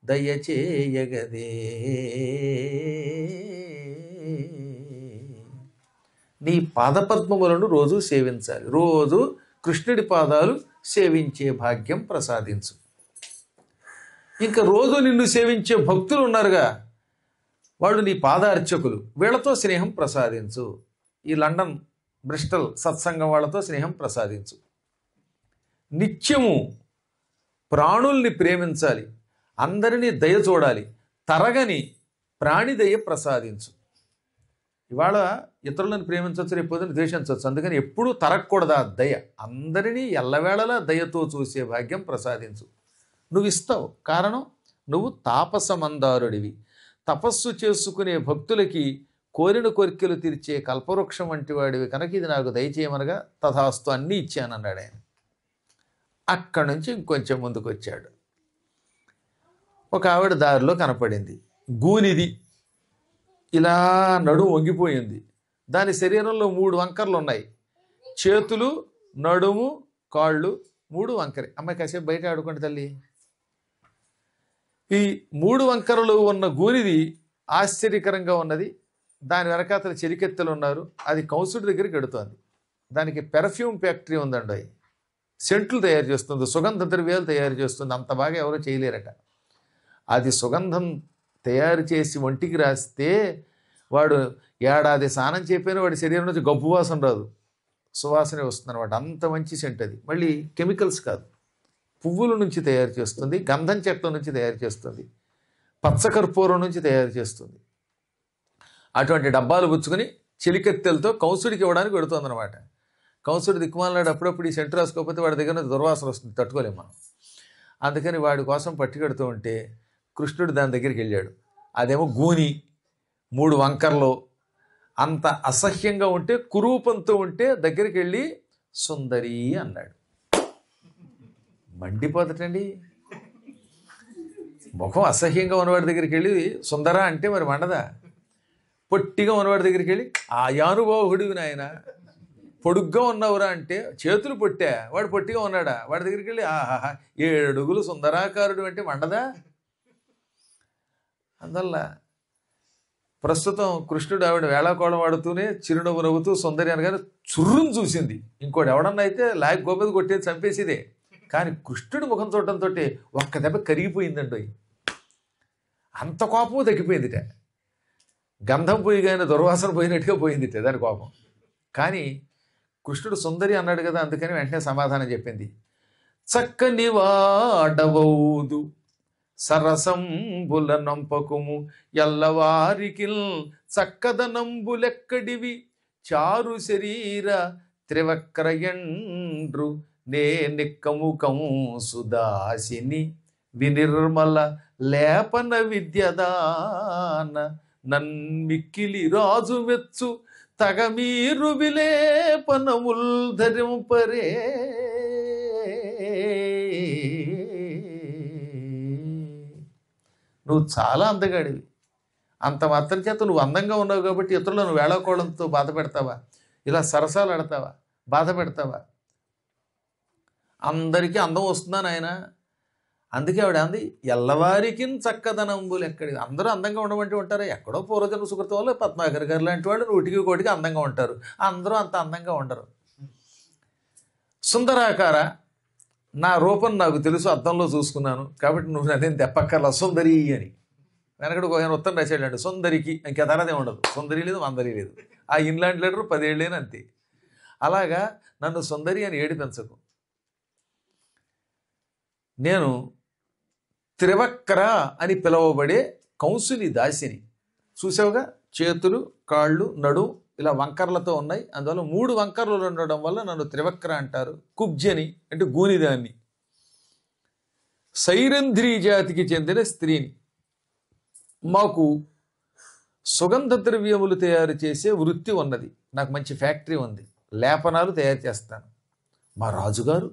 దయచేయగదే. నీ పాదపద్మములను రోజు సేవించాలి, రోజు కృష్ణుడి పాదాలు సేవించే భాగ్యం ప్రసాదించు. ఇంకా రోజు నిన్ను సేవించే భక్తులు ఉన్నారుగా, వాళ్ళు నీ పాదార్చకులు, వీళ్ళతో స్నేహం ప్రసాదించు. ఈ లండన్ బ్రిస్టల్ సత్సంగం వాళ్ళతో స్నేహం ప్రసాదించు. నిత్యము ప్రాణుల్ని ప్రేమించాలి, అందరినీ దయ చూడాలి, తరగని ప్రాణిదయ ప్రసాదించు. ఇవాళ ఇతరులను ప్రేమించవచ్చు, రేపు పొద్దున ద్వేషించవచ్చు, అందుకని ఎప్పుడూ తరగకూడదు ఆ దయ. అందరినీ ఎల్లవేళలా దయతో చూసే భాగ్యం ప్రసాదించు. నువ్వు ఇస్తావు, కారణం నువ్వు తాపసమందారుడివి. తపస్సు చేసుకునే భక్తులకి కోరిన కోరికలు తీర్చే కల్పవృక్షం వంటి వాడివి కనుక ఇది నాకు దయచేయమనగా తథాస్తు అన్నీ ఇచ్చానన్నాడు ఆయన. అక్కడి నుంచి ఇంకొంచెం ముందుకు వచ్చాడు. ఒక ఆవిడ దారిలో కనపడింది, గూనిది, ఇలా నడుము వంగిపోయింది, దాని శరీరంలో 3 వంకర్లు ఉన్నాయి, చేతులు, నడుము, కాళ్ళు 3 వంకరే. అమ్మాయి కాసేపు బయట ఆడుకోండి తల్లి. ఈ 3 వంకరలు ఉన్న గూనిది ఆశ్చర్యకరంగా ఉన్నది. దాని వెనకాతల చెలికెత్తలు ఉన్నారు. అది కంసుడి దగ్గరికి ఎడుతోంది. దానికి పెర్ఫ్యూమ్ ఫ్యాక్టరీ ఉందండి, సెంట్లు తయారు చేస్తుంది, సుగంధ ద్రవ్యాలు తయారు చేస్తుంది. అంత బాగా ఎవరో చేయలేరట. అది సుగంధం తయారు చేసి ఒంటికి రాస్తే వాడు ఏడాది స్నానం చెప్పినా వాడి శరీరం నుంచి గబ్బు వాసన రాదు, సువాసనే వస్తుంది అనమాట. అంత మంచి సెంట్ అది. మళ్ళీ కెమికల్స్ కాదు, పువ్వుల నుంచి తయారు చేస్తుంది, గంధం చెట్ల నుంచి తయారు చేస్తుంది, పచ్చకర్పూరం నుంచి తయారు చేస్తుంది. అటువంటి డబ్బాలు పుచ్చుకొని చిలికెత్తెలతో కంసుడికి ఇవ్వడానికి పెడుతుందన్నమాట. కంసుడు దిక్కుమాలనాడు, అప్పుడప్పుడు ఈ సెంటు రాసుకోకపోతే వాడి దగ్గర దుర్వాసన వస్తుంది, తట్టుకోలేము మనం. అందుకని వాడి కోసం పట్టుకెడుతూ ఉంటే కృష్ణుడు దాని దగ్గరికి వెళ్ళాడు. అదేమో గూని, 3 వంకర్లు, అంత అసహ్యంగా ఉంటే, కురూపంతో ఉంటే దగ్గరికి వెళ్ళి సుందరి అన్నాడు. మండిపోతటండి. ముఖం అసహ్యంగా ఉన్నవాడి దగ్గరికి వెళ్ళి సుందరా అంటే మరి మండదా? పొట్టిగా ఉన్నవాడి దగ్గరికి వెళ్ళి ఆ యానుభావుడివి నాయన, పొడుగ్గా ఉన్నవరా అంటే చేతులు పొట్టా, వాడు పొట్టిగా ఉన్నాడా, వాడి దగ్గరికి వెళ్ళి ఆహాహా 7 అడుగులు సుందరాకారుడు అంటే మండదా? అందువల్ల ప్రస్తుతం కృష్ణుడు ఆవిడ వేళాకోళం వాడుతూనే చిరునవ్వు నవ్వుతూ సుందరి అనగానే చుర్రును చూసింది. ఇంకోటి ఎవడన్నా అయితే లాగ్ గోపది కొట్టేది చంపేసిదే. కానీ కృష్ణుడి ముఖం చూడటంతో ఒక్క దెబ్బ కరిగిపోయిందండి. అంత కోపము తగ్గిపోయిందిట. గంధం పోయి కానీ దుర్వాసన పోయినట్టుగా పోయిందిట దాని కోపం. కానీ కృష్ణుడు సుందరి అన్నాడు కదా, అందుకని వెంటనే సమాధానం చెప్పింది. చక్కని వాడవౌదు సరసంబుల నంపకుము ఎల్లవారికిల్ చక్కదనంబులెక్కడివి చారు శరీర త్రివక్రయండ్రు నే నిక్కము కంసుదాసిని వినిర్మల లేపన విద్యదాన నన్మిక్కిలి రాజు మెచ్చు తగ మీరు విలేపనముల్ ధరింపరే నువ్వు చాలా అందగాడివి. అంత మాత్రం చేత నువ్వు అందంగా ఉన్నావు కాబట్టి ఇతరులను వేళాకోళంతో బాధ పెడతావా? ఇలా సరసాలు ఆడతావా? బాధ పెడతావా? అందరికీ అందం వస్తుందా నాయన? అందుకే ఆవిడ అంది, ఎల్లవారికి చక్కదనంబులు ఎక్కడి. అందరూ అందంగా ఉండమంటే ఉంటారా? ఎక్కడో పూర్వజన్మ సుకృతం వల్ల పద్మాకర్ గారు లాంటి వాళ్ళు 100కి అందంగా ఉంటారు. అందరూ అంత అందంగా ఉండరు. సుందరాకార, నా రూపం నాకు తెలుసు, అద్దంలో చూసుకున్నాను కాబట్టి నువ్వు అదేం తెప్పక్కర్లా సుందరి అని. వెనకడు ఆయన ఉత్తరం రాశాడు, సుందరికి ఇంకా తరదే ఉండదు, సుందరి లేదు వందరి లేదు. ఆ ఇన్లాండ్ లెటర్ 10 ఏళ్ళేని అంతే. అలాగా నన్ను సుందరి అని ఏడిపించకు. నేను త్రివక్ర అని పిలువబడే కంసుని దాసిని. చూసావుగా, చేతులు కాళ్ళు నడు ఇలా వంకర్లతో ఉన్నాయి. అందువల్ల 3 వంకర్లు ఉండడం వల్ల నన్ను త్రివక్ర అంటారు. కుబ్జని అంటే గూనిదాన్ని. సైరంధ్రీ జాతికి చెందిన స్త్రీని. మాకు సుగంధ ద్రవ్యములు తయారు చేసే వృత్తి ఉన్నది. నాకు మంచి ఫ్యాక్టరీ ఉంది, లేపనాలు తయారు చేస్తాను. మా రాజుగారు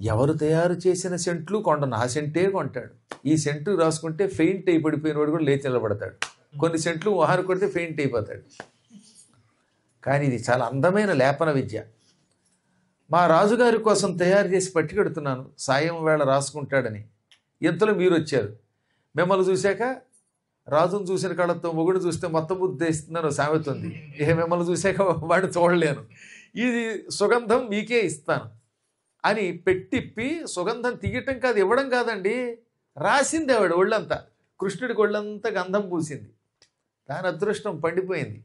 ఎవరు తయారు చేసిన సెంట్లు కొండను, ఆ సెంటే కొంటాడు. ఈ సెంటు రాసుకుంటే ఫెయింట్ అయి పడిపోయిన వాడు కూడా లేచి నిలబడతాడు. కొన్ని సెంట్లు మొహాలు కొడితే ఫెయింట్ అయిపోతాడు. కానీ ఇది చాలా అందమైన లేపన విద్య. మా రాజుగారి కోసం తయారు చేసి పట్టుకెడుతున్నాను, సాయం వేళ రాసుకుంటాడని. ఇంతలో మీరు వచ్చారు. మిమ్మల్ని చూశాక రాజును చూసిన కళ్ళతో మొగుడు చూస్తే మొత్తం ఉద్దేశిస్తుందని సామెత ఉంది. ఇక మిమ్మల్ని చూశాక వాడిని చూడలేను, ఇది సుగంధం మీకే ఇస్తాను అని పెట్టిప్పి, సుగంధం తీయటం కాదు ఇవ్వడం కాదండి, రాసింది ఆవిడ ఒళ్ళంతా. కృష్ణుడికి ఒళ్ళంతా గంధం పూసింది. దాని అదృష్టం పండిపోయింది.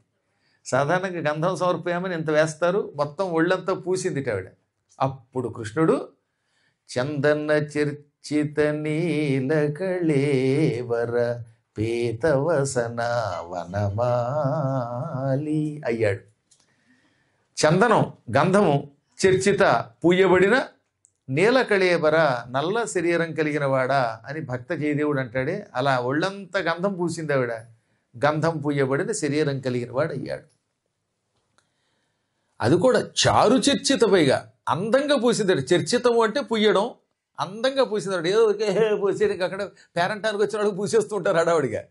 సాధారణంగా గంధం సమర్పయామని ఇంత వేస్తారు, మొత్తం ఒళ్ళంతా పూసింది ఆవిడ. అప్పుడు కృష్ణుడు చందన చర్చిత నీలకళేవర పీతవసన వనమాలి అయ్యాడు. చందనం గంధము చర్చిత పూయబడిన నీలకళేబర నల్ల శరీరం కలిగిన వాడా అని భక్త జయదేవుడు అంటాడే, అలా ఒళ్ళంతా గంధం పూసింది ఆవిడ. గంధం పూయబడిన శరీరం కలిగిన వాడు అయ్యాడు. అది కూడా చారు చర్చిత, పైగా అందంగా పూసిందాడు. చర్చితము అంటే పుయ్యడం, అందంగా పూసిందాడు. ఏదో పూసేది అక్కడ పేరంటానికి వచ్చిన వాడికి పూసేస్తూ ఉంటారు హడావుడిగా,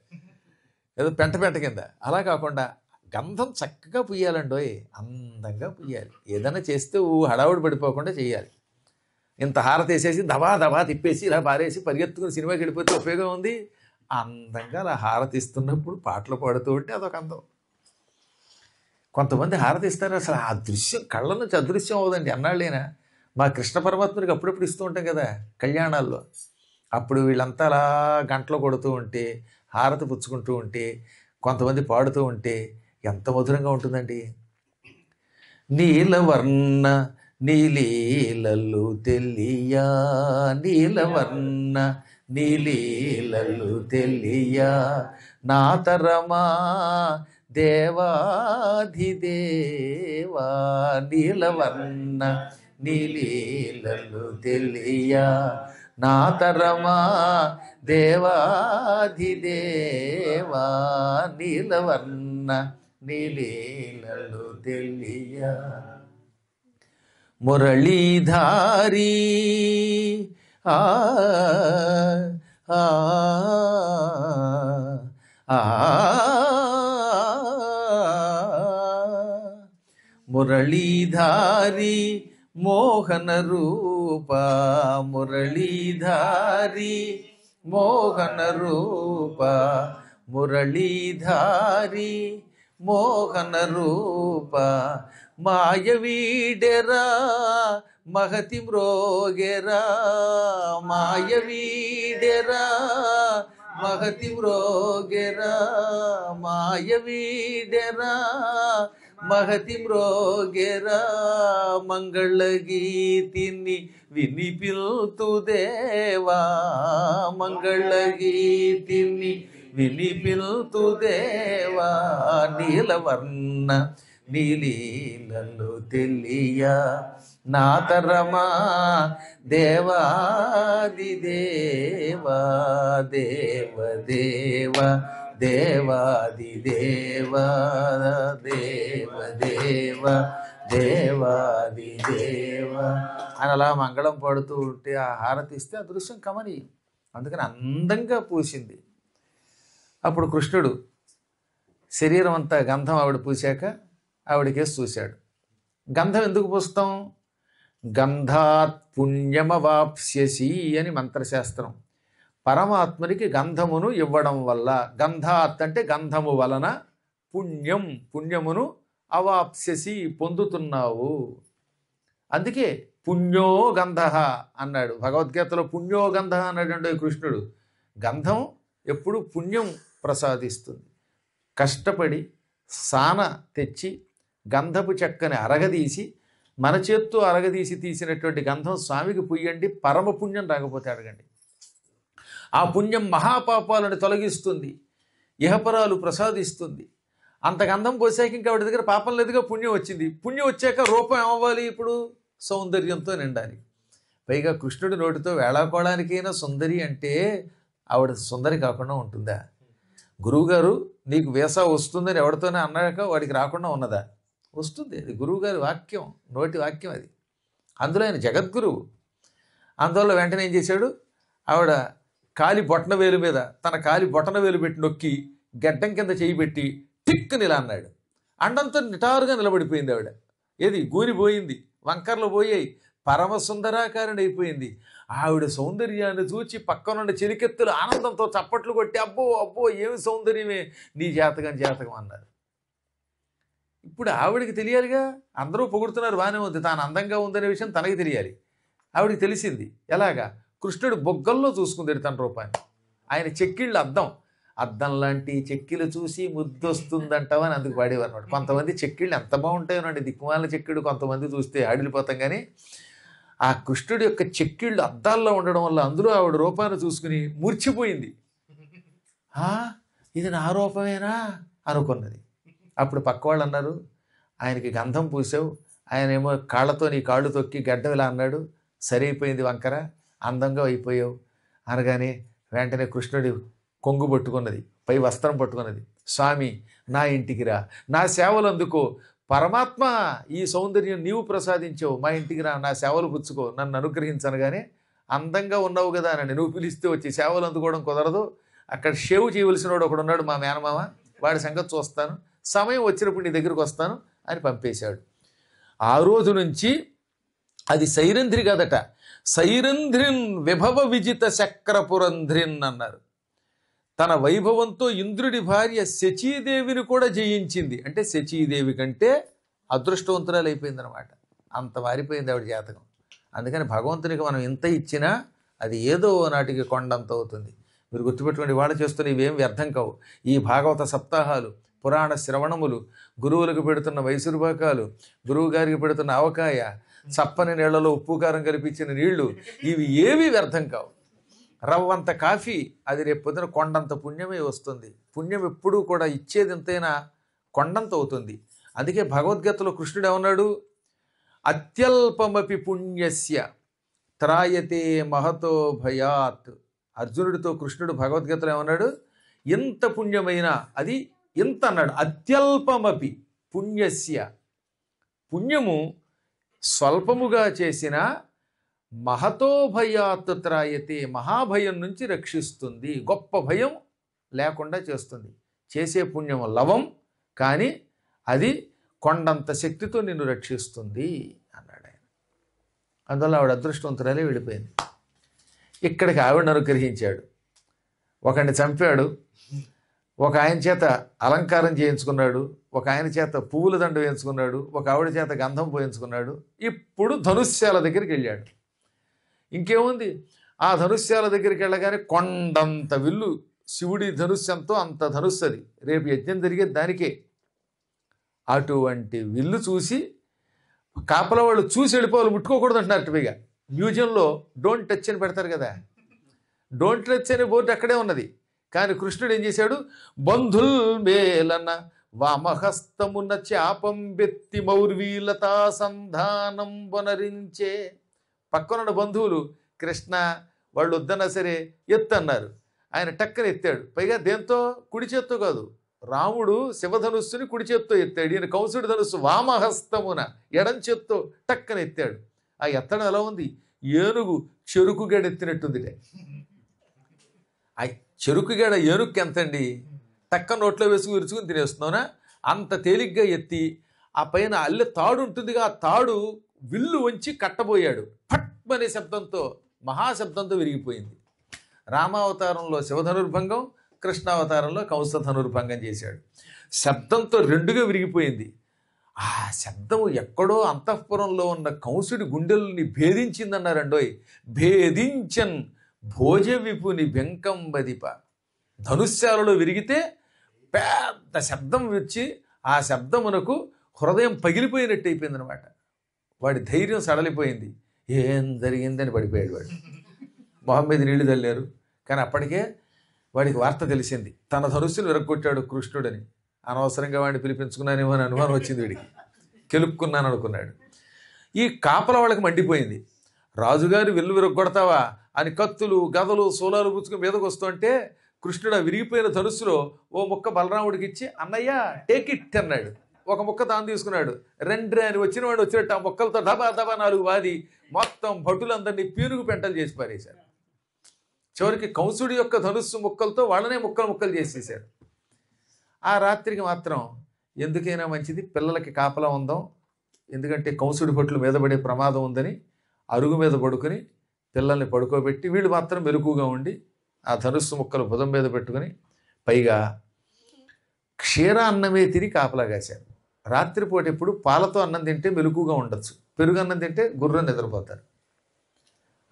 ఏదో పెంట కింద. అలా కాకుండా గంధం చక్కగా పుయ్యాలండోయ్, అందంగా పుయ్యాలి. ఏదైనా చేస్తే హడావుడి పడిపోకుండా చేయాలి. ఇంత హారతి వేసేసి దబా దబా తిప్పేసి ఇలా పారేసి పరిగెత్తుకుని సినిమాకి వెళ్ళిపోతే ఉపయోగం ఉంది? అందంగా అలా హారతి ఇస్తున్నప్పుడు పాటలు పాడుతూ ఉంటే అదొక అందం. కొంతమంది హారతి ఇస్తారు, అసలు ఆ దృశ్యం కళ్ళ నుంచి అదృశ్యం అవ్వదండి. అన్నాళ్ళైనా మా కృష్ణ పరమాత్ముడికి అప్పుడప్పుడు ఇస్తూ ఉంటాం కదా కళ్యాణాల్లో, అప్పుడు వీళ్ళంతా అలా గంటలో కొడుతూ ఉంటే, హారతి పుచ్చుకుంటూ ఉంటే, కొంతమంది పాడుతూ ఉంటే ఎంత మధురంగా ఉంటుందండి. నీలవర్ణ నీలీలలు తెలియా, నీలవర్ణ నీలీలలు తెలియా, నా తరమా దేవాధిదేవా. నీలవర్ణ నీలీలలు తెలియా, నా తరమా దేవాధిదేవా. నీలవర్ణ నీలీలలు తెలియా. మురళీధారీ ఆ ఆ ఆ మురళీధారీ మోహన రూప, మురళీధారీ మోహన రూప, మురళీధారీ మోహన రూప. మాయవీడెరా మహతి మ్రోగెరా, మాయవీడెరా మహతి మ్రోగెరా, మాయవీడెరా మహతి మ్రోగెరా. మంగళగీతిని వినిపిల్తు దేవా, మంగళగీతిని వినిపిల్తు దేవా. నీలవర్ణ నీలీలలు తెలియా, నా తరమా దేవాదిదేవా. దేవదేవ దేవాది దేవ దేవ దేవ దేవాది దేవ అని అలా మంగళం పాడుతూ ఉంటే ఆ హారతి ఇస్తే ఆ దృశ్యం కమనీయం. అందుకని అందంగా పూసింది. అప్పుడు కృష్ణుడు శరీరం అంతా గంధం ఆవిడ పూసాక ఆవిడకేసి చూశాడు. గంధం ఎందుకు పూస్తాం? గంధాత్ పుణ్యమవాప్స్యసి అని మంత్రశాస్త్రం. పరమాత్మనికి గంధమును ఇవ్వడం వల్ల, గంధాత్ అంటే గంధము వలన, పుణ్యమును అవాప్స్యసి పొందుతున్నావు. అందుకే పుణ్యో గంధ అన్నాడు భగవద్గీతలో. పుణ్యో గంధ అన్నాడు కృష్ణుడు. గంధం ఎప్పుడు పుణ్యం ప్రసాదిస్తుంది. కష్టపడి సాన తెచ్చి గంధపు చెక్కని అరగదీసి, మన చేత్తో అరగదీసి తీసినటువంటి గంధం స్వామికి పుయ్యండి, పరమ పుణ్యం రాకపోతే అడగండి. ఆ పుణ్యం మహాపాపాలను తొలగిస్తుంది, ఇహపరాలు ప్రసాదిస్తుంది. అంత గంధం పోసాక ఇంకా ఆవిడ దగ్గర పాపం లేదుగా, పుణ్యం వచ్చింది. పుణ్యం వచ్చాక రూపం ఏమవ్వాలి? ఇప్పుడు సౌందర్యంతో నిండాలి. పైగా కృష్ణుడి నోటితో వేళాకోళానికైనా సుందరి అంటే ఆవిడ సుందరి కాకుండా ఉంటుందా? గురువుగారు నీకు వీసా వస్తుందని ఎవరితోనే అన్నాక వాడికి రాకుండా ఉన్నదా? వస్తుంది. అది గురువుగారి వాక్యం, నోటి వాక్యం అది. అందులో ఆయన జగద్గురువు. అందువల్ల వెంటనే ఏం చేశాడు, ఆవిడ కాలి బొటన వేలు మీద తన కాలి బొటన వేలు పెట్టి నొక్కి గడ్డం కింద చేయి పెట్టి టిక్కుని ఇలా అన్నాడు. అండంతో నిటారుగా నిలబడిపోయింది ఆవిడ. ఏది గూరిపోయింది, వంకర్లు పోయాయి, పరమ సుందరాకారుడు అయిపోయింది. ఆవిడ సౌందర్యాన్ని చూచి పక్కనున్న చిలికెత్తులు ఆనందంతో చప్పట్లు కొట్టి అబ్బో అబ్బో ఏమి సౌందర్యమే, నీ జాతకం అన్నారు. ఇప్పుడు ఆవిడికి తెలియాలిగా, అందరూ పొగుడుతున్నారు బాగానే ఉంది, తాను అందంగా ఉందనే విషయం తనకి తెలియాలి. ఆవిడికి తెలిసింది. ఎలాగా? కృష్ణుడు బొగ్గల్లో చూసుకుంది తన రూపాన్ని. ఆయన చెక్కిళ్ళు అద్దం లాంటి చెక్కిలు చూసి ముద్దొస్తుందంటావని అందుకు పాడేవారు అనమాట. కొంతమంది చెక్కిళ్ళు ఎంత బాగుంటాయోనండి, దిక్కుమాల చెక్కిళ్ళు కొంతమంది చూస్తే ఆడిలిపోతాం. కానీ ఆ కృష్ణుడి యొక్క చెక్కిళ్ళు అద్దాల్లో ఉండడం వల్ల అందులో ఆవిడ రూపాన్ని చూసుకుని మూర్చిపోయింది. ఇది నా రూపమేనా అనుకున్నది. అప్పుడు పక్క వాళ్ళు అన్నారు, ఆయనకి గంధం పూసావు, ఆయన ఏమో కాళ్ళతో నీ కాళ్ళు తొక్కి గడ్డం ఇలా అన్నాడు, సరైపోయింది వంకర, అందంగా అయిపోయావు అనగానే వెంటనే కృష్ణుడి కొంగు పట్టుకున్నది, పై వస్త్రం పట్టుకున్నది. స్వామి నా ఇంటికి రా, నా సేవలు అందుకో, పరమాత్మ ఈ సౌందర్యం నీవు ప్రసాదించావు, మా ఇంటికి రా, నా సేవలు పుచ్చుకో, నన్ను అనుగ్రహించనగానే అందంగా ఉన్నావు కదా అని నువ్వు పిలిస్తే వచ్చి సేవలు అందుకోవడం కుదరదు, అక్కడ షేవ్ చేయవలసిన వాడు ఒకడు ఉన్నాడు మా మేనమామ, వాడి సంగతి చూస్తాను, సమయం వచ్చినప్పుడు నీ దగ్గరకు వస్తాను అని పంపేశాడు. ఆ రోజు నుంచి అది సైరంధ్రి కదట, సైరంధ్రిన్ విభవ విజిత చక్రపురంధ్రిన్ అన్నారు. తన వైభవంతో ఇంద్రుడి భార్య శచీదేవిని కూడా జయించింది. అంటే శచీదేవి కంటే అదృష్టవంతురాలు అయిపోయింది అనమాట. అంత మారిపోయింది ఆవిడ జాతకం. అందుకని భగవంతునికి మనం ఇంత ఇచ్చినా అది ఏదో నాటికి కొండంత అవుతుంది. మీరు గుర్తుపెట్టుకోండి, వాళ్ళు చేస్తున్న ఇవేం వ్యర్థం కావు. ఈ భాగవత సప్తాహాలు, పురాణ శ్రవణములు, గురువులకు పెడుతున్న వైసురుపాకాలు, గురువు గారికి పెడుతున్న ఆవకాయ, చప్పని నీళ్లలో ఉప్పు కారం కల్పించిన నీళ్లు, ఇవి ఏవి వ్యర్థం కావు. రవ్వంత కాఫీ, అది రేపు పొద్దున కొండంత పుణ్యమే వస్తుంది. పుణ్యం ఎప్పుడూ కూడా ఇచ్చేది ఎంతైనా కొండంత అవుతుంది. అందుకే భగవద్గీతలో కృష్ణుడు ఏమన్నాడు, అత్యల్పమపి పుణ్యస్య త్రాయతే మహతో భయాత్. అర్జునుడితో కృష్ణుడు భగవద్గీతలో ఏమన్నాడు, ఎంత పుణ్యమైనా అది ఇంత అన్నాడు. అత్యల్పమపి పుణ్యస్య, పుణ్యము స్వల్పముగా చేసిన మహతో భయాత్ త్రాయతే, మహాభయం నుంచి రక్షిస్తుంది, గొప్ప భయం లేకుండా చేస్తుంది. చేసే పుణ్యం లవం, కానీ అది కొండంత శక్తితో నిన్ను రక్షిస్తుంది అన్నాడు ఆయన. అందువల్ల ఆవిడ అదృష్టవంతురాలే వెళ్ళిపోయింది. ఇక్కడికి ఆవిడను అనుగ్రహించాడు. ఒకడిని చంపాడు, ఒక ఆయన చేత అలంకారం చేయించుకున్నాడు, ఒక ఆయన చేత పువ్వుల దండ వేయించుకున్నాడు, ఒక ఆవిడ చేత గంధం పోయించుకున్నాడు. ఇప్పుడు ధనుష్యాల దగ్గరికి వెళ్ళాడు. ఇంకేముంది, ఆ ధనుష్యాల దగ్గరికి వెళ్ళగానే కొండంత విల్లు, శివుడి ధనుష్యంతో అంత ధనుస్సు, అది రేపు యజ్ఞం జరిగేది దానికే. అటువంటి విల్లు చూసి కాపల వాళ్ళు చూసి వెళ్ళిపోవాలి, ముట్టుకోకూడదు అంటున్నారు. పైగా మ్యూజియంలో డోంట్ టచ్ అని పెడతారు కదా, డోంట్ టచ్ అనే బోర్డు అక్కడే ఉన్నది. కానీ కృష్ణుడు ఏం చేశాడు, బంధుల్ మేలన వామహస్తమున చాపం బెత్తి మౌర్వీలతా సంధానం వనరించే. పక్కనున్న బంధువులు కృష్ణ వాళ్ళు వద్దన్నా సరే ఎత్తన్నారు. ఆయన టక్కన ఎత్తాడు. పైగా దేంతో? కుడి చేత్తో కాదు, రాముడు శివధనుస్సుని కుడి చేత్తో ఎత్తాడు, ఈయన కంసుడి ధనుస్సు వామహస్తమున ఎడం చేత్తో టక్కన ఎత్తాడు. ఆ ఎత్తడం ఎలా ఉంది? ఏనుగు చెరుకు గడ ఎత్తినట్టుంది. ఆ చెరుకు గడ ఏనుగుకి ఎంతండి? టక్క నోట్లో వేసుకు విరుచుకుని తినేస్తున్నావునా? అంత తేలిగ్గా ఎత్తి ఆ పైన అల్లె తాడు ఉంటుందిగా, ఆ తాడు విల్లు వంచి కట్టబోయాడు. ఫట్ అనే శబ్దంతో, మహాశబ్దంతో విరిగిపోయింది. రామావతారంలో శివధనుర్భంగం, కృష్ణావతారంలో కంసధనుర్భంగం చేశాడు. శబ్దంతో రెండుగా విరిగిపోయింది. ఆ శబ్దము ఎక్కడో అంతఃపురంలో ఉన్న కంసుడి గుండెల్ని భేదించిందన్నారండోయ్. భేదించన్ భోజ విపుని బెంకంబదిప. ధనుశ్శాలలో విరిగితే పెద్ద శబ్దం వచ్చి ఆ శబ్దమునకు హృదయం పగిలిపోయినట్టు అయిపోయిందనమాట. వాడి ధైర్యం సడలిపోయింది. ఏం జరిగిందని పడిపోయాడు వాడు. మొహం మీద నీళ్లు చల్లారు. కానీ అప్పటికే వాడికి వార్త తెలిసింది, తన ధనుస్సును విరగొట్టాడు కృష్ణుడని. అనవసరంగా వాడిని పిలిపించుకున్నానేమో అని అనుమానం వచ్చింది వీడికి. కెలుపుకున్నాను అనుకున్నాడు. ఈ కాపల వాళ్ళకి మండిపోయింది. రాజుగారు విల్లు విరగొడతావా అని కత్తులు గదలు సోలాలు పుచ్చుకుని మీదకు వస్తుంటే కృష్ణుడు ఆ విరిగిపోయిన ధనుస్సులో ఓ ముక్క బలరాముడికి ఇచ్చి, అన్నయ్య టేక్ ఇట్ అన్నాడు. ఒక ముక్క తాను తీసుకున్నాడు. రెండ్రే అని వచ్చినవాడు వచ్చినట్టు ఆ ముక్కలతో దబా దబా 4 వాది మొత్తం భటులందరినీ పీనుగు పెంటలు చేసి పారేశారు. చివరికి కంసుడి యొక్క ధనుస్సు ముక్కలతో వాళ్ళనే ముక్కలు ముక్కలు చేసేసారు. ఆ రాత్రికి మాత్రం ఎందుకైనా మంచిది పిల్లలకి కాపలా ఉందాం, ఎందుకంటే కంసుడి భటులు మీద పడే ప్రమాదం ఉందని అరుగు మీద పడుకొని పిల్లల్ని పడుకోబెట్టి వీళ్ళు మాత్రం మెలకుగా ఉండి ఆ ధనుస్సు ముక్కలు భుజం మీద పెట్టుకుని పైగా క్షీర అన్నమే తిని కాపలా కాశారు. రాత్రిపూట ఎప్పుడు పాలతో అన్నం తింటే మెలకుగా ఉండొచ్చు, పెరుగు అన్నం తింటే గుర్రం నిద్రపోతారు.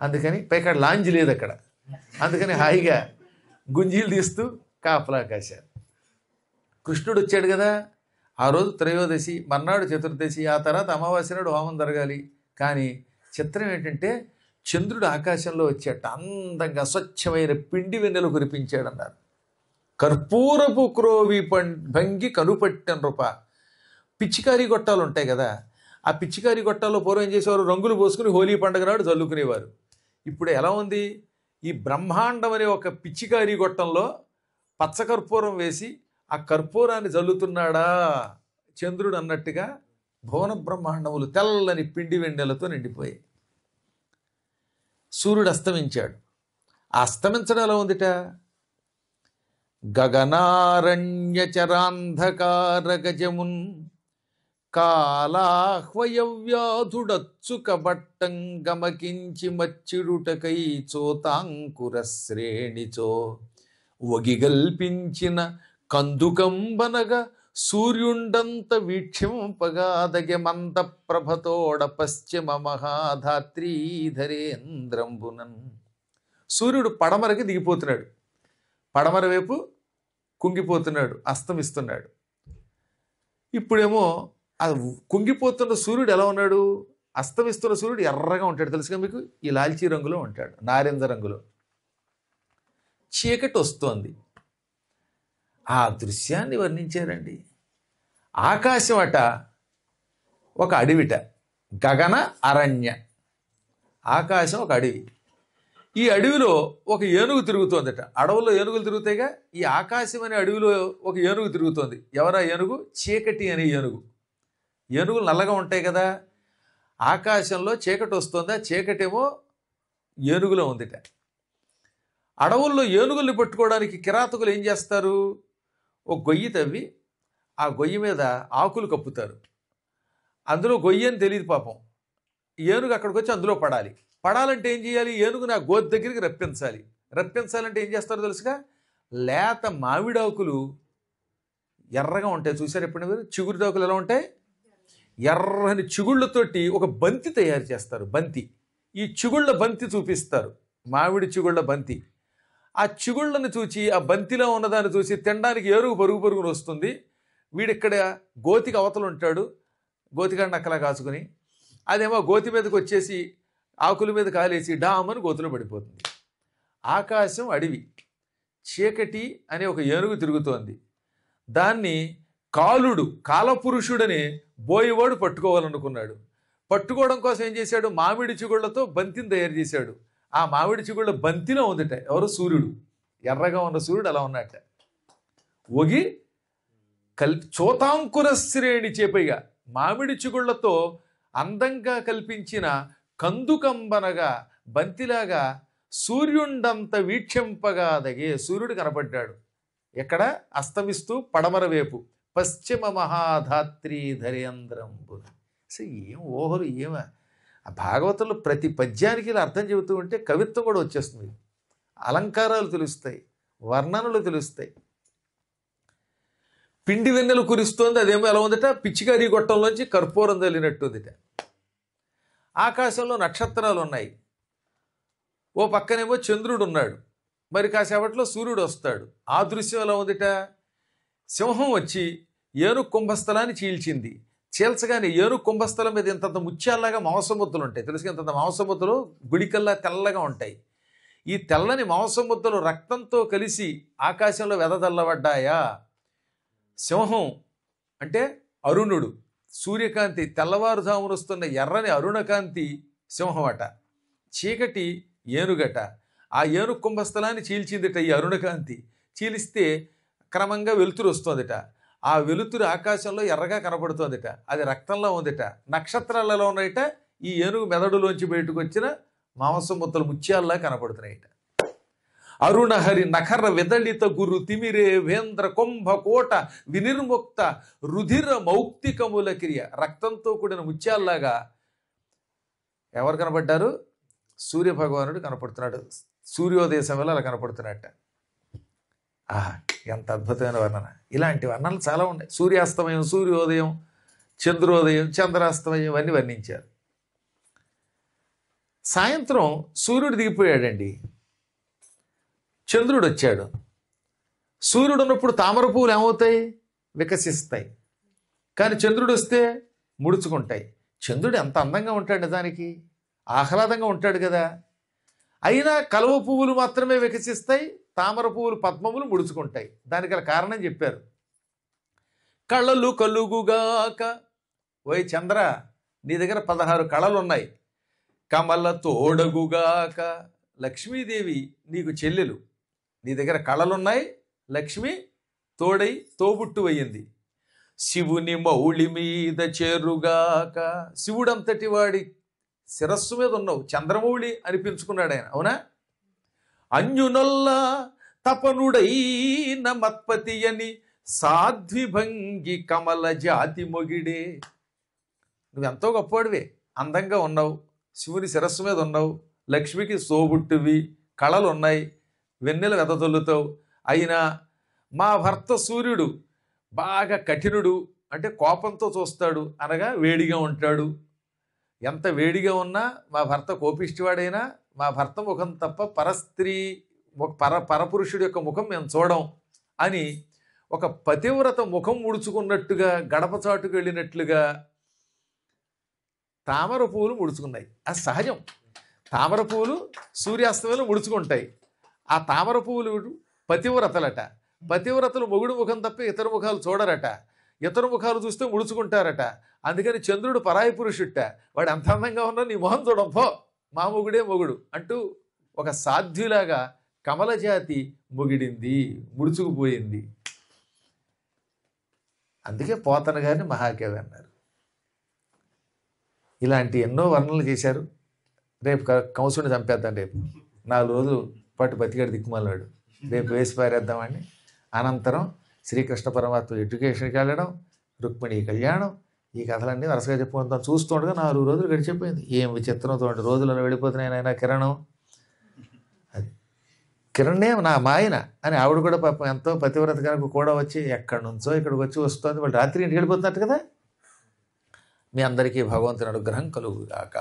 అందుకని పైగా లాంజ్ లేదు అక్కడ, అందుకని హాయిగా గుంజీలు తీస్తూ కాపలా కాశారు. కృష్ణుడు వచ్చాడు కదా, ఆ రోజు త్రయోదశి, మర్నాడు చతుర్దశి, ఆ తర్వాత అమావాస్య నాడు హోమం జరగాలి. కానీ చిత్రం ఏంటంటే చంద్రుడు ఆకాశంలో వచ్చేట అందంగా స్వచ్ఛమైన పిండి వెన్నెలు కురిపించాడన్నారు. కర్పూరపు క్రోవి భంగి కనుపట్టెన్ రూప. పిచ్చికారీ గొట్టాలు ఉంటాయి కదా, ఆ పిచ్చికారీ గొట్టాల్లో పూర్వం ఏం చేసేవారు? రంగులు పోసుకుని హోలీ పండుగ నాడు జల్లుకునేవారు. ఇప్పుడు ఎలా ఉంది? ఈ బ్రహ్మాండం అనే ఒక పిచ్చికారీ గొట్టంలో పచ్చకర్పూరం వేసి ఆ కర్పూరాన్ని జల్లుతున్నాడా చంద్రుడు అన్నట్టుగా భువన బ్రహ్మాండములు తెల్లని పిండి వెన్నెలతో నిండిపోయాయి. సూర్యుడు అస్తమించాడు. ఆ అస్తమించడం ఎలా ఉందిట? గగనారణ్య చరాంధకార గజమున్ కాలాహ్వయవ్యాధుడచ్చు కబట్టం గమకించి మచ్చిడుటకై చోతాంకుర శ్రేణిచో వగిగల్పించిన కందుకంబనగా సూర్యుండంత వీక్షింపగాదగె మంద ప్రభతోడ పశ్చిమ మహాధాత్రీధరేంద్రంబునన్. సూర్యుడు పడమరకి దిగిపోతున్నాడు, పడమర వైపు కుంగిపోతున్నాడు, అస్తమిస్తున్నాడు. ఇప్పుడేమో ఆ కుంగిపోతున్న సూర్యుడు ఎలా ఉన్నాడు? అస్తమిస్తున్న సూర్యుడు ఎర్రగా ఉంటాడు, తెలుసుగా మీకు, ఈ లాల్చీ రంగులో ఉంటాడు, నారింజ రంగులో. చీకటి వస్తోంది. ఆ దృశ్యాన్ని వర్ణించారండి. ఆకాశం అట ఒక అడవిట, గగన అరణ్య. ఆకాశం ఒక అడవి. ఈ అడవిలో ఒక ఏనుగు తిరుగుతోందట. అడవుల్లో ఏనుగులు తిరుగుతాయిగా, ఈ ఆకాశం అనే అడవిలో ఒక ఏనుగు తిరుగుతోంది. ఎవరా ఏనుగు? చీకటి అనే ఏనుగు. ఏనుగులు నల్లగా ఉంటాయి కదా. ఆకాశంలో చీకటి వస్తుందా, చీకటేమో ఏనుగులో ఉందిట. అడవుల్లో ఏనుగుల్ని పట్టుకోవడానికి కిరాతకులు ఏం చేస్తారు? ఒక గొయ్యి తవ్వి ఆ గొయ్యి మీద ఆకులు కప్పుతారు. అందులో గొయ్యి అని తెలియదు పాపం. ఏనుగు అక్కడికి వచ్చి అందులో పడాలి. పడాలంటే ఏం చేయాలి? ఏనుగు నా గోతి దగ్గరికి రప్పించాలి. రప్పించాలంటే ఏం చేస్తారో తెలుసుగా? లేత మామిడాకులు ఎర్రగా ఉంటాయి, చూసారు ఎప్పుడు మీరు? చిగురుటాకులు ఎలా ఉంటాయి? ఎర్రని చిగుళ్ళతోటి ఒక బంతి తయారు చేస్తారు. బంతి, ఈ చిగుళ్ళ బంతి చూపిస్తారు, మామిడి చిగుళ్ళ బంతి. ఆ చిగుళ్ళని చూచి, ఆ బంతిలో ఉన్నదాన్ని చూసి తినడానికి ఏనుగు పరుగు పరుగును వస్తుంది. వీడిక్కడ గోతికి అవతలు ఉంటాడు, గోతికాడిని అక్కలా కాచుకుని, అదేమో గోతి మీదకి వచ్చేసి ఆకుల మీద కాలేసి డామని గోతులో పడిపోతుంది. ఆకాశం అడవి, చీకటి అనే ఒక ఏనుగు తిరుగుతోంది. దాన్ని కాలుడు, కాలపురుషుడని బోయేవాడు పట్టుకోవాలనుకున్నాడు. పట్టుకోవడం కోసం ఏం చేశాడు? మామిడి చిగుళ్లతో బంతిని తయారు చేశాడు. ఆ మామిడి చిగుళ్ళ బంతిలో ఉందిట ఎవరు? సూర్యుడు. ఎర్రగా ఉన్న సూర్యుడు అలా ఉన్నట్ట. ఒగి చోతాంకుర శ్రేణి చేపైగా మామిడి చిగుళ్లతో అందంగా కల్పించిన కందుకంబనగా బంతిలాగా సూర్యుండంత వీక్షింపగాదగే సూర్యుడు కనపడ్డాడు. ఎక్కడ? అస్తమిస్తూ పడమర వైపు పశ్చిమ మహాధాత్రి ధరేంద్రంబు. అసలు ఏం ఓహరు ఏమ ఆ భాగవతంలో ప్రతి పద్యానికి ఇలా అర్థం చెబుతూ ఉంటే కవిత్వం కూడా వచ్చేస్తుంది. అలంకారాలు తెలుస్తాయి, వర్ణనలు తెలుస్తాయి. పిండి వెన్నెలు కురుస్తోంది, అదేమో ఎలా ఉందట, పిచ్చికారీ గొట్టంలోంచి కర్పూరం తల్లినట్టుందిట. ఆకాశంలో నక్షత్రాలు ఉన్నాయి, ఓ పక్కనేమో చంద్రుడు ఉన్నాడు, మరి కాసేపట్లో సూర్యుడు వస్తాడు. ఆ దృశ్యం ఎలా ఉందిట, సింహం వచ్చి ఏనుగు కుంభస్థలాన్ని చీల్చింది. చీల్చగానే ఏనుగు కుంభస్థలం మీద ఇంతంత ముత్యాల్లాగా మాంసముద్దలు ఉంటాయి, తెలుసు, ఇంతంత మాంసముద్దలు గుడికల్లా తెల్లగా ఉంటాయి. ఈ తెల్లని మాంసముద్దలు రక్తంతో కలిసి ఆకాశంలో వెదజల్లబడ్డాయా. సింహం అంటే అరుణుడు, సూర్యకాంతి, తెల్లవారుజామునొస్తున్న ఎర్రని అరుణకాంతి సింహం అట. చీకటి ఏనుగట. ఆ ఏనుగు కుంభస్థలాన్ని చీల్చిందిట ఈ అరుణకాంతి. చీలిస్తే క్రమంగా వెలుతురు వస్తుందిట. ఆ వెలుతురు ఆకాశంలో ఎర్రగా కనపడుతోందిట, అది రక్తంలో ఉందిట. నక్షత్రాలలో ఉన్నాయిట, ఈ ఏనుగు మెదడులోంచి బయటకు వచ్చిన మాంసం ముద్దలు ముత్యాల్లా కనపడుతున్నాయిట. అరుణహరి నఖర విదళిత గురు తిమిరే వేంద్ర కుంభ కోట వినిర్ముక్త రుధిర మౌక్తికముల క్రియ. రక్తంతో కూడిన ముత్యాల్లాగా ఎవరు కనపడ్డారు? సూర్య భగవానుడు కనపడుతున్నాడు. సూర్యోదయ సమయంలో అలా కనపడుతున్నట్ట. ఆహా, ఎంత అద్భుతమైన వర్ణన. ఇలాంటి వర్ణనలు చాలా ఉన్నాయి. సూర్యాస్తమయం, సూర్యోదయం, చంద్రోదయం, చంద్రాస్తమయం ఇవన్నీ వర్ణించారు. సాయంత్రం సూర్యుడు దిగిపోయాడండి, చంద్రుడు వచ్చాడు. సూర్యుడు ఉన్నప్పుడు తామర పువ్వులు ఏమవుతాయి? వికసిస్తాయి. కానీ చంద్రుడు వస్తే ముడుచుకుంటాయి. చంద్రుడు ఎంత అందంగా ఉంటాడు, నిజానికి ఆహ్లాదంగా ఉంటాడు కదా. అయినా కలువ పువ్వులు మాత్రమే వికసిస్తాయి, తామర పువ్వులు పద్మములు ముడుచుకుంటాయి. దానికి గల కారణం చెప్పారు. కళలు కలుగుగాక, ఓయ్ చంద్ర, నీ దగ్గర 16 కళలు ఉన్నాయి. కమల తోడగుగాక, లక్ష్మీదేవి నీకు చెల్లెలు, నీ దగ్గర కళలున్నాయి, లక్ష్మి తోడై తోబుట్టు అయ్యింది. శివుని మౌళి మీద చేరుగాక, శివుడంతటి వాడి శిరస్సు మీద ఉన్నావు, చంద్రమౌళి అనిపించుకున్నాడు ఆయన, అవునా? అన్యునల్లా తపనుడైన మత్పతి అని సాధ్విభంగి కమల జాతి మొగిడే. నువ్వెంతో గొప్పవాడివే, అందంగా ఉన్నావు, శివుని శిరస్సు మీద ఉన్నావు, లక్ష్మికి సోబుట్టువి, కళలు ఉన్నాయి, వెన్నెల వెదజల్లుతావు. అయినా మా భర్త సూర్యుడు బాగా కఠినుడు, అంటే కోపంతో చూస్తాడు, అనగా వేడిగా ఉంటాడు. ఎంత వేడిగా ఉన్నా మా భర్త కోపిష్టివాడైనా మా భర్త ముఖం తప్ప పరస్త్రీ పరపురుషుడి యొక్క ముఖం మేము చూడం అని ఒక పతివ్రత ముఖం ముడుచుకున్నట్టుగా, గడప చాటుకు వెళ్ళినట్లుగా తామర పువ్వులు ముడుచుకున్నాయి. అది సహజం. తామర పువ్వులు సూర్యాస్తమయంలో ముడుచుకుంటాయి. ఆ తామర పువ్వులు పతివ్రతలట. పతివ్రతలు మొగుడు ముఖం తప్ప ఇతర ముఖాలు చూడరట, ఇతర ముఖాలు చూస్తే ముడుచుకుంటారట. అందుకని చంద్రుడు పరాయి పురుషుట్ట, వాడు ఎంత అందంగా ఉన్నా నీ మొహం చూడం, పో, మా మొగుడే మొగుడు అంటూ ఒక సాధ్యులాగా కమలజాతి మొగిడింది, ముడుచుకుపోయింది. అందుకే పోతన గారిని మహాకవి అన్నారు. ఇలాంటి ఎన్నో వర్ణనలు చేశారు. రేపు కంసుని చంపేద్దాం, రేపు 4 రోజులు పాటు బతికాడు దిక్కుమాలాడు, రేపు వేసి పారేద్దామని. అనంతరం శ్రీకృష్ణ పరమాత్మ ఎడ్యుకేషన్కి వెళ్ళడం, రుక్మిణి కళ్యాణం, ఈ కథలన్నీ వరుసగా చెప్పుకుంటాం. చూస్తుండగా 4 రోజులు గడిచిపోయింది. ఏం విచిత్రంతో రోజులలో వెళ్ళిపోతున్నాయి నాయన. కిరణం, అది కిరణే నా మాయన అని ఆవిడ కూడా పాపం ఎంతో పతివ్రత కనుక కూడా వచ్చి ఎక్కడి నుంచో ఇక్కడికి వచ్చి వస్తుంది. వాళ్ళు రాత్రి ఇంటికి వెళ్ళిపోతున్నట్టు కదా. మీ అందరికీ భగవంతుని అనుగ్రహం కలుగుగాక.